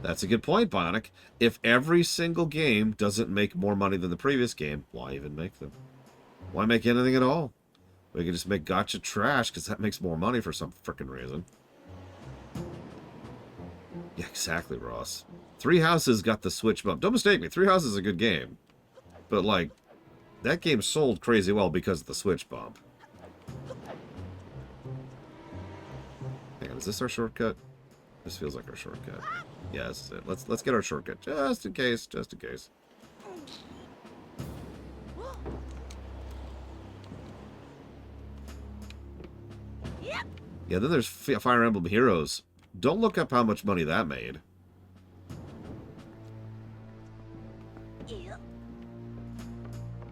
That's a good point, Bionic. If every single game doesn't make more money than the previous game, why even make them? Why make anything at all? We can just make gacha trash, because that makes more money for some frickin' reason. Yeah, exactly, Ross. Three Houses got the Switch bump. Don't mistake me, Three Houses is a good game. But, like, that game sold crazy well because of the Switch bump. Hang on, is this our shortcut? This feels like our shortcut. Yeah, this is it. Let's get our shortcut, just in case, just in case. Yeah, then there's Fire Emblem Heroes. Don't look up how much money that made.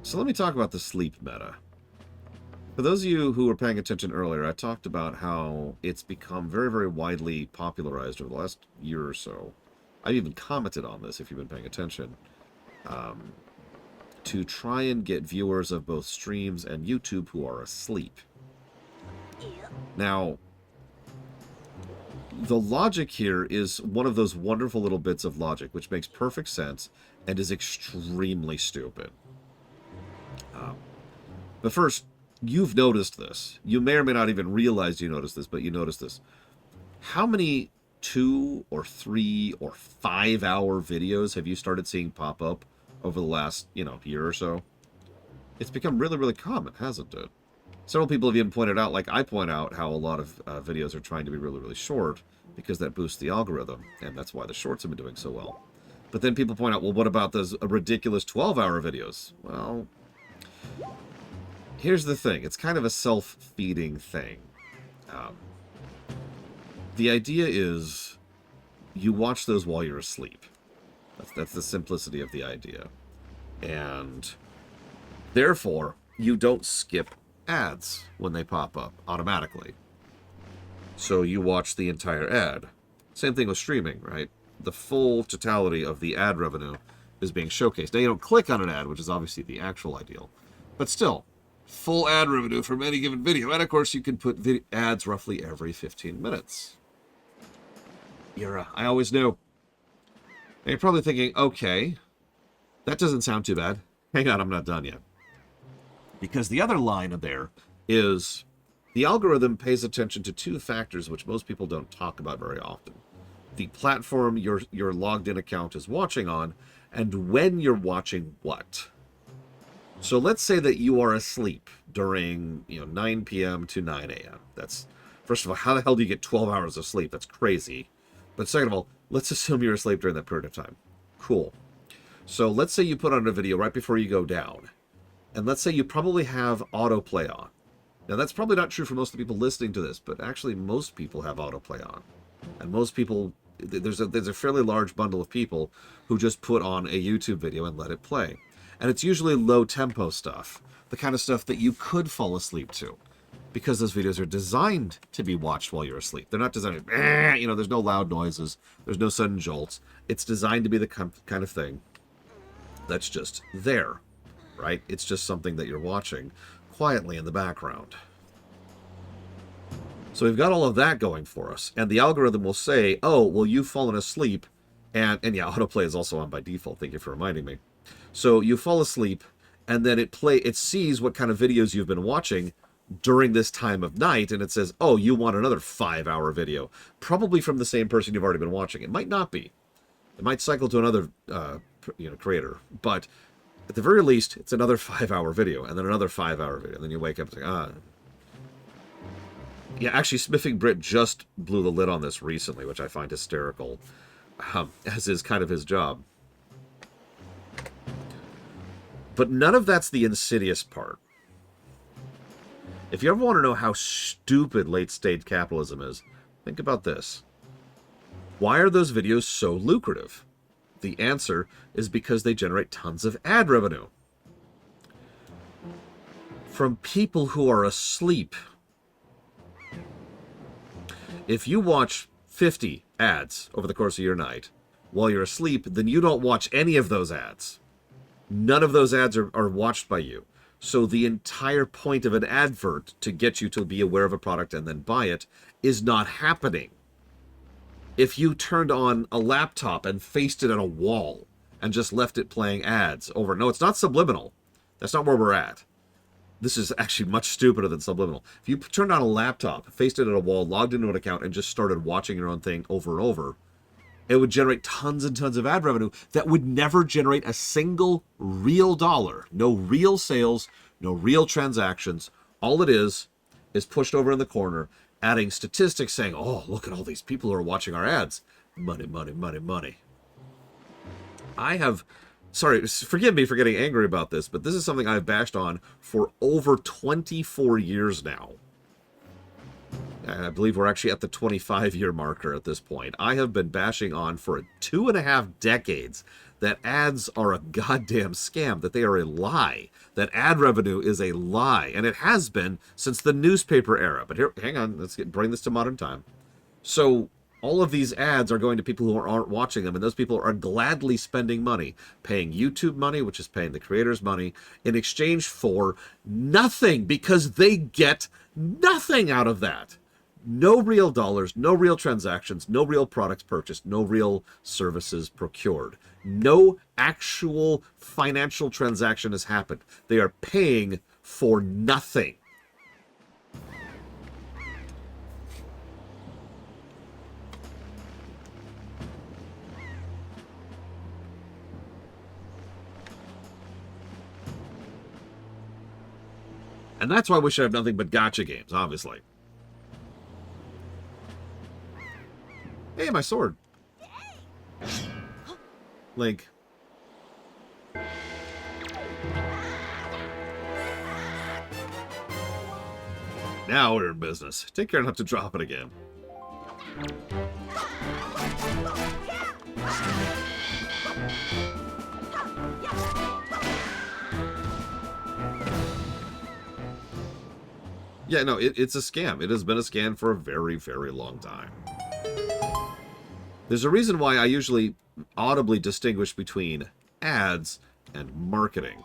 So let me talk about the sleep meta. For those of you who were paying attention earlier, I talked about how it's become very, very widely popularized over the last year or so. I've even commented on this, if you've been paying attention, to try and get viewers of both streams and YouTube who are asleep. Now, the logic here is one of those wonderful little bits of logic, which makes perfect sense and is extremely stupid. But first, you've noticed this. You may or may not even realize you noticed this, but you noticed this. How many 2 or 3 or 5 hour videos have you started seeing pop up over the last, year or so? It's become really, really common, hasn't it? Several people have even pointed out, like I point out, how a lot of videos are trying to be really, really short because that boosts the algorithm, and that's why the shorts have been doing so well. But then people point out, well, what about those ridiculous 12-hour videos? Well, here's the thing. It's kind of a self-feeding thing. The idea is you watch those while you're asleep. That's the simplicity of the idea. And therefore, you don't skip ads when they pop up automatically. So you watch the entire ad. Same thing with streaming, right? the full totality of the ad revenue is being showcased. Now, you don't click on an ad, which is obviously the actual ideal. But still, full ad revenue from any given video. And, of course, you can put ads roughly every 15 minutes. I always knew. And you're probably thinking, okay, that doesn't sound too bad. Hang on, I'm not done yet. Because the other line there is the algorithm pays attention to two factors which most people don't talk about very often. The platform your logged in account is watching on, and when you're watching what. So let's say that you are asleep during 9 p.m. to 9 a.m. That's, first of all, how the hell do you get 12 hours of sleep? That's crazy. But second of all, let's assume you're asleep during that period of time. Cool. So let's say you put on a video right before you go down. And let's say you probably have autoplay on. Now, that's probably not true for most of the people listening to this, but actually most people have autoplay on. And most people, there's a fairly large bundle of people who just put on a YouTube video and let it play. And it's usually low-tempo stuff, the kind of stuff that you could fall asleep to, because those videos are designed to be watched while you're asleep. They're not designed, there's no loud noises, there's no sudden jolts. It's designed to be the kind of thing that's just there, right? It's just something that you're watching quietly in the background. So we've got all of that going for us, and the algorithm will say, oh, well, you've fallen asleep, and yeah, autoplay is also on by default. Thank you for reminding me. So you fall asleep, and then it sees what kind of videos you've been watching during this time of night, and it says, oh, you want another 5-hour video, probably from the same person you've already been watching. It might not be. It might cycle to another creator, but at the very least, it's another 5-hour video, and then another 5-hour video, and then you wake up and say, Yeah, actually, Smithing Brit just blew the lid on this recently, which I find hysterical, as is kind of his job. But none of that's the insidious part. If you ever want to know how stupid late-stage capitalism is, think about this. Why are those videos so lucrative? The answer is because they generate tons of ad revenue. From people who are asleep. If you watch 50 ads over the course of your night while you're asleep, then you don't watch any of those ads. None of those ads are watched by you. So the entire point of an advert to get you to be aware of a product and then buy it is not happening. If you turned on a laptop and faced it on a wall and just left it playing ads over... No, it's not subliminal. That's not where we're at. This is actually much stupider than subliminal. If you turned on a laptop, faced it at a wall, logged into an account, and just started watching your own thing over and over, it would generate tons and tons of ad revenue that would never generate a single real dollar. No real sales, no real transactions. All it is pushed over in the corner, adding statistics saying, oh, look at all these people who are watching our ads. Money, money, money, money. Sorry, forgive me for getting angry about this, but this is something I've bashed on for over 24 years now. And I believe we're actually at the 25-year marker at this point. I have been bashing on for 2.5 decades that ads are a goddamn scam, that they are a lie, that ad revenue is a lie, and it has been since the newspaper era. But here, hang on, bring this to modern time. So all of these ads are going to people who aren't watching them, and those people are gladly spending money, paying YouTube money, which is paying the creators money, in exchange for nothing, because they get nothing out of that. No real dollars, no real transactions, no real products purchased, no real services procured. No actual financial transaction has happened. They are paying for nothing. And that's why we should have nothing but gacha games, obviously. Hey, my sword. Link. Now we're in business. Take care not to drop it again. Yeah, no, it's a scam. It has been a scam for a very, very long time. There's a reason why I usually audibly distinguish between ads and marketing.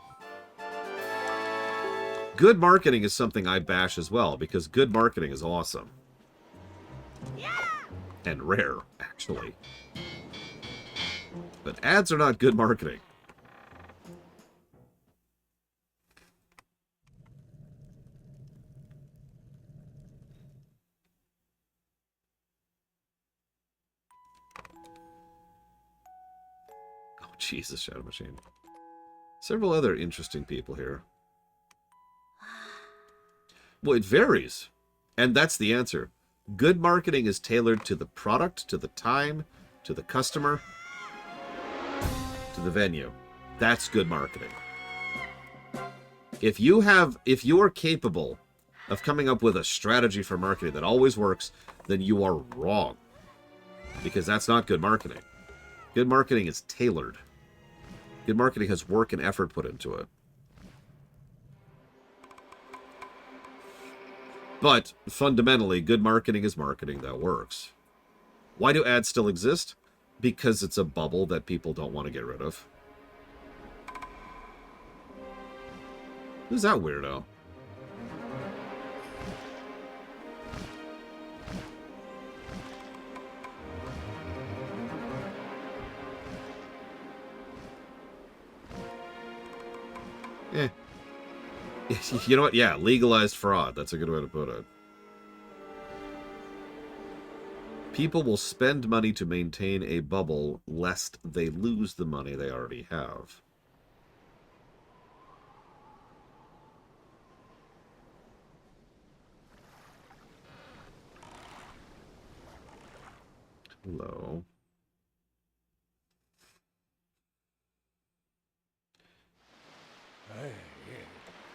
Good marketing is something I bash as well, because good marketing is awesome. And rare, actually. But ads are not good marketing. Oh, Jesus, Shadow Machine. Several other interesting people here. Well, it varies. And that's the answer. Good marketing is tailored to the product, to the time, to the customer, to the venue. That's good marketing. If you are capable of coming up with a strategy for marketing that always works, then you are wrong. Because that's not good marketing. Good marketing is tailored. Good marketing has work and effort put into it. But, fundamentally, good marketing is marketing that works. Why do ads still exist? Because it's a bubble that people don't want to get rid of. Who's that weirdo? Eh. You know what? Yeah, legalized fraud. That's a good way to put it. People will spend money to maintain a bubble lest they lose the money they already have. Hello.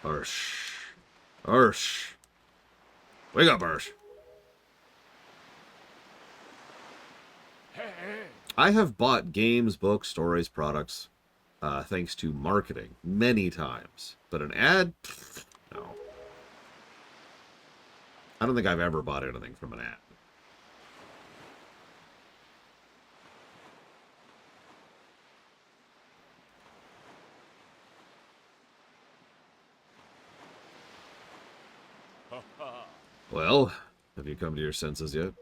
Arsh. Arsh. Wake up, Arsh. I have bought games, books, stories, products, thanks to marketing many times. But an ad? Pfft, no. I don't think I've ever bought anything from an ad. Well, have you come to your senses yet?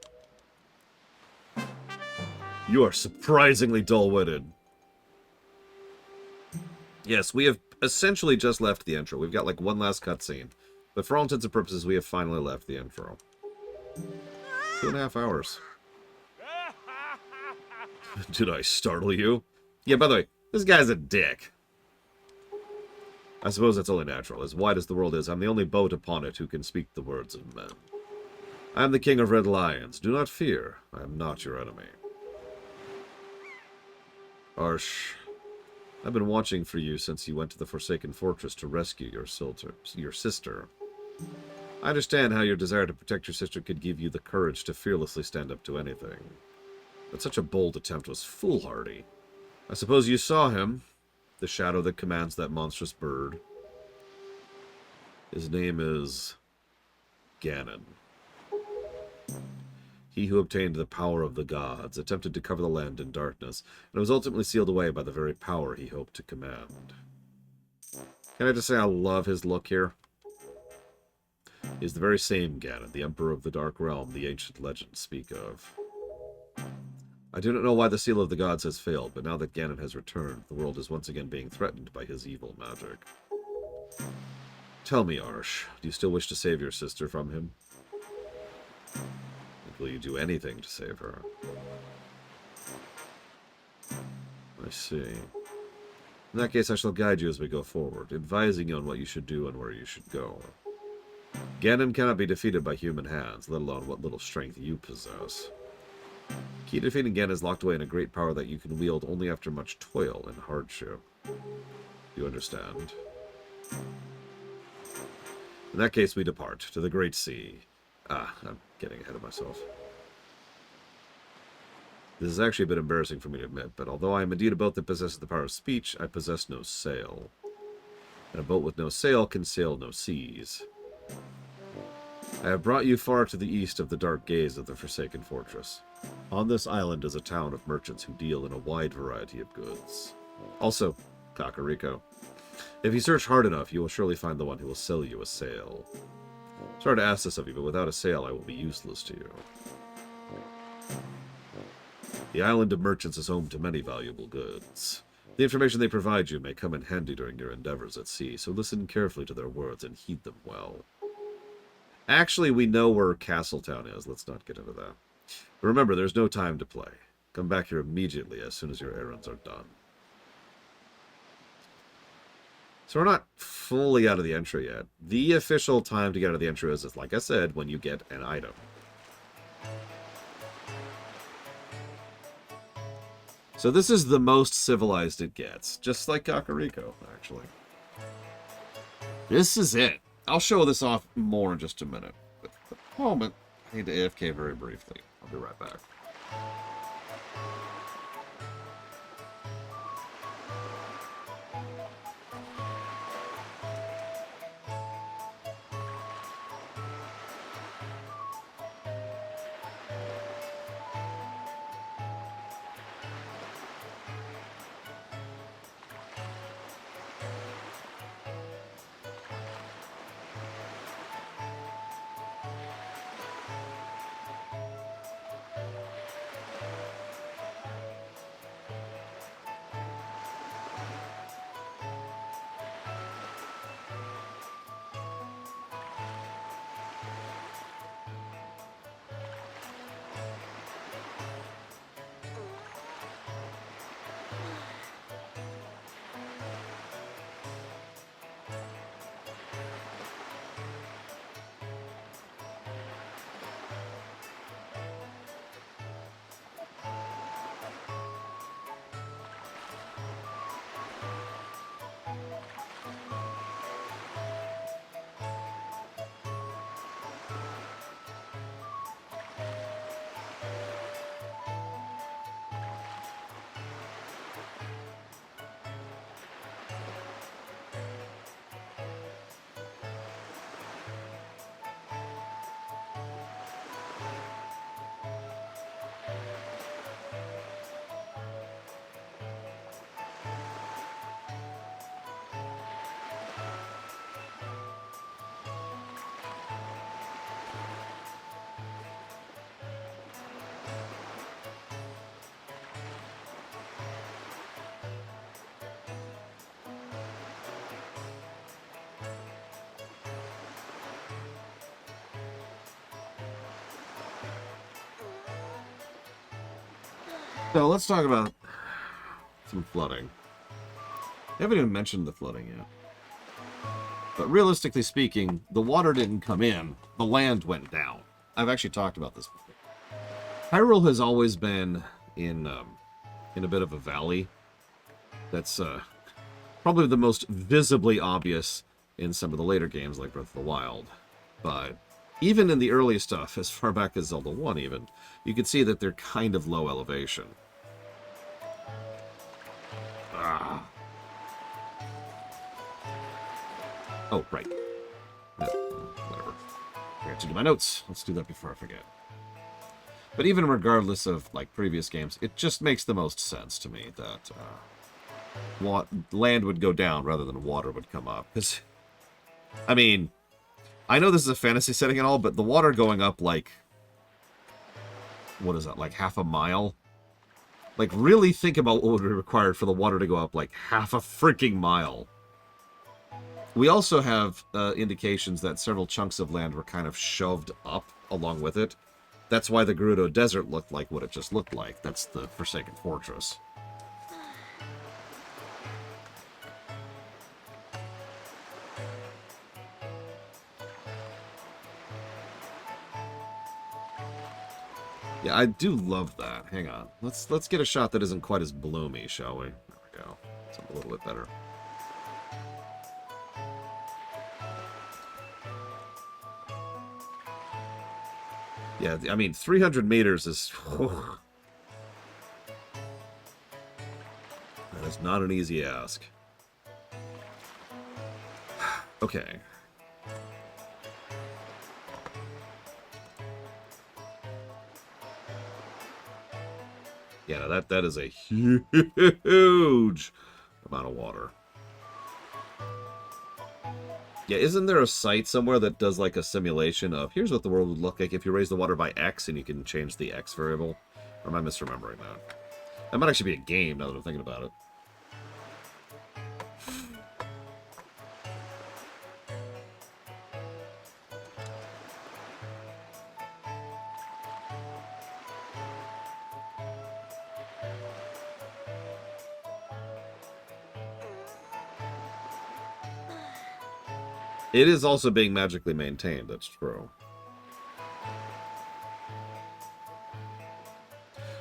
You are surprisingly dull-witted. Yes, we have essentially just left the intro. We've got like one last cutscene. But for all intents and purposes, we have finally left the intro. 2.5 hours. Did I startle you? Yeah, by the way, this guy's a dick. I suppose that's only natural. As wide as the world is, I'm the only boat upon it who can speak the words of men. I am the king of red lions. Do not fear. I am not your enemy. Arsh, I've been watching for you since you went to the Forsaken Fortress to rescue your sister. I understand how your desire to protect your sister could give you the courage to fearlessly stand up to anything. But such a bold attempt was foolhardy. I suppose you saw him, the shadow that commands that monstrous bird. His name is Ganon. He who obtained the power of the gods attempted to cover the land in darkness, and was ultimately sealed away by the very power he hoped to command. Can I just say I love his look here? He's the very same Ganon, the Emperor of the Dark Realm the ancient legends speak of. I do not know why the seal of the gods has failed, but now that Ganon has returned, the world is once again being threatened by his evil magic. Tell me, Arsh, do you still wish to save your sister from him? And will you do anything to save her? I see. In that case, I shall guide you as we go forward, advising you on what you should do and where you should go. Ganon cannot be defeated by human hands, let alone what little strength you possess. Key to defeating Ganon is locked away in a great power that you can wield only after much toil and hardship. You understand? In that case, we depart to the Great Sea. Ah, I'm getting ahead of myself. This is actually a bit embarrassing for me to admit, but although I am indeed a boat that possesses the power of speech, I possess no sail. And a boat with no sail can sail no seas. I have brought you far to the east of the dark gaze of the Forsaken Fortress. On this island is a town of merchants who deal in a wide variety of goods. Also, Kakariko. If you search hard enough, you will surely find the one who will sell you a sail. Sorry to ask this of you, but without a sail, I will be useless to you. The island of merchants is home to many valuable goods. The information they provide you may come in handy during your endeavors at sea, so listen carefully to their words and heed them well. Actually, we know where Castletown is. Let's not get into that. But remember, there's no time to play. Come back here immediately as soon as your errands are done. So we're not fully out of the entry yet. The official time to get out of the entry is, like I said, when you get an item. So this is the most civilized it gets. Just like Kakariko, actually. This is it. I'll show this off more in just a minute. But at the moment, I need to AFK very briefly. I'll be right back. So let's talk about some flooding. I haven't even mentioned the flooding yet. But realistically speaking, the water didn't come in. The land went down. I've actually talked about this before. Hyrule has always been in a bit of a valley. That's probably the most visibly obvious in some of the later games like Breath of the Wild. But even in the early stuff, as far back as Zelda 1 even, you can see that they're kind of low elevation. Oh, right. Whatever. I got to do my notes. Let's do that before I forget. But even regardless of, like, previous games, it just makes the most sense to me that land would go down rather than water would come up. Because, I mean, I know this is a fantasy setting and all, but the water going up, like, what is that, like half a mile? Like, really think about what would be required for the water to go up, like, half a freaking mile. We also have indications that several chunks of land were kind of shoved up along with it. That's why the Gerudo Desert looked like what it just looked like. That's the Forsaken Fortress. Yeah, I do love that. Hang on. Let's get a shot that isn't quite as bloomy, shall we? There we go. Something a little bit better. Yeah, I mean, 300 meters is... That is not an easy ask. Okay. Yeah, that is a huge amount of water. Yeah, isn't there a site somewhere that does like a simulation of here's what the world would look like if you raise the water by X and you can change the X variable? Or am I misremembering that? That might actually be a game now that I'm thinking about it. It is also being magically maintained, that's true.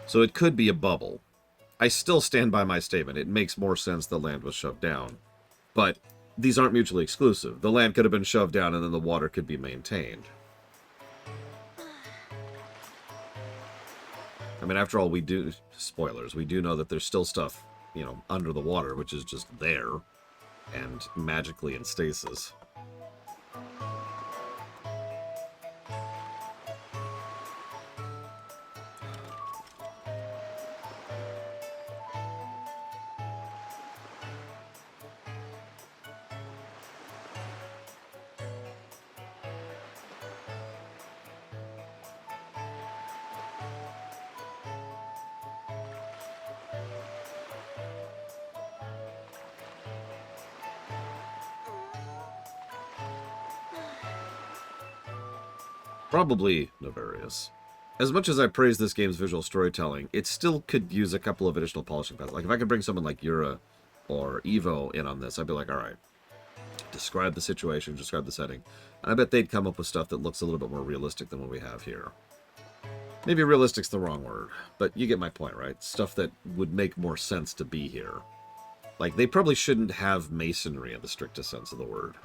So it could be a bubble. I still stand by my statement. It makes more sense the land was shoved down. But these aren't mutually exclusive. The land could have been shoved down and then the water could be maintained. I mean, after all, we do... Spoilers. We do know that there's still stuff, you know, under the water, which is just there. And magically in stasis. Probably nefarious. As much as I praise this game's visual storytelling, it still could use a couple of additional polishing paths. Like, if I could bring someone like Yura or Evo in on this, I'd be like, alright, describe the situation, describe the setting. And I bet they'd come up with stuff that looks a little bit more realistic than what we have here. Maybe realistic's the wrong word, but you get my point, right? Stuff that would make more sense to be here. Like, they probably shouldn't have masonry in the strictest sense of the word.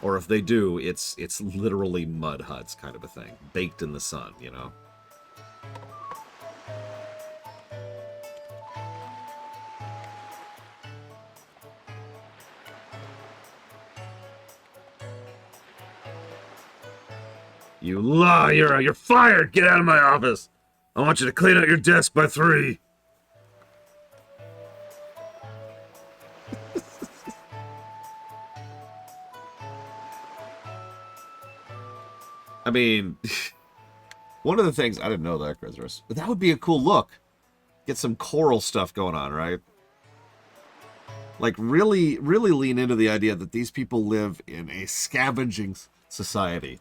Or if they do, it's literally mud huts kind of a thing. Baked in the sun, you know? You lie! You're fired! Get out of my office! I want you to clean out your desk by 3! I mean, one of the things... I didn't know that, Grizzrus. But that would be a cool look. Get some choral stuff going on, right? Like, really lean into the idea that these people live in a scavenging society.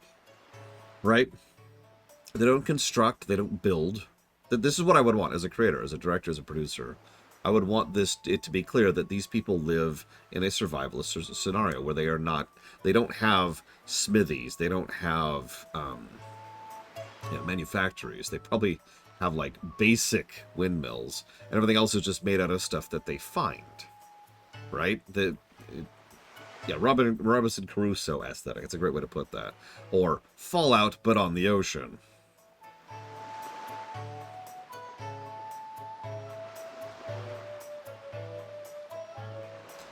Right? They don't construct, they don't build. This is what I would want as a creator, as a director, as a producer. I would want it to be clear that these people live in a survivalist scenario where they don't have smithies, they don't have manufactories. They probably have like basic windmills, and everything else is just made out of stuff that they find. Right? Robinson Crusoe aesthetic. It's a great way to put that. Or Fallout, but on the ocean.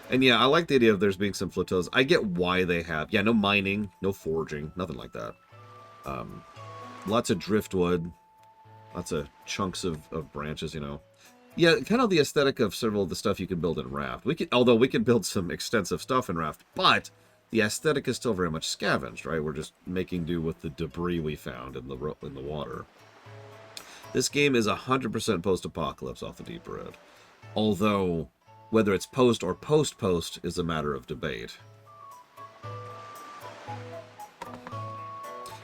And yeah, I like the idea of there's being some flottillas. I get why they have... Yeah, no mining, no forging, nothing like that. Lots of driftwood. Lots of chunks of branches, you know. Yeah, kind of the aesthetic of several of the stuff you can build in Raft. Although we can build some extensive stuff in Raft, but the aesthetic is still very much scavenged, right? We're just making do with the debris we found in the water. This game is 100% post-apocalypse off the Deep Red. Although, whether it's post or post-post is a matter of debate.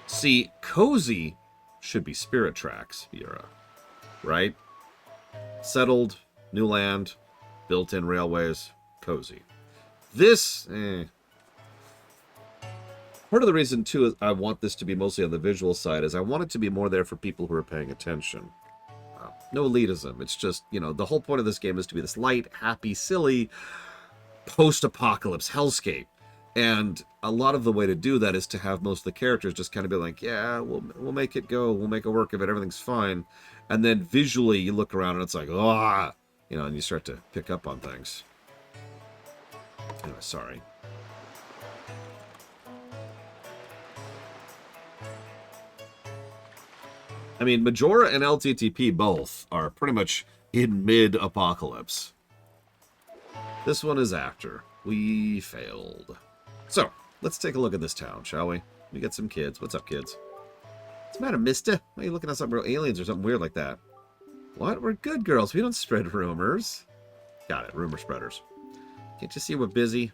See, cozy should be Spirit Tracks era, right? Settled, new land, built-in railways, cozy. This, Part of the reason, too, I want this to be mostly on the visual side is I want it to be more there for people who are paying attention. No elitism. It's just, you know, the whole point of this game is to be this light, happy, silly, post-apocalypse hellscape. And a lot of the way to do that is to have most of the characters just kind of be like, yeah, we'll make it go. We'll make it work of it. Everything's fine. And then visually you look around and it's like, ah, you know, and you start to pick up on things. Anyway, sorry. I mean, Majora and LTTP both are pretty much in mid-apocalypse. This one is after. We failed. So, let's take a look at this town, shall we? We got some kids. What's up, kids? What's the matter, mister? Why are you looking at some real aliens or something weird like that? What? We're good girls. We don't spread rumors. Got it. Rumor spreaders. Can't you see we're busy?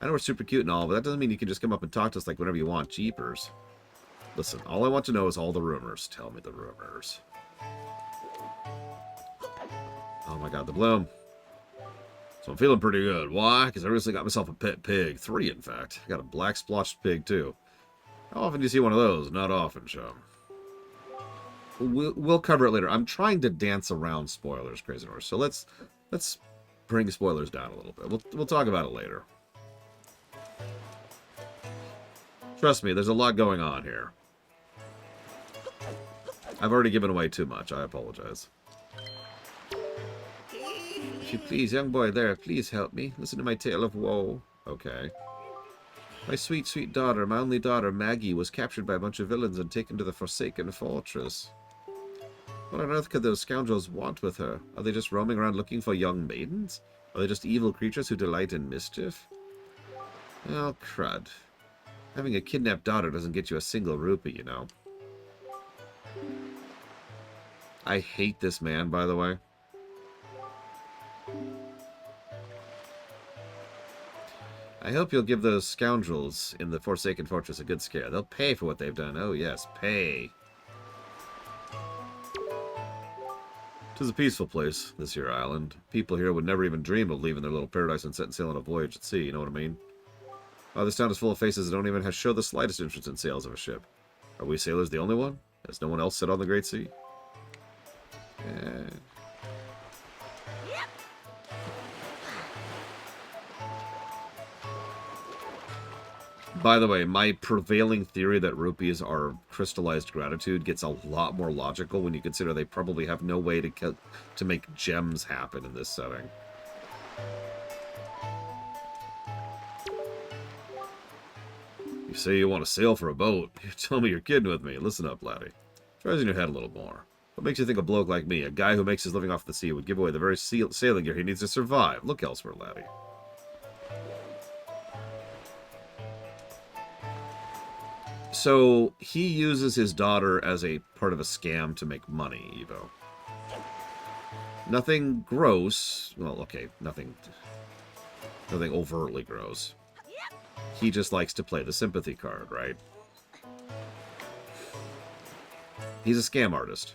I know we're super cute and all, but that doesn't mean you can just come up and talk to us like whenever you want. Jeepers. Listen, all I want to know is all the rumors. Tell me the rumors. Oh my god, the bloom. So I'm feeling pretty good. Why? Because I recently got myself a pet pig. 3, in fact. I got a black splotched pig, too. How often do you see one of those? Not often, chum. We'll cover it later. I'm trying to dance around spoilers, Crazy Horse. So let's bring spoilers down a little bit. We'll talk about it later. Trust me, there's a lot going on here. I've already given away too much. I apologize. If you please, young boy there, please help me. Listen to my tale of woe. Okay. My sweet, sweet daughter, my only daughter, Maggie, was captured by a bunch of villains and taken to the Forsaken Fortress. What on earth could those scoundrels want with her? Are they just roaming around looking for young maidens? Are they just evil creatures who delight in mischief? Oh, crud. Having a kidnapped daughter doesn't get you a single rupee, you know. I hate this man, by the way. I hope you'll give those scoundrels in the Forsaken Fortress a good scare. They'll pay for what they've done. Oh, yes, pay. 'Tis a peaceful place, this here island. People here would never even dream of leaving their little paradise and setting sail on a voyage at sea, you know what I mean? Oh, this town is full of faces that don't even show the slightest interest in sails of a ship. Are we sailors the only one? Has no one else set on the Great Sea? Yeah. By the way, my prevailing theory that rupees are crystallized gratitude gets a lot more logical when you consider they probably have no way to make gems happen in this setting. You say you want to sail for a boat. You tell me you're kidding with me. Listen up, laddie. Try using your head a little more. What makes you think a bloke like me, a guy who makes his living off the sea, would give away the very sailing gear he needs to survive? Look elsewhere, laddie. So, he uses his daughter as a part of a scam to make money, Evo. Nothing gross. Well, okay, nothing overtly gross. He just likes to play the sympathy card, right? He's a scam artist.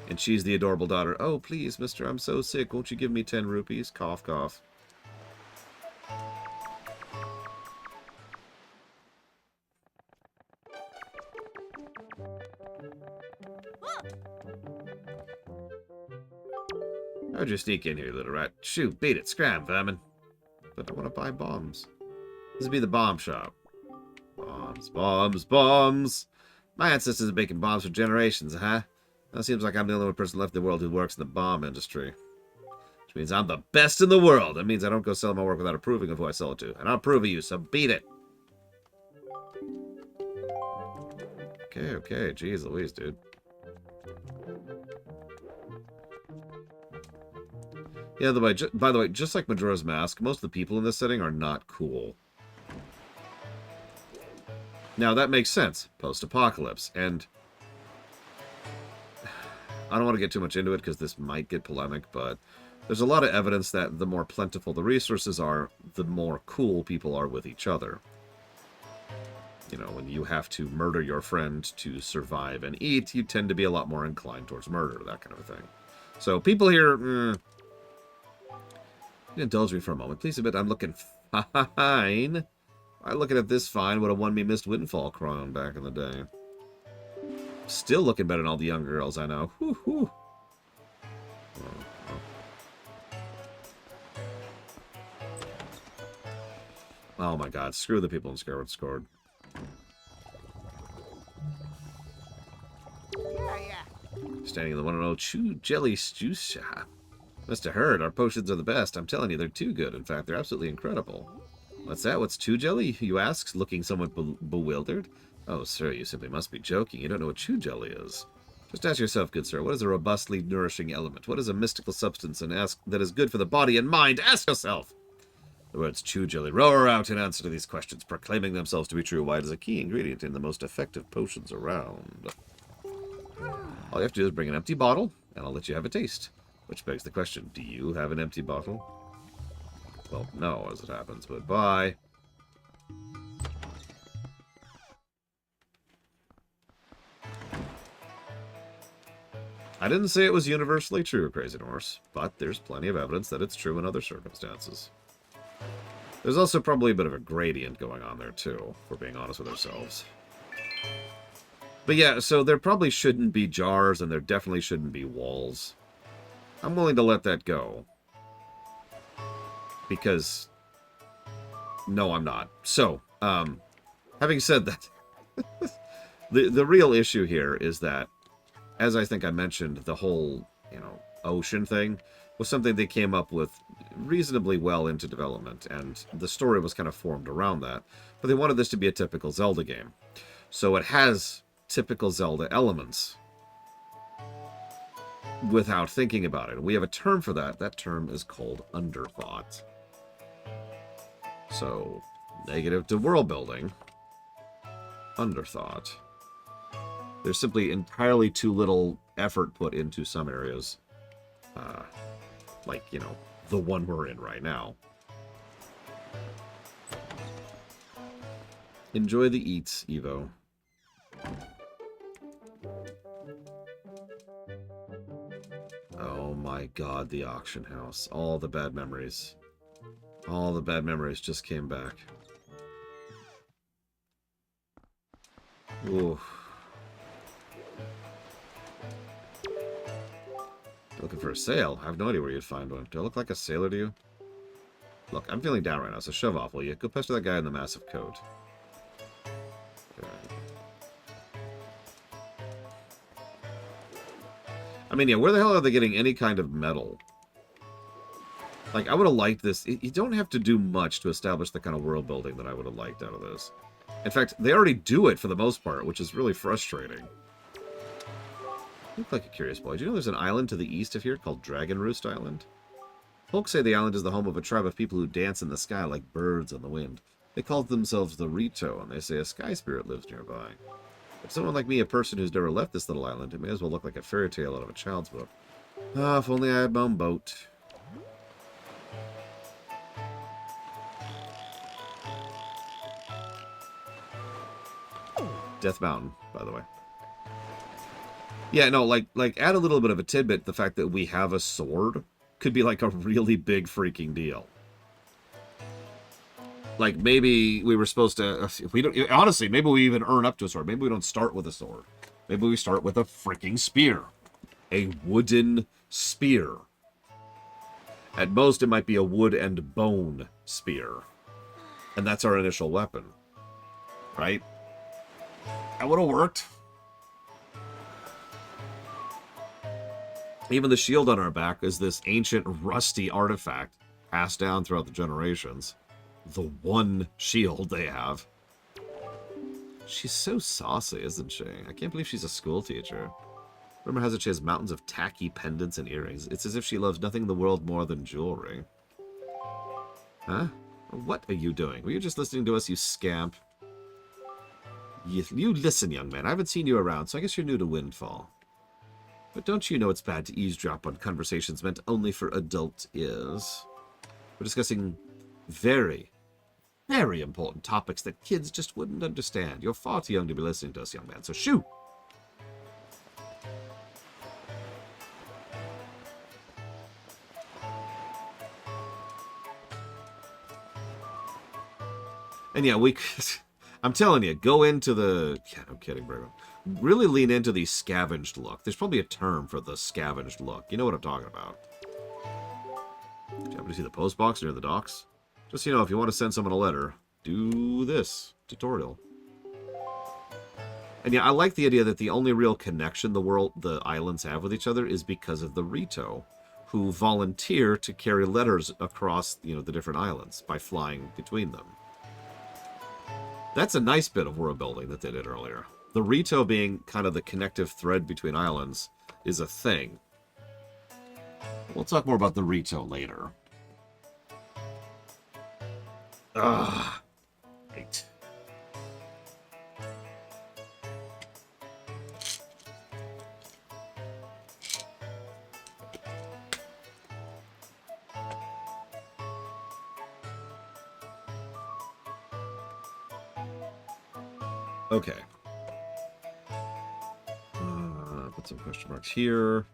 And she's the adorable daughter. Oh, please, mister, I'm so sick. Won't you give me 10 rupees? Cough, cough. How'd you sneak in here, little rat? Shoot, beat it. Scram, vermin. But I want to buy bombs. This would be the bomb shop. Bombs, bombs, bombs. My ancestors have been making bombs for generations, huh? Now it seems like I'm the only one person left in the world who works in the bomb industry. Which means I'm the best in the world. That means I don't go sell my work without approving of who I sell it to. And I'll approve of you, so beat it. Okay, okay. Jeez Louise, dude. Yeah, by the way, just like Majora's Mask, most of the people in this setting are not cool. Now, that makes sense. Post-apocalypse. And I don't want to get too much into it because this might get polemic, but there's a lot of evidence that the more plentiful the resources are, the more cool people are with each other. You know, when you have to murder your friend to survive and eat, you tend to be a lot more inclined towards murder, that kind of a thing. So, people here... Indulge me for a moment. Please admit I'm looking fine. I looking at this fine would have won me Missed Windfall crown back in the day. Still looking better than all the young girls I know. Whew, whew. Oh my god, screw the people in Skyward Sword. Standing in the one and only Chew Jelly Stew Shop. Must have heard, our potions are the best. I'm telling you, they're too good. In fact, they're absolutely incredible. What's that? What's Chew Jelly? You ask, looking somewhat bewildered. Oh, sir, you simply must be joking. You don't know what Chew Jelly is. Just ask yourself, good sir, what is a robustly nourishing element? What is a mystical substance and ask that is good for the body and mind? Ask yourself! The words chew jelly roar out in answer to these questions, proclaiming themselves to be true. Why it is a key ingredient in the most effective potions around. All you have to do is bring an empty bottle, and I'll let you have a taste. Which begs the question, do you have an empty bottle? Well, no, as it happens, but bye. I didn't say it was universally true, Crazy Norse, but there's plenty of evidence that it's true in other circumstances. There's also probably a bit of a gradient going on there, too, if we're being honest with ourselves. But yeah, so there probably shouldn't be jars, and there definitely shouldn't be walls. I'm willing to let that go. Because... no, I'm not. So, having said that, the real issue here is that, as I think I mentioned, the whole, ocean thing was something they came up with reasonably well into development, and the story was kind of formed around that. But they wanted this to be a typical Zelda game. So it has typical Zelda elements without thinking about it. We have a term for that. That term is called underthought. So, negative to world building, underthought. There's simply entirely too little effort put into some areas. Like, the one we're in right now. Enjoy the eats, Evo. Oh my god, the auction house. All the bad memories. All the bad memories just came back. Ooh. Looking for a sail? I have no idea where you'd find one. Do I look like a sailor to you? Look, I'm feeling down right now, so shove off, will you? Go pester that guy in the massive coat. Okay. I mean, yeah, where the hell are they getting any kind of metal? Like, I would have liked this. You don't have to do much to establish the kind of world building that I would have liked out of this. In fact, they already do it for the most part, which is really frustrating. You look like a curious boy. Do you know there's an island to the east of here called Dragon Roost Island? Folks say the island is the home of a tribe of people who dance in the sky like birds on the wind. They call themselves the Rito, and they say a sky spirit lives nearby. If someone like me, a person who's never left this little island, it may as well look like a fairy tale out of a child's book. Ah, if only I had my own boat. Death Mountain, by the way. Yeah, no, like add a little bit of a tidbit. The fact that we have a sword could be like a really big freaking deal. Like maybe we were supposed to. If we don't, honestly, maybe we even earn up to a sword. Maybe we don't start with a sword. Maybe we start with a freaking spear, a wooden spear. At most, it might be a wood and bone spear, and that's our initial weapon, right? That would have worked. Even the shield on our back is this ancient, rusty artifact passed down throughout the generations. The one shield they have. She's so saucy, isn't she? I can't believe she's a school teacher. Rumor has it she has mountains of tacky pendants and earrings. It's as if she loves nothing in the world more than jewelry. Huh? What are you doing? Were you just listening to us, you scamp? You listen, young man. I haven't seen you around, so I guess you're new to Windfall. But don't you know it's bad to eavesdrop on conversations meant only for adult ears? We're discussing very, very important topics that kids just wouldn't understand. You're far too young to be listening to us, young man, so shoo! And yeah, I'm telling you, go into the... Yeah, I'm kidding, bro. Really lean into the scavenged look. There's probably a term for the scavenged look. You know what I'm talking about. Do you happen to see the post box near the docks? Just so you know, if you want to send someone a letter, do this tutorial. And yeah, I like the idea that the only real connection the islands have with each other is because of the Rito, who volunteer to carry letters across, the different islands by flying between them. That's a nice bit of world building that they did earlier. The Rito being kind of the connective thread between islands is a thing. We'll talk more about the Rito later. Ah, right. Okay. Put some question marks here.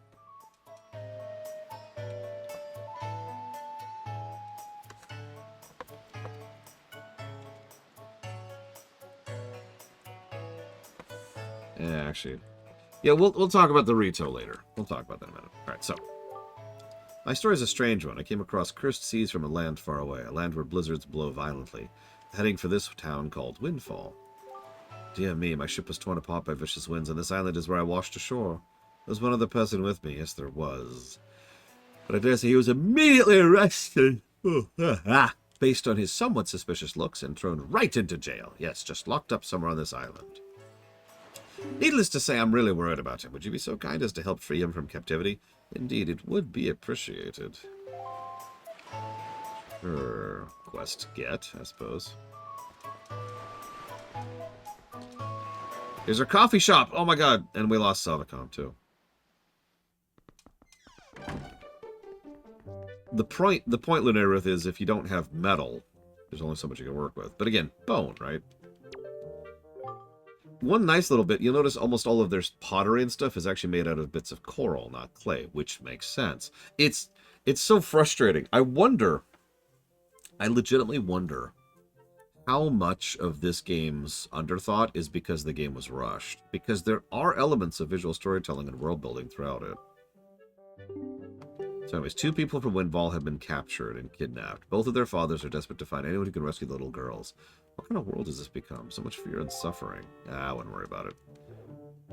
Yeah, actually. Yeah, we'll talk about the Rito later. We'll talk about that in a minute. Alright, so. My story is a strange one. I came across cursed seas from a land far away, a land where blizzards blow violently, heading for this town called Windfall. Dear me, my ship was torn apart by vicious winds, and this island is where I washed ashore. There was one other person with me. Yes, there was. But I dare say he was immediately arrested. Based on his somewhat suspicious looks and thrown right into jail. Yes, just locked up somewhere on this island. Needless to say, I'm really worried about him. Would you be so kind as to help free him from captivity? Indeed, it would be appreciated. Quest get, I suppose. Here's our coffee shop! Oh my god! And we lost Salvacom, too. The point, Lunarith, is if you don't have metal, there's only so much you can work with. But again, bone, right? One nice little bit, you'll notice almost all of their pottery and stuff is actually made out of bits of coral, not clay, which makes sense. It's so frustrating. I legitimately wonder how much of this game's underthought is because the game was rushed. Because there are elements of visual storytelling and world building throughout it. So anyways, 2 people from Windfall have been captured and kidnapped. Both of their fathers are desperate to find anyone who can rescue the little girls. What kind of world has this become? So much fear and suffering. I wouldn't worry about it.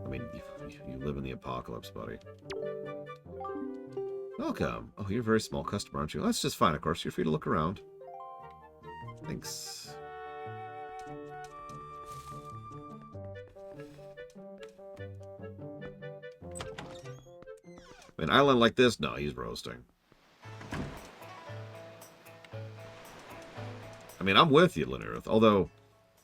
I mean, you live in the apocalypse, buddy. Welcome. Oh, you're a very small customer, aren't you? That's just fine, of course. You're free to look around. Thanks. An island like this? No, he's roasting. I mean, I'm with you, Lunarith, although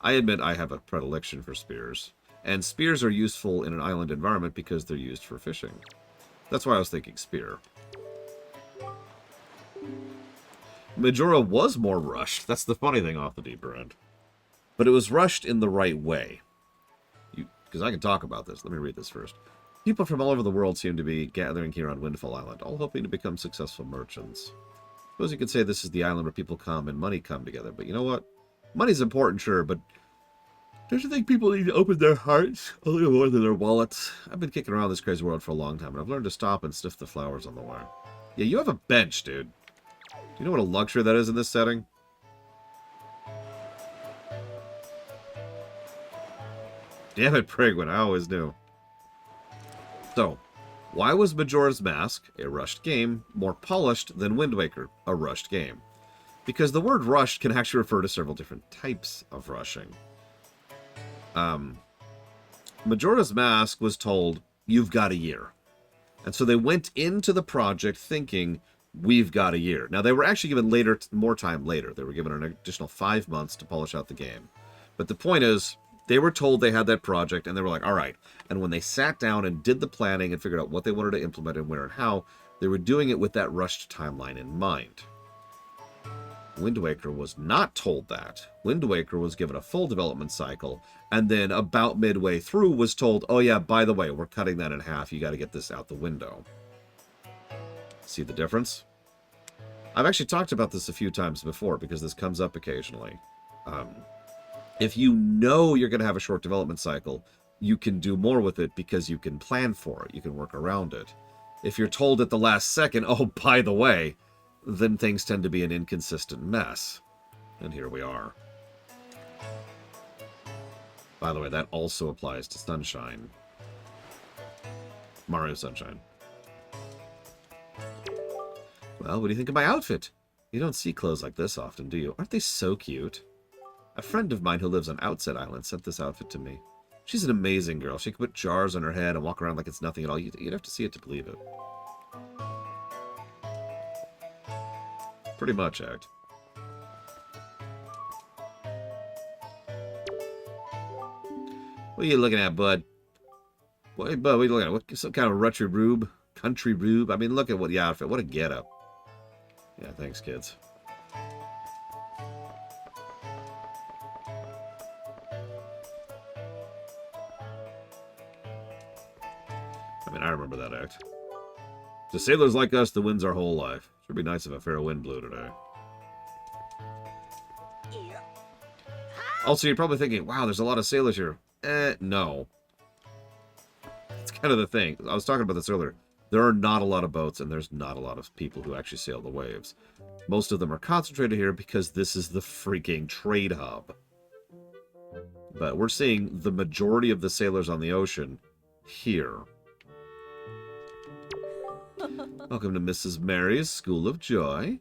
I admit I have a predilection for spears. And spears are useful in an island environment because they're used for fishing. That's why I was thinking spear. Majora was more rushed. That's the funny thing off the deeper end. But it was rushed in the right way. Because I can talk about this. Let me read this first. People from all over the world seem to be gathering here on Windfall Island, all hoping to become successful merchants. Suppose you could say this is the island where people come and money come together, but you know what? Money's important, sure, but don't you think people need to open their hearts a little more than their wallets? I've been kicking around this crazy world for a long time, and I've learned to stop and sniff the flowers on the way. Yeah, you have a bench, dude. Do you know what a luxury that is in this setting? Damn it, Prigwin, I always knew. So, why was Majora's Mask, a rushed game, more polished than Wind Waker, a rushed game? Because the word rushed can actually refer to several different types of rushing. Majora's Mask was told, you've got a year. And so they went into the project thinking, we've got a year. Now, they were actually given more time later. They were given an additional 5 months to polish out the game. But the point is, they were told they had that project, and they were like, all right. And when they sat down and did the planning and figured out what they wanted to implement and where and how, they were doing it with that rushed timeline in mind. Wind Waker was not told that. Wind Waker was given a full development cycle, and then about midway through was told, oh yeah, by the way, we're cutting that in half. You got to get this out the window. See the difference? I've actually talked about this a few times before because this comes up occasionally. If you know you're going to have a short development cycle, you can do more with it because you can plan for it. You can work around it. If you're told at the last second, oh, by the way, then things tend to be an inconsistent mess. And here we are. By the way, that also applies to Sunshine. Mario Sunshine. Well, what do you think of my outfit? You don't see clothes like this often, do you? Aren't they so cute? A friend of mine who lives on Outset Island sent this outfit to me. She's an amazing girl. She can put jars on her head and walk around like it's nothing at all. You'd have to see it to believe it. Pretty much, act. What are you looking at, bud? Hey, bud, what are you looking at? What, some kind of retro rube? Country rube? I mean, look at what the outfit. What a getup. Yeah, thanks, kids. I mean, I remember that act. To sailors like us, the wind's our whole life. Should be nice if a fair wind blew today. Also, you're probably thinking, wow, there's a lot of sailors here. No. It's kind of the thing. I was talking about this earlier. There are not a lot of boats, and there's not a lot of people who actually sail the waves. Most of them are concentrated here because this is the freaking trade hub. But we're seeing the majority of the sailors on the ocean here. Welcome to Mrs. Mary's School of Joy.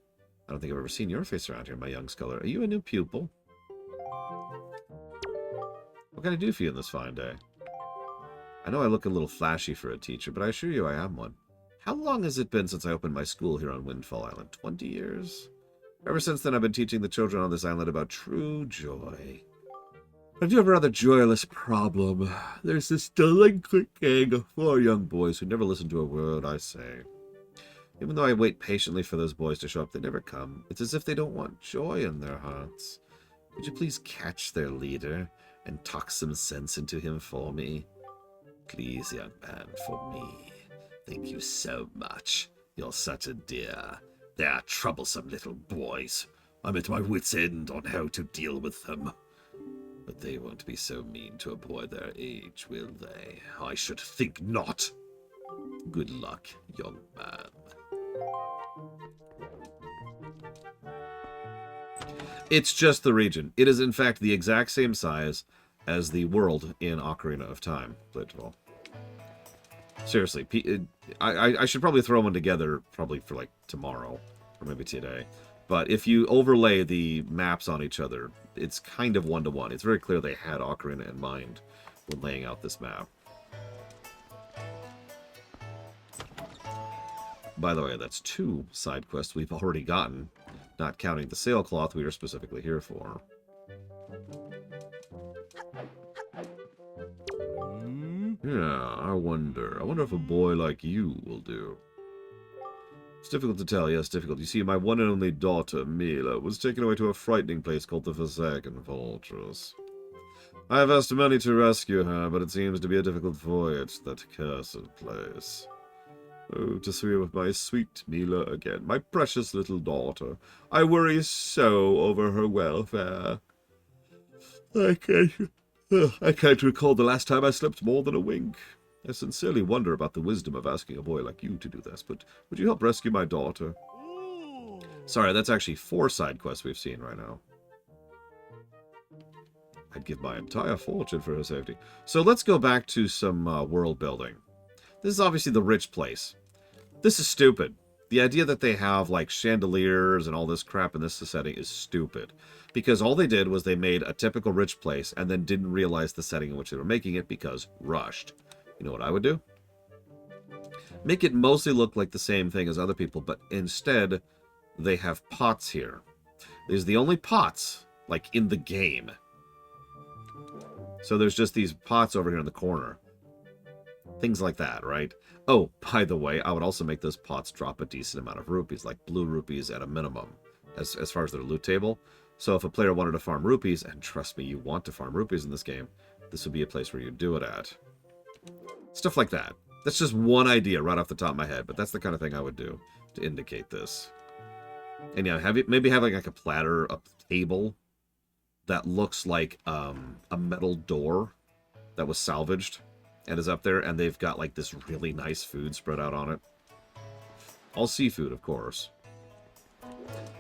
I don't think I've ever seen your face around here, my young scholar. Are you a new pupil? What can I do for you on this fine day? I know I look a little flashy for a teacher, but I assure you I am one. How long has it been since I opened my school here on Windfall Island? 20 years? Ever since then, I've been teaching the children on this island about true joy. I do have a rather joyless problem. There's this delinquent gang of 4 young boys who never listen to a word I say. Even though I wait patiently for those boys to show up, they never come. It's as if they don't want joy in their hearts. Would you please catch their leader and talk some sense into him for me? Please, young man, for me. Thank you so much. You're such a dear. They are troublesome little boys. I'm at my wit's end on how to deal with them. But they won't be so mean to a boy their age, will they? I should think not. Good luck, young man. It's just the region. It is, in fact, the exact same size as the world in Ocarina of Time. Playable. Seriously, I should probably throw one together probably for like tomorrow or maybe today. But if you overlay the maps on each other, it's kind of one-to-one. It's very clear they had Ocarina in mind when laying out this map. By the way, that's 2 side quests we've already gotten, not counting the sailcloth we are specifically here for. Yeah, I wonder if a boy like you will do. It's difficult to tell, yes, difficult. You see, my one and only daughter, Mila, was taken away to a frightening place called the Forsaken Fortress. I have asked many to rescue her, but it seems to be a difficult voyage, that cursed place. Oh, to see with my sweet Mila again, my precious little daughter. I worry so over her welfare. I can't recall the last time I slept more than a wink. I sincerely wonder about the wisdom of asking a boy like you to do this, but would you help rescue my daughter? Sorry, that's actually 4 side quests we've seen right now. I'd give my entire fortune for her safety. So let's go back to some world building. This is obviously the rich place. This is stupid. The idea that they have, like, chandeliers and all this crap in this setting is stupid. Because all they did was they made a typical rich place and then didn't realize the setting in which they were making it because rushed. You know what I would do? Make it mostly look like the same thing as other people, but instead, they have pots here. There's the only pots, like, in the game. So there's just these pots over here in the corner. Things like that, right? Oh, by the way, I would also make those pots drop a decent amount of rupees, like blue rupees at a minimum, as far as their loot table. So if a player wanted to farm rupees, and trust me, you want to farm rupees in this game, this would be a place where you do it at. Stuff like that. That's just one idea right off the top of my head, but that's the kind of thing I would do to indicate this. And yeah, maybe having like a platter, a table that looks like a metal door that was salvaged and is up there, and they've got like this really nice food spread out on it. All seafood, of course.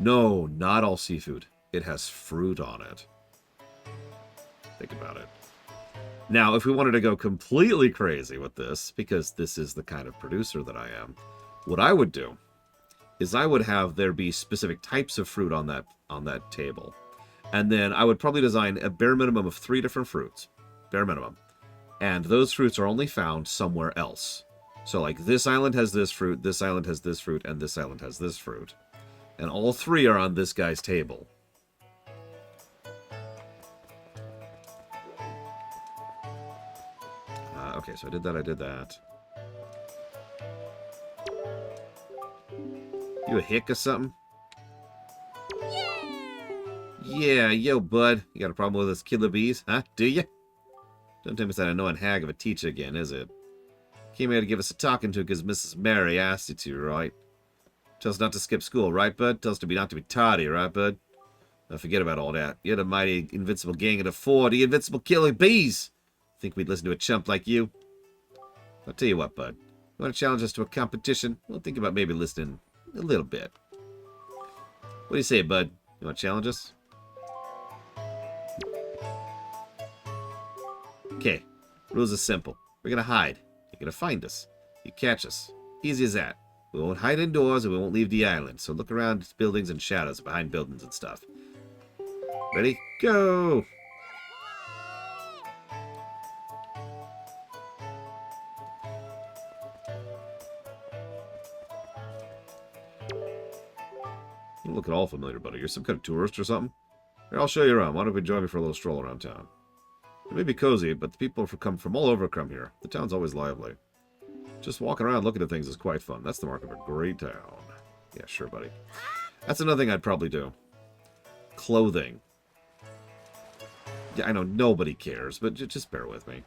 No, not all seafood. It has fruit on it. Think about it. Now, if we wanted to go completely crazy with this, because this is the kind of producer that I am, what I would do is I would have there be specific types of fruit on that table. And then I would probably design a bare minimum of 3 different fruits. Bare minimum. And those fruits are only found somewhere else. So, like, this island has this fruit, this island has this fruit, and this island has this fruit. And all three are on this guy's table. Okay, so I did that. You a hick or something? Yeah, yo, bud. You got a problem with this killer bees, huh? Do you? Don't tell me it's that annoying hag of a teacher again, is it? Came here to give us a talking to because Mrs. Mary asked you to, right? Tell us not to skip school, right, bud? Tell us not to be tardy, right, bud? Now forget about all that. You're the mighty invincible gang of the 40 invincible killer bees! Think we'd listen to a chump like you? I'll tell you what, bud. You want to challenge us to a competition? Well, think about maybe listening a little bit. What do you say, bud? You want to challenge us? Okay. Rules are simple. We're going to hide. You're going to find us. You catch us. Easy as that. We won't hide indoors and we won't leave the island. So look around buildings and shadows behind buildings and stuff. Ready? Go! You don't look at all familiar, buddy. You're some kind of tourist or something? Here, I'll show you around. Why don't we join me for a little stroll around town? It may be cozy, but the people come from all over come here. The town's always lively. Just walking around looking at things is quite fun. That's the mark of a great town. Yeah, sure, buddy. That's another thing I'd probably do. Clothing. Yeah, I know nobody cares, but just bear with me.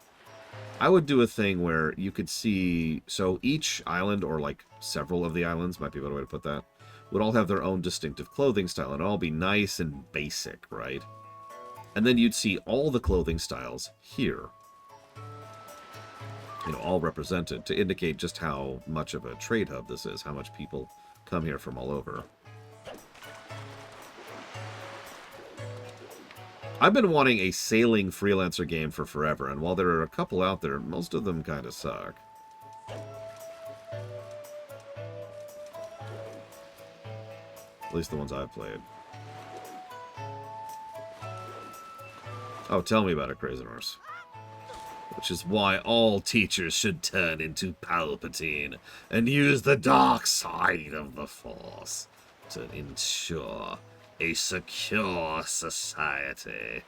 I would do a thing where you could see... So each island, or like several of the islands, might be a better way to put that, would all have their own distinctive clothing style, and all be nice and basic, right? And then you'd see all the clothing styles here. You know, all represented to indicate just how much of a trade hub this is, how much people come here from all over. I've been wanting a sailing freelancer game for forever, and while there are a couple out there, most of them kind of suck. At least the ones I've played. Oh, tell me about it, Crazy Nurse. Which is why all teachers should turn into Palpatine and use the dark side of the Force to ensure a secure society.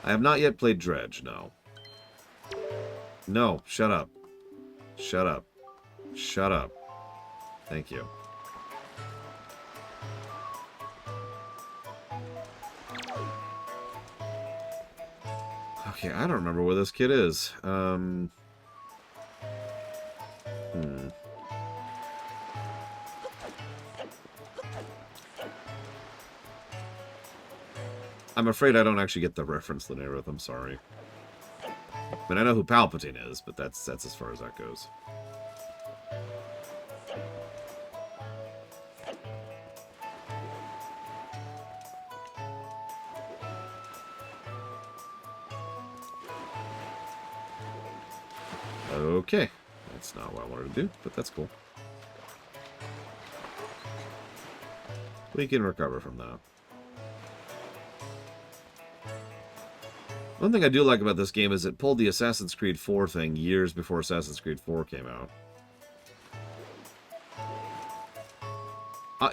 I have not yet played Dredge, no. No, shut up. Shut up. Shut up. Thank you. Okay, I don't remember where this kid is. I'm afraid I don't actually get the reference, Linnarith. I'm sorry. I mean, I know who Palpatine is, but that's as far as that goes. Okay. That's not what I wanted to do, but that's cool. We can recover from that. One thing I do like about this game is it pulled the Assassin's Creed 4 thing years before Assassin's Creed 4 came out.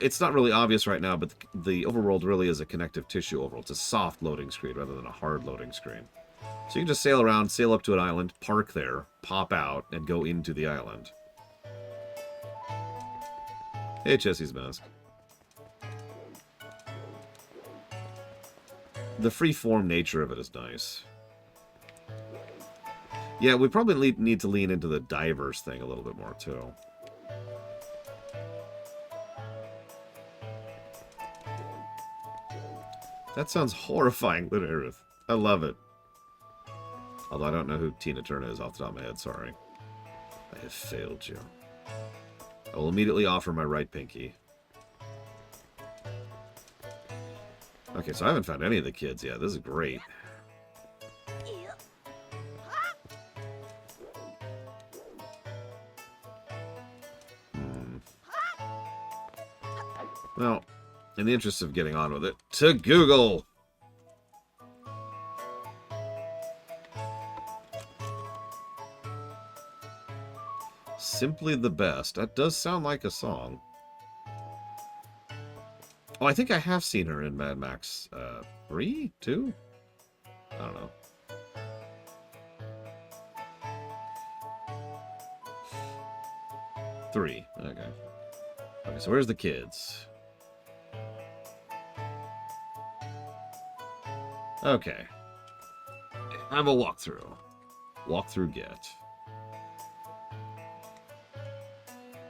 It's not really obvious right now, but the overworld really is a connective tissue overworld. It's a soft loading screen rather than a hard loading screen. So you can just sail around, sail up to an island, park there, pop out, and go into the island. Hey, Chessie's Mask. The free-form nature of it is nice. Yeah, we probably need to lean into the divers thing a little bit more, too. That sounds horrifying, Linnarith. I love it. Although I don't know who Tina Turner is off the top of my head, sorry. I have failed you. I will immediately offer my right pinky. Okay, so I haven't found any of the kids yet. This is great. Well, in the interest of getting on with it, to Google! Simply the best. That does sound like a song. Oh, I think I have seen her in Mad Max 3? 2? I don't know. Three. Okay. Okay, so where's the kids? Okay. Have a walkthrough. Walkthrough get.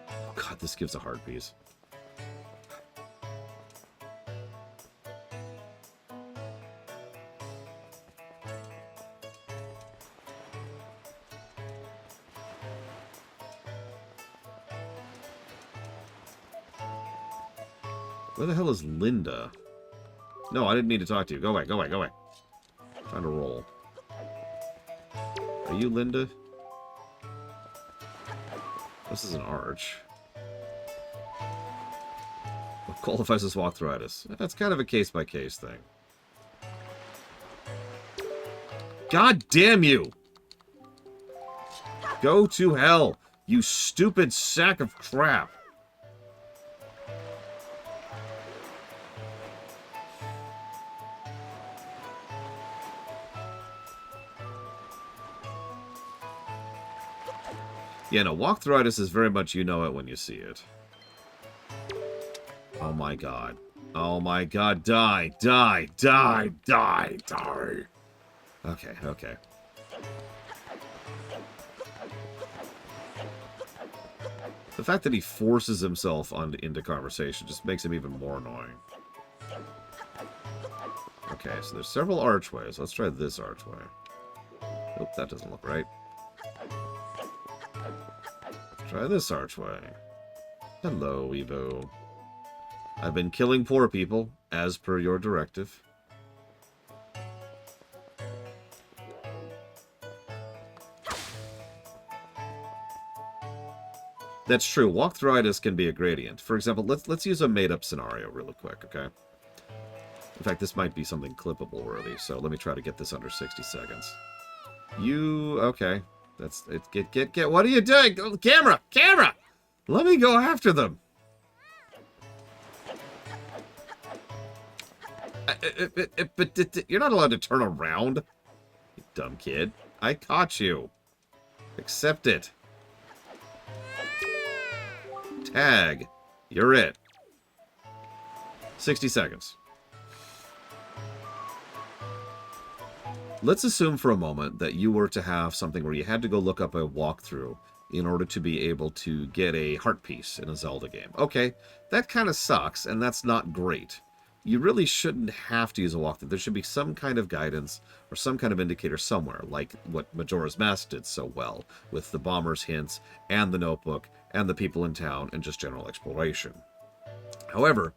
Oh god, this gives a heart piece. Where the hell is Linda? No, I didn't need to talk to you. Go away, go away, go away. I'm trying to roll. Are you Linda? This is an arch. What qualifies as walkthroughitis? That's kind of a case-by-case thing. God damn you! Go to hell, you stupid sack of crap! Yeah, no, walkthroughitis is very much you know it when you see it. Oh my god. Oh my god, die, die, die, die, die. Okay, okay. The fact that he forces himself into conversation just makes him even more annoying. Okay, so there's several archways. Let's try this archway. Nope, that doesn't look right. Try this archway. Hello, Evo. I've been killing poor people, as per your directive. That's true. Walkthroughitis can be a gradient. For example, let's use a made-up scenario really quick, okay? In fact, this might be something clippable worthy, so let me try to get this under 60 seconds. Okay. That's it. Get. What are you doing? Camera! Camera! Let me go after them. But you're not allowed to turn around, you dumb kid. I caught you. Accept it. Tag. You're it. 60 seconds. Let's assume for a moment that you were to have something where you had to go look up a walkthrough in order to be able to get a heart piece in a Zelda game. Okay, that kind of sucks, and that's not great. You really shouldn't have to use a walkthrough. There should be some kind of guidance or some kind of indicator somewhere, like what Majora's Mask did so well, with the bomber's hints, and the notebook, and the people in town, and just general exploration. However,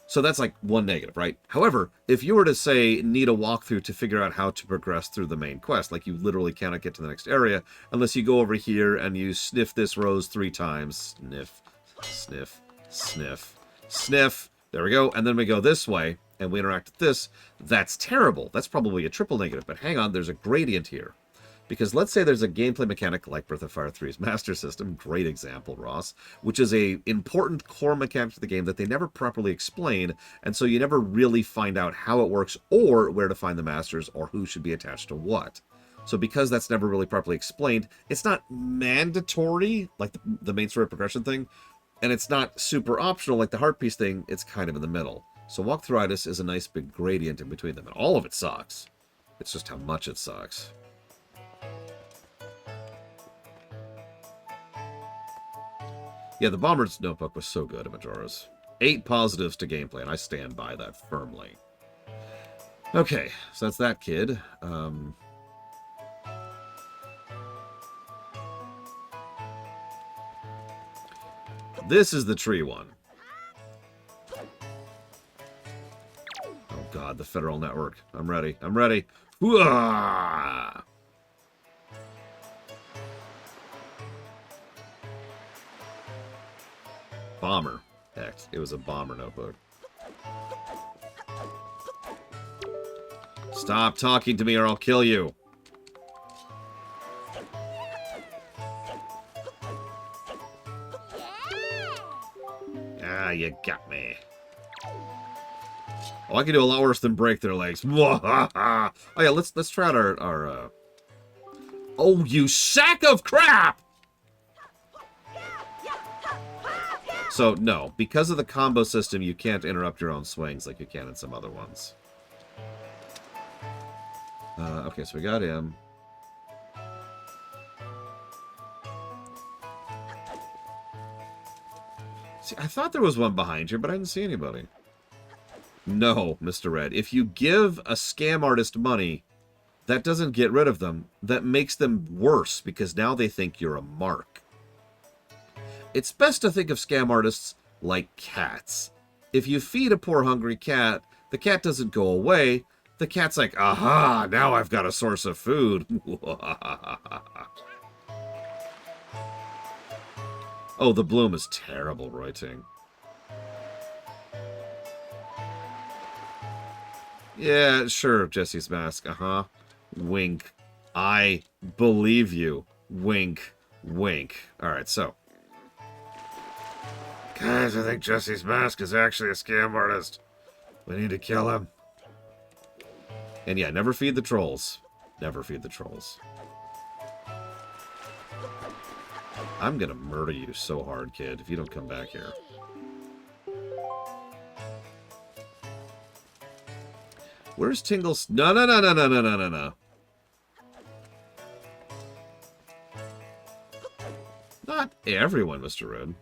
so that's like one negative, right? However, if you were to say need a walkthrough to figure out how to progress through the main quest, like you literally cannot get to the next area unless you go over here and you sniff this rose 3 times. Sniff, sniff, sniff, sniff. There we go. And then we go this way and we interact with this. That's terrible. That's probably a triple negative. But hang on, there's a gradient here. Because let's say there's a gameplay mechanic like Breath of Fire 3's Master System, great example, Ross, which is a important core mechanic to the game that they never properly explain, and so you never really find out how it works or where to find the Masters or who should be attached to what. So because that's never really properly explained, it's not mandatory, like the main story progression thing, and it's not super optional like the heart piece thing, it's kind of in the middle. So walkthroughitis is a nice big gradient in between them, and all of it sucks. It's just how much it sucks. Yeah, the Bomber's Notebook was so good at Majora's. 8 positives to gameplay, and I stand by that firmly. Okay, so that's that kid. This is the tree one. Oh god, the Federal Network. I'm ready. I'm ready. Hooah! Bomber. Heck, it was a bomber notebook. Stop talking to me or I'll kill you. Ah, you got me. Oh, I can do a lot worse than break their legs. Oh yeah, let's try out our Oh, you sack of crap! So, no. Because of the combo system, you can't interrupt your own swings like you can in some other ones. Okay, so we got him. See, I thought there was one behind here, but I didn't see anybody. No, Mr. Red. If you give a scam artist money, that doesn't get rid of them. That makes them worse, because now they think you're a mark. It's best to think of scam artists like cats. If you feed a poor hungry cat, the cat doesn't go away. The cat's like, aha, now I've got a source of food. Oh, the bloom is terrible writing. Yeah, sure, Jesse's mask. Uh-huh. Wink. I believe you. Wink. Wink. Alright, so. Guys, I think Jesse's mask is actually a scam artist. We need to kill him. And yeah, never feed the trolls. Never feed the trolls. I'm gonna murder you so hard, kid, if you don't come back here. Where's Tingles? No. Not everyone, Mr. Red.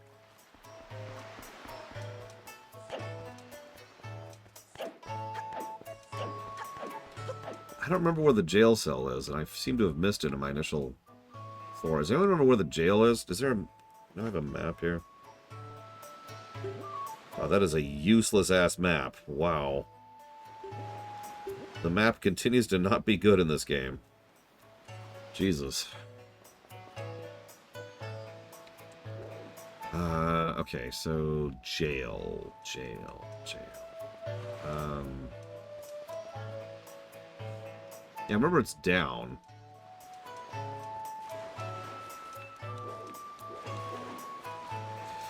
I don't remember where the jail cell is, and I seem to have missed it in my initial floor. Does anyone remember where the jail is? Is there a... Do I have a map here? Oh, that is a useless-ass map. Wow. The map continues to not be good in this game. Jesus. Okay, so... Jail. Yeah, I remember it's down.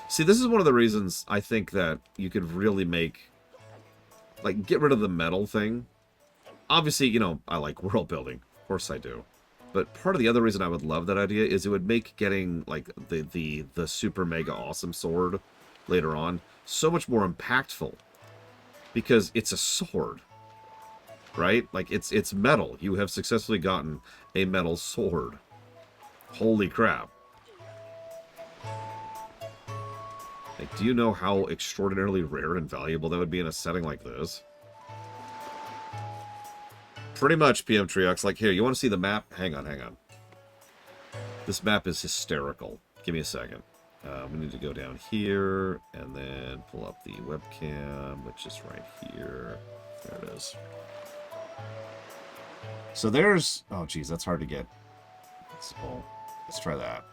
See, this is one of the reasons I think that you could really make... Like, get rid of the metal thing. Obviously, you know, I like world building. Of course I do. But part of the other reason I would love that idea is it would make getting, like, the super mega awesome sword later on so much more impactful. Because it's a sword. Right? Like, it's metal. You have successfully gotten a metal sword. Holy crap. Like, do you know how extraordinarily rare and valuable that would be in a setting like this? Pretty much, PM Triox. Like, here, you want to see the map? Hang on. This map is hysterical. Give me a second. We need to go down here, and then pull up the webcam, which is right here. There it is. So there's... Oh, geez, that's hard to get. Let's try that.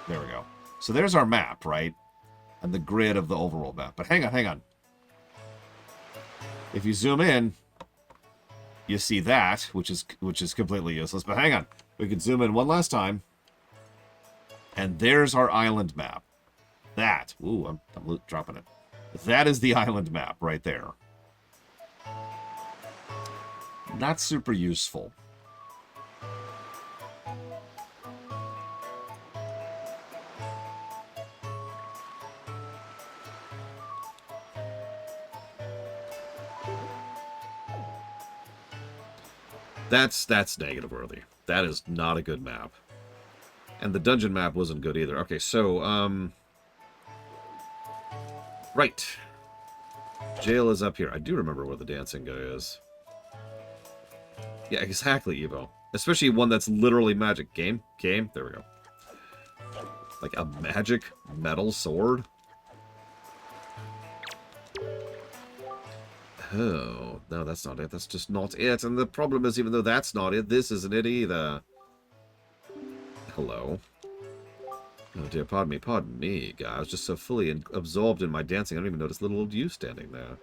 There we go. So there's our map, right? And the grid of the overall map. But hang on. If you zoom in, you see that, which is completely useless. But hang on. We can zoom in one last time. And there's our island map. That. Ooh, I'm dropping it. That is the island map right there. Not super useful. That's negative worthy. That is not a good map. And the dungeon map wasn't good either. Okay, so, right. Jail is up here. I do remember where the dancing guy is. Yeah, exactly, Evo. Especially one that's literally magic. Game? There we go. Like a magic metal sword? Oh, no, that's not it. That's just not it. And the problem is, even though that's not it, this isn't it either. Hello. Oh dear, pardon me, guy. I was just so fully absorbed in my dancing, I don't even notice little old you standing there.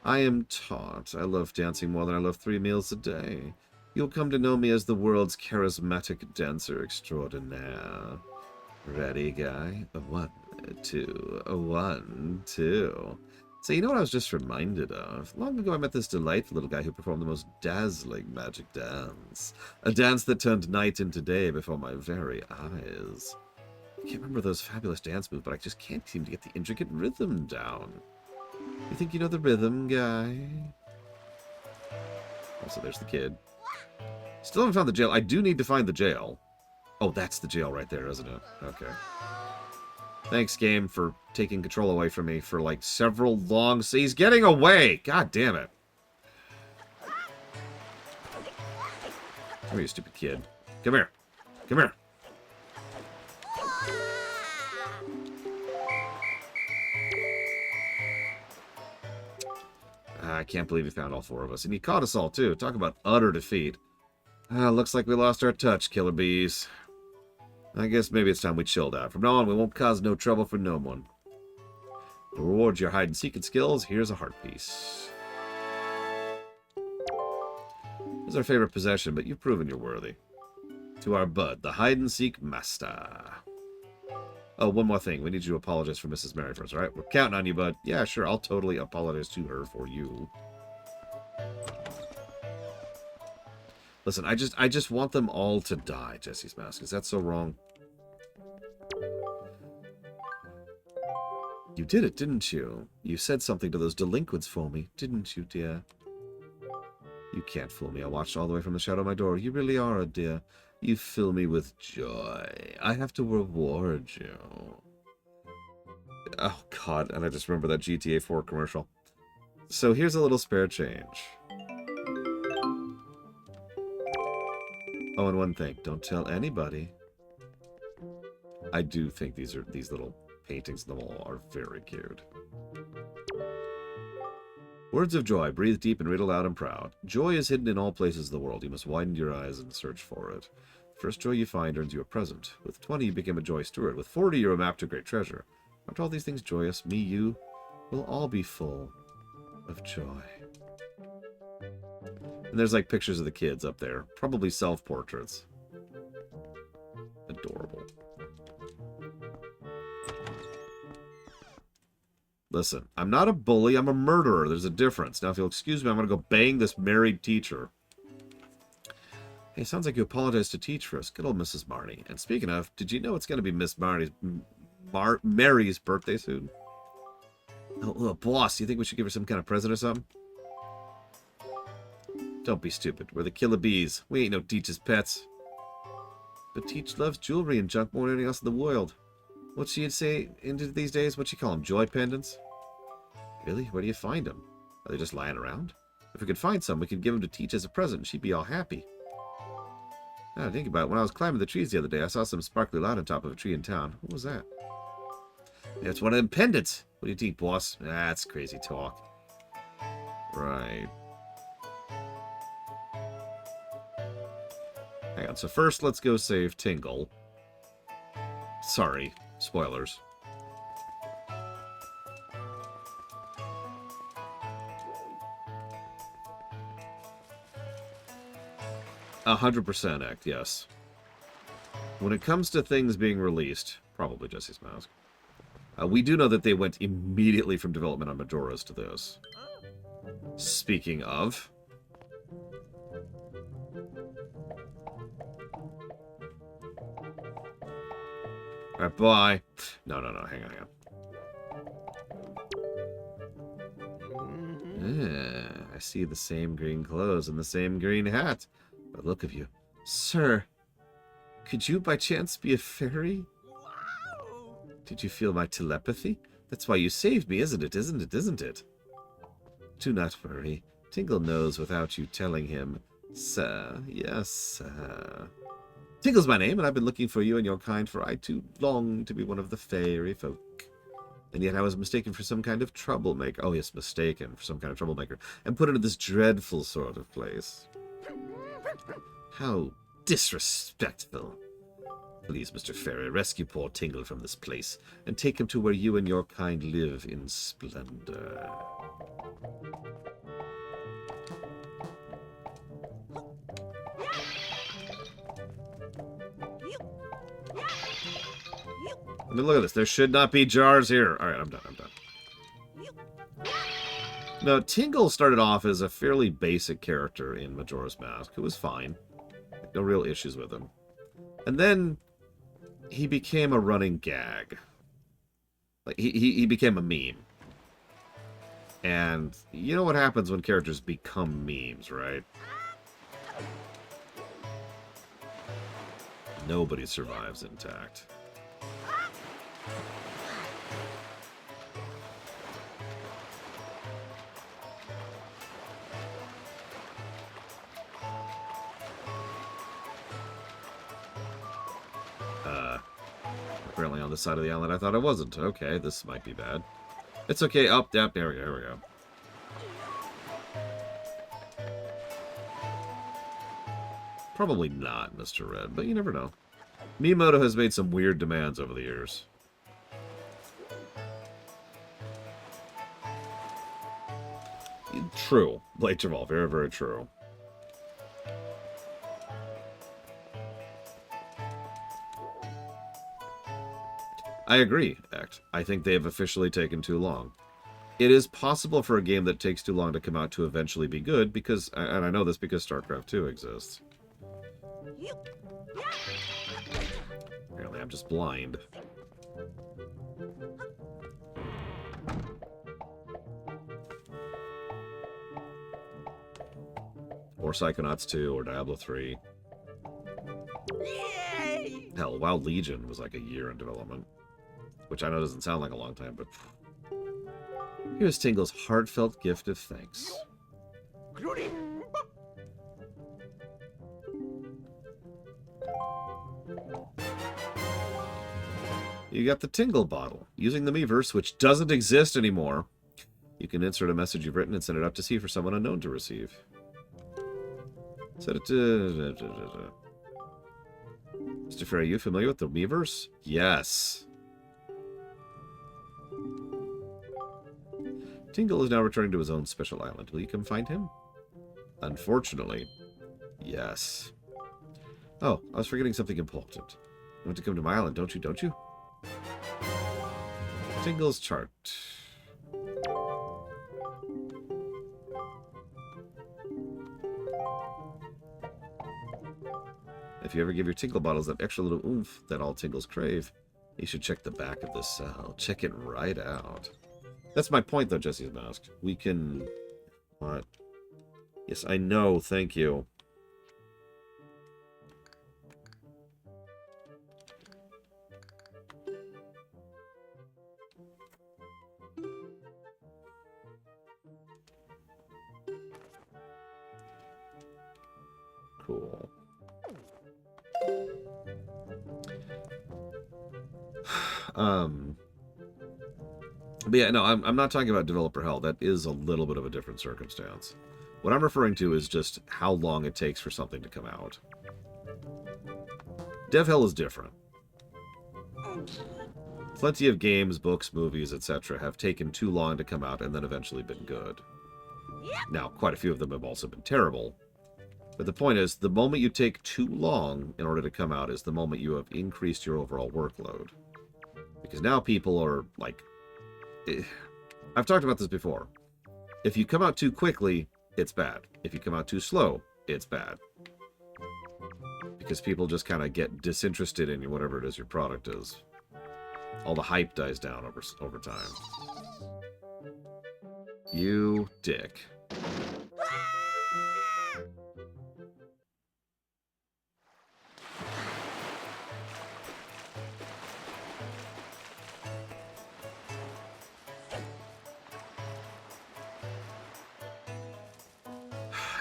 I am taught. I love dancing more than I love 3 meals a day. You'll come to know me as the world's charismatic dancer extraordinaire. Ready, guy? 1, 2, 1, 2. So you know what I was just reminded of? Long ago I met this delightful little guy who performed the most dazzling magic dance. A dance that turned night into day before my very eyes. I can't remember those fabulous dance moves, but I just can't seem to get the intricate rhythm down. You think you know the rhythm, guy? Also, there's the kid. Still haven't found the jail. I do need to find the jail. Oh, that's the jail right there, isn't it? Okay. Thanks, game, for taking control away from me for, like, several long... He's getting away! God damn it. Come here, you stupid kid. Come here. Come here. I can't believe he found all 4 of us. And he caught us all, too. Talk about utter defeat. Looks like we lost our touch, killer bees. I guess maybe it's time we chilled out. From now on, we won't cause no trouble for no one. To reward your hide-and-seeking skills, here's a heart piece. This is our favorite possession, but you've proven you're worthy. To our bud, the hide-and-seek master. Oh, one more thing. We need you to apologize for Mrs. Mary first, alright? We're counting on you, bud. Yeah, sure, I'll totally apologize to her for you. Listen, I just want them all to die, Jesse's Mask. Is that so wrong? You did it, didn't you? You said something to those delinquents for me, didn't you, dear? You can't fool me. I watched all the way from the shadow of my door. You really are a dear. You fill me with joy. I have to reward you. Oh, God. And I just remember that GTA 4 commercial. So here's a little spare change. Oh, and one thing. Don't tell anybody. I do think these little paintings on the wall are very cute. Words of joy. Breathe deep and read aloud and proud. Joy is hidden in all places of the world. You must widen your eyes and search for it. First joy you find earns you a present. With 20, you become a joy steward. With 40, you're a map to great treasure. Aren't all these things joyous? Me, you, will all be full of joy. And there's like pictures of the kids up there. Probably self-portraits. Adorable. Listen, I'm not a bully, I'm a murderer. There's a difference. Now, if you'll excuse me, I'm going to go bang this married teacher. Hey, sounds like you apologized to teach for us. Good old Mrs. Marnie. And speaking of, did you know it's going to be Miss Mary's birthday soon? Oh, boss, you think we should give her some kind of present or something? Don't be stupid. We're the killer bees. We ain't no Teach's pets. But Teach loves jewelry and junk more than anything else in the world. What'd she say into these days? What'd she call them? Joy pendants? Really? Where do you find them? Are they just lying around? If we could find some, we could give them to Teach as a present and she'd be all happy. Now, think about it. When I was climbing the trees the other day, I saw some sparkly light on top of a tree in town. What was that? Yeah, it's one of them pendants. What do you think, boss? That's crazy talk. Right. Hang on. So first, let's go save Tingle. Sorry. Spoilers. A 100% act, yes. When it comes to things being released, probably Jesse's Mask, we do know that they went immediately from development on Majora's to this. Speaking of... Alright, bye. No, hang on. Yeah, I see the same green clothes and the same green hat. By the look of you. Sir, could you by chance be a fairy? Did you feel my telepathy? That's why you saved me, isn't it? Isn't it? Do not worry. Tingle knows without you telling him. Sir, yes, sir. Tingle's my name, and I've been looking for you and your kind, for I too long to be one of the fairy folk. And yet I was mistaken for some kind of troublemaker. Oh, yes, mistaken for some kind of troublemaker. And put into this dreadful sort of place. How disrespectful. Please, Mr. Fairy, rescue poor Tingle from this place, and take him to where you and your kind live in splendor. I mean, look at this. There should not be jars here. All right, I'm done. Now, Tingle started off as a fairly basic character in Majora's Mask, who was fine. No real issues with him. And then he became a running gag. Like, he became a meme. And you know what happens when characters become memes, right? Nobody survives intact. Apparently on this side of the island I thought I wasn't. Okay, this might be bad. It's okay. Up, down, there we go, there we go. Probably not, Mr. Red, but you never know. Miyamoto has made some weird demands over the years. True. Blade Travel, very, very true. I agree, Act. I think they have officially taken too long. It is possible for a game that takes too long to come out to eventually be good, because, and I know this because StarCraft 2 exists. Apparently I'm just blind. Or Psychonauts 2, or Diablo 3. Yay! Hell, WoW Legion was like a year in development. Which I know doesn't sound like a long time, but... Here's Tingle's heartfelt gift of thanks. You got the Tingle bottle. Using the Miiverse, which doesn't exist anymore, you can insert a message you've written and send it up to sea for someone unknown to receive. Set it to... Mr. Fair, are you familiar with the Miiverse? Yes. Tingle is now returning to his own special island. Will you come find him? Unfortunately, yes. Oh, I was forgetting something important. You want to come to my island, don't you? Tingle's chart. If you ever give your Tingle bottles that extra little oomph that all Tingles crave, you should check the back of this cell. Check it right out. That's my point, though, Jesse's Mask. We can... What? Yes, I know. Thank you. Cool. But yeah, no, I'm not talking about developer hell. That is a little bit of a different circumstance. What I'm referring to is just how long it takes for something to come out. Dev hell is different. Plenty of games, books, movies, etc. have taken too long to come out and then eventually been good. Now, quite a few of them have also been terrible. But the point is, the moment you take too long in order to come out is the moment you have increased your overall workload. Because now people are, like... I've talked about this before. If you come out too quickly, it's bad. If you come out too slow, it's bad. Because people just kind of get disinterested in whatever it is your product is. All the hype dies down over time. You dick.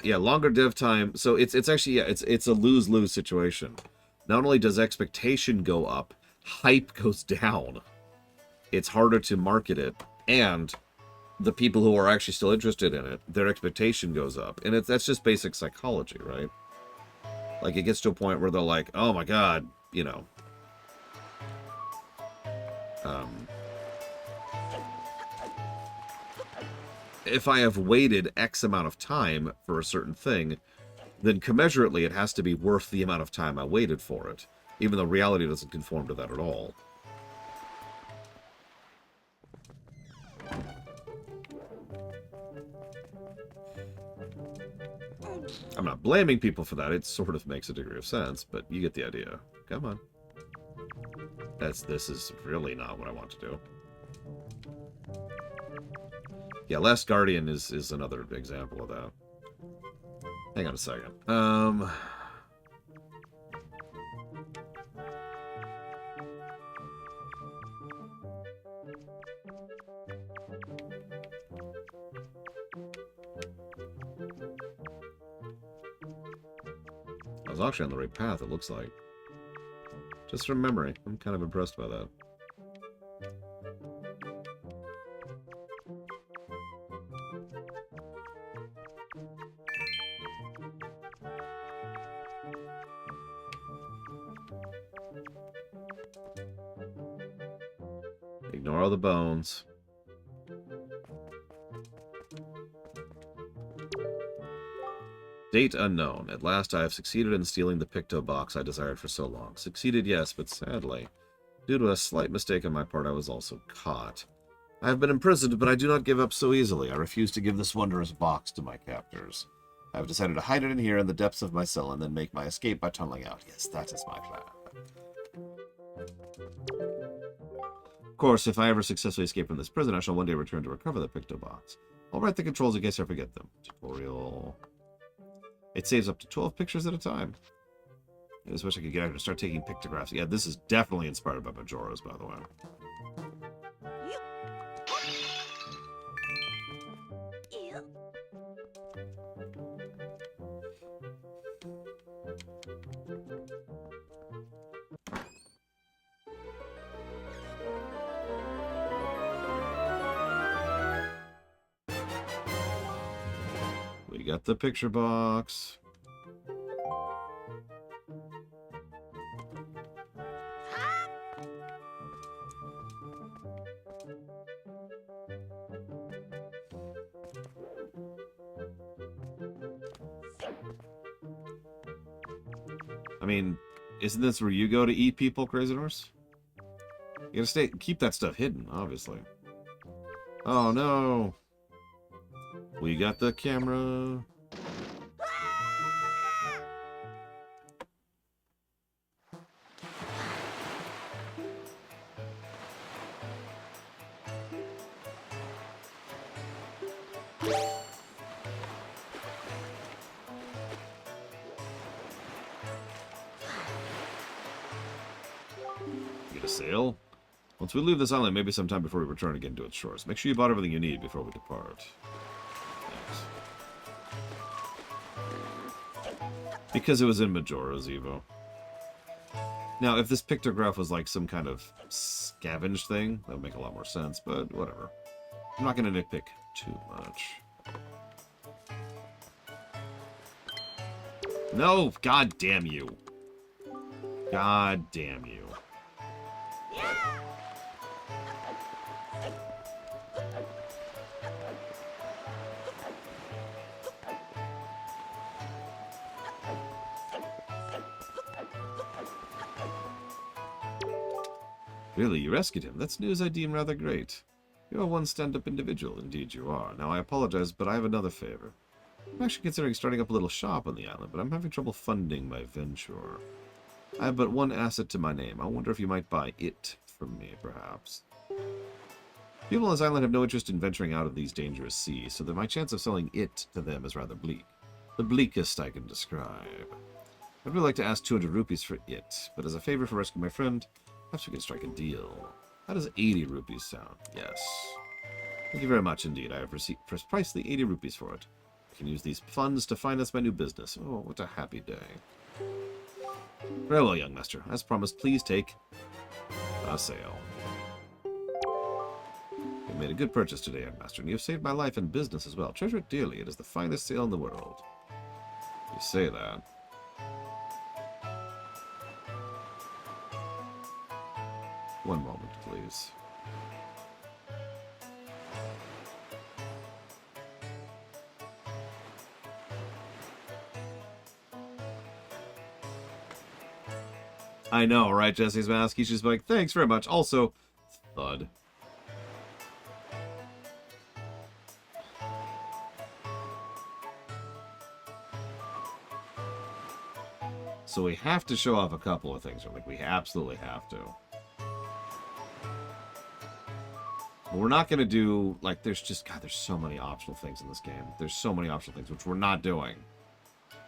Yeah, longer dev time. So it's actually, yeah, it's a lose-lose situation. Not only does expectation go up, hype goes down. It's harder to market it, and the people who are actually still interested in it, their expectation goes up. And that's just basic psychology, right? Like, it gets to a point where they're like, oh my god, you know. If I have waited X amount of time for a certain thing, then commensurately it has to be worth the amount of time I waited for it, even though reality doesn't conform to that at all. I'm not blaming people for that. It sort of makes a degree of sense, but you get the idea. Come on. This is really not what I want to do. Yeah, Last Guardian is another example of that. Hang on a second. I was actually on the right path, it looks like. Just from memory. I'm kind of impressed by that. Ignore all the bones. Date unknown. At last I have succeeded in stealing the Picto box I desired for so long. Succeeded, yes, but sadly, due to a slight mistake on my part, I was also caught. I have been imprisoned, but I do not give up so easily. I refuse to give this wondrous box to my captors. I have decided to hide it in here in the depths of my cell and then make my escape by tunneling out. Yes, that is my plan. Of course, if I ever successfully escape from this prison, I shall one day return to recover the Picto box. I'll write the controls in case I forget them. Tutorial. It saves up to 12 pictures at a time. I just wish I could get out and start taking pictographs. Yeah, this is definitely inspired by Majora's, by the way. We got the picture box. I mean, isn't this where you go to eat people, Crazy Horse? You gotta keep that stuff hidden, obviously. Oh no! We got the camera. Get a sail? Once we leave this island, maybe sometime before we return again to its shores. Make sure you bought everything you need before we depart. Thanks. Because it was in Majora's Evo. Now, if this pictograph was like some kind of scavenge thing, that would make a lot more sense, but whatever. I'm not going to nitpick too much. No! God damn you. God damn you. Really, you rescued him. That's news I deem rather great. You are one stand-up individual, indeed you are. Now, I apologize, but I have another favor. I'm actually considering starting up a little shop on the island, but I'm having trouble funding my venture. I have but one asset to my name. I wonder if you might buy it from me, perhaps. People on this island have no interest in venturing out of these dangerous seas, so that my chance of selling it to them is rather bleak. The bleakest I can describe. I'd really like to ask 200 rupees for it, but as a favor for rescuing my friend, perhaps we can strike a deal. How does 80 rupees sound? Yes. Thank you very much indeed. I have received precisely 80 rupees for it. I can use these funds to finance my new business. Oh, what a happy day. Very well, young master. As promised, please take a sail. You made a good purchase today, young master, and you have saved my life and business as well. Treasure it dearly. It is the finest sail in the world. You say that. One moment, please. I know, right, Jesse's mask? He's just like, thanks very much. Also, thud. So we have to show off a couple of things. Like, we absolutely have to. But we're not going to do, like, there's just, God, there's so many optional things in this game. There's so many optional things, which we're not doing.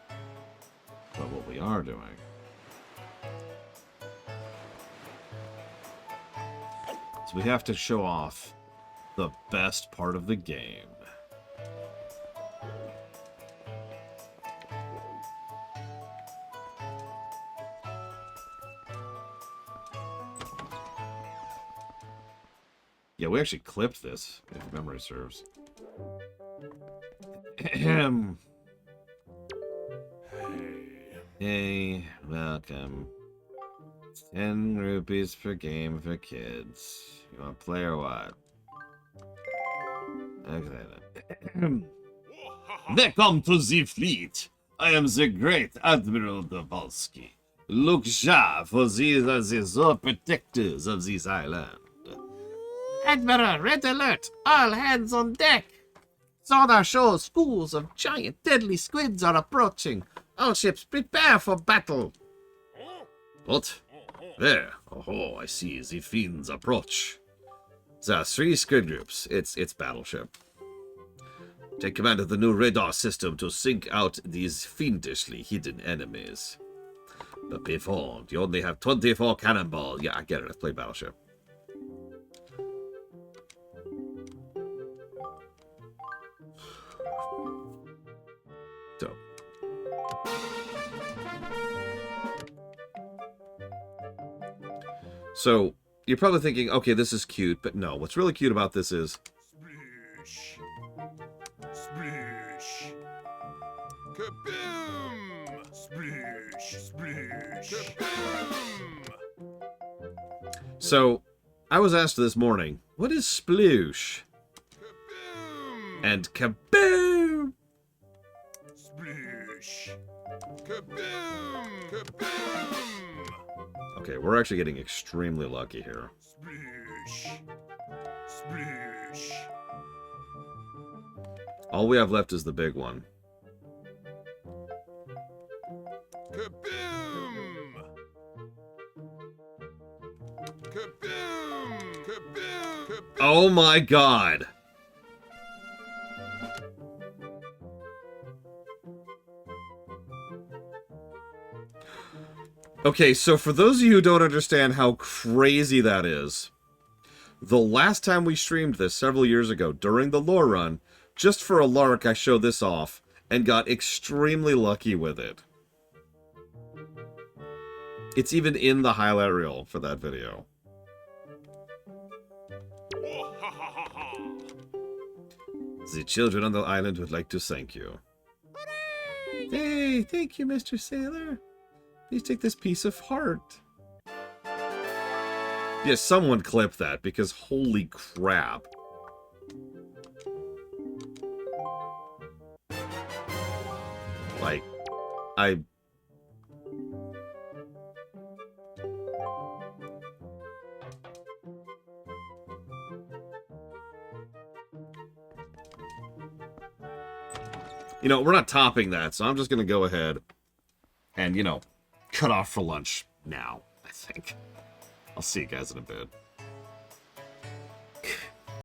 But what we are doing... So we have to show off the best part of the game. Yeah, we actually clipped this, if memory serves. Hey, welcome. 10 rupees per game for kids. You want to play or what? Okay then. Welcome to the fleet. I am the great Admiral Dabalski. Look sharp, for these are the sole protectors of this island. Admiral, red alert! All hands on deck! Sonar shows schools of giant deadly squids are approaching. All ships prepare for battle. What? There. Oh, I see the fiends approach. There are 3 squid groups. It's Battleship. Take command of the new radar system to sink out these fiendishly hidden enemies. But be warned, you only have 24 cannonballs. Yeah, I get it. Let's play Battleship. So, you're probably thinking, okay, this is cute, but no. What's really cute about this is... Splish. Splish. Kaboom! Splish. Splish. Kaboom! So, I was asked this morning, what is sploosh? Kaboom! And kaboom! Splish. Kaboom! Kaboom! Okay, we're actually getting extremely lucky here. Splish. Splish. All we have left is the big one. Kaboom! Kaboom! Kaboom! Kaboom! Oh my god! Okay, so for those of you who don't understand how crazy that is, the last time we streamed this several years ago during the lore run, just for a lark I showed this off and got extremely lucky with it. It's even in the highlight reel for that video. The children on the island would like to thank you. Hey, thank you, Mr. Sailor. Please take this piece of heart. Yes, someone clip that, because holy crap. Like, You know, we're not topping that, so I'm just going to go ahead and, you know, cut off for lunch now, I think. I'll see you guys in a bit.